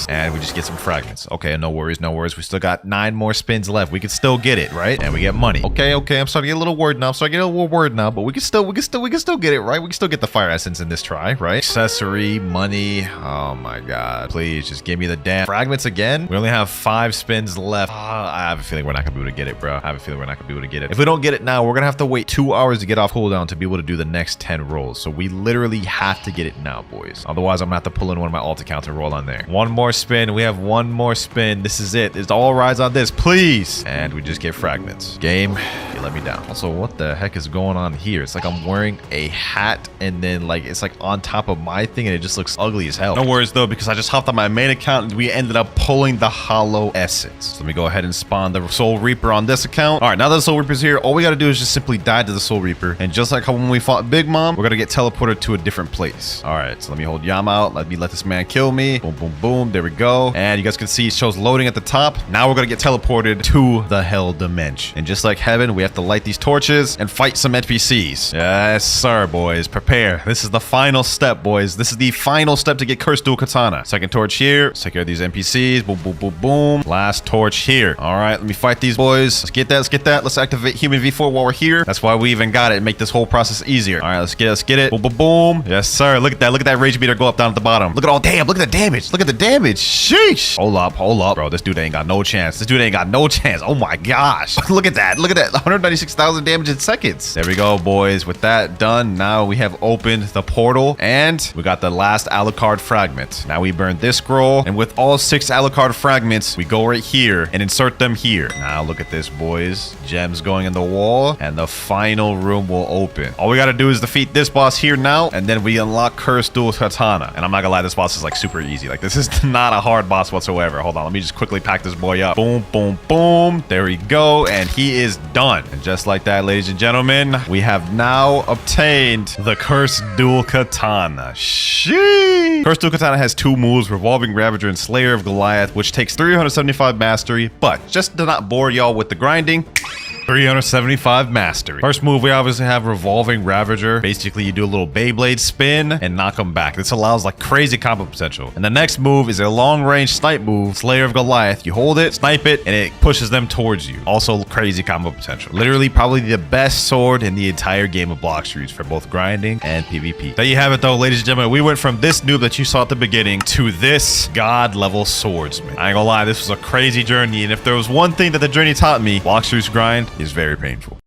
And we just get some fragments. Okay, no worries. We still got 9 more spins left. We can still get it, right? And we get money. Okay. I'm starting to get a little worried now. But we can still get it, right? We can still get the fire essence in this try, right? Accessory, money. Oh my god. Please just give me the damn fragments again. We only have 5 spins left. I have a feeling we're not gonna be able to get it, bro. If we don't get it now, we're gonna have to wait 2 hours to get off cooldown to be able to do the next 10 rolls. So we literally have to get it now, boys. Otherwise, I'm gonna have to pull in one of my alt accounts and roll on there. One more spin. We have one more spin. This is it. It all rides on this, please. And we just get fragments. Game, you let me down. Also, what the heck is going on here? It's like I'm wearing a hat and then like it's like on top of my Y thing and it just looks ugly as hell. No worries though, because I just hopped on my main account and we ended up pulling the hollow essence. So let me go ahead and spawn the Soul Reaper on this account. All right, now that the Soul Reaper's here, all we got to do is just simply die to the Soul Reaper. And just like how when we fought Big Mom, we're going to get teleported to a different place. All right, so let me hold Yama out. Let this man kill me. Boom, boom, boom. There we go. And you guys can see it shows loading at the top. Now we're going to get teleported to the Hell Dimension. And just like heaven, we have to light these torches and fight some NPCs. Yes, sir, boys. Prepare. This is the final step, boys. This is the final step to get Cursed Dual Katana. Second torch here. Let's take care of these NPCs. Boom, boom, boom, boom. Last torch here. All right, let me fight these boys. Let's get that. Let's get that. Let's activate Human V4 while we're here. That's why we even got it. Make this whole process easier. All right, let's get it. Let's get it. Boom, boom, boom. Yes, sir. Look at that. Look at that rage meter go up down at the bottom. Look at all. Damn. Look at the damage. Look at the damage. Sheesh. Hold up. Hold up, bro. This dude ain't got no chance. This dude ain't got no chance. Oh my gosh. Look at that. Look at that. 196,000 damage in seconds. There we go, boys. With that done, now we have opened the portal and we got the last Alucard fragment. Now we burn this scroll, and with all 6 Alucard fragments, we go right here and insert them here. Now look at this, boys. Gems going in the wall, and the final room will open. All we gotta do is defeat this boss here now, and then we unlock Cursed Dual Katana. And I'm not gonna lie, this boss is like super easy. Like, this is not a hard boss whatsoever. Hold on, let me just quickly pack this boy up. Boom, boom, boom. There we go, and he is done. And just like that, ladies and gentlemen, we have now obtained the Cursed Dual Katana. Sheesh. Cursed Dual Katana has 2 moves, Revolving Ravager and Slayer of Goliath, which takes 375 mastery. But just to not bore y'all with the grinding, 375 mastery. First move, we obviously have Revolving Ravager. Basically, you do a little Beyblade spin and knock them back. This allows like crazy combo potential. And the next move is a long-range snipe move, Slayer of Goliath. You hold it, snipe it, and it pushes them towards you. Also, crazy combo potential. Literally, probably the best sword in the entire game of Blox used for both grinding and PvP. There you have it, though, ladies and gentlemen. We went from this noob that you saw at the beginning to this god-level swordsman. I ain't gonna lie, this was a crazy journey, and if there was one thing that the journey taught me, Blox grind is very painful.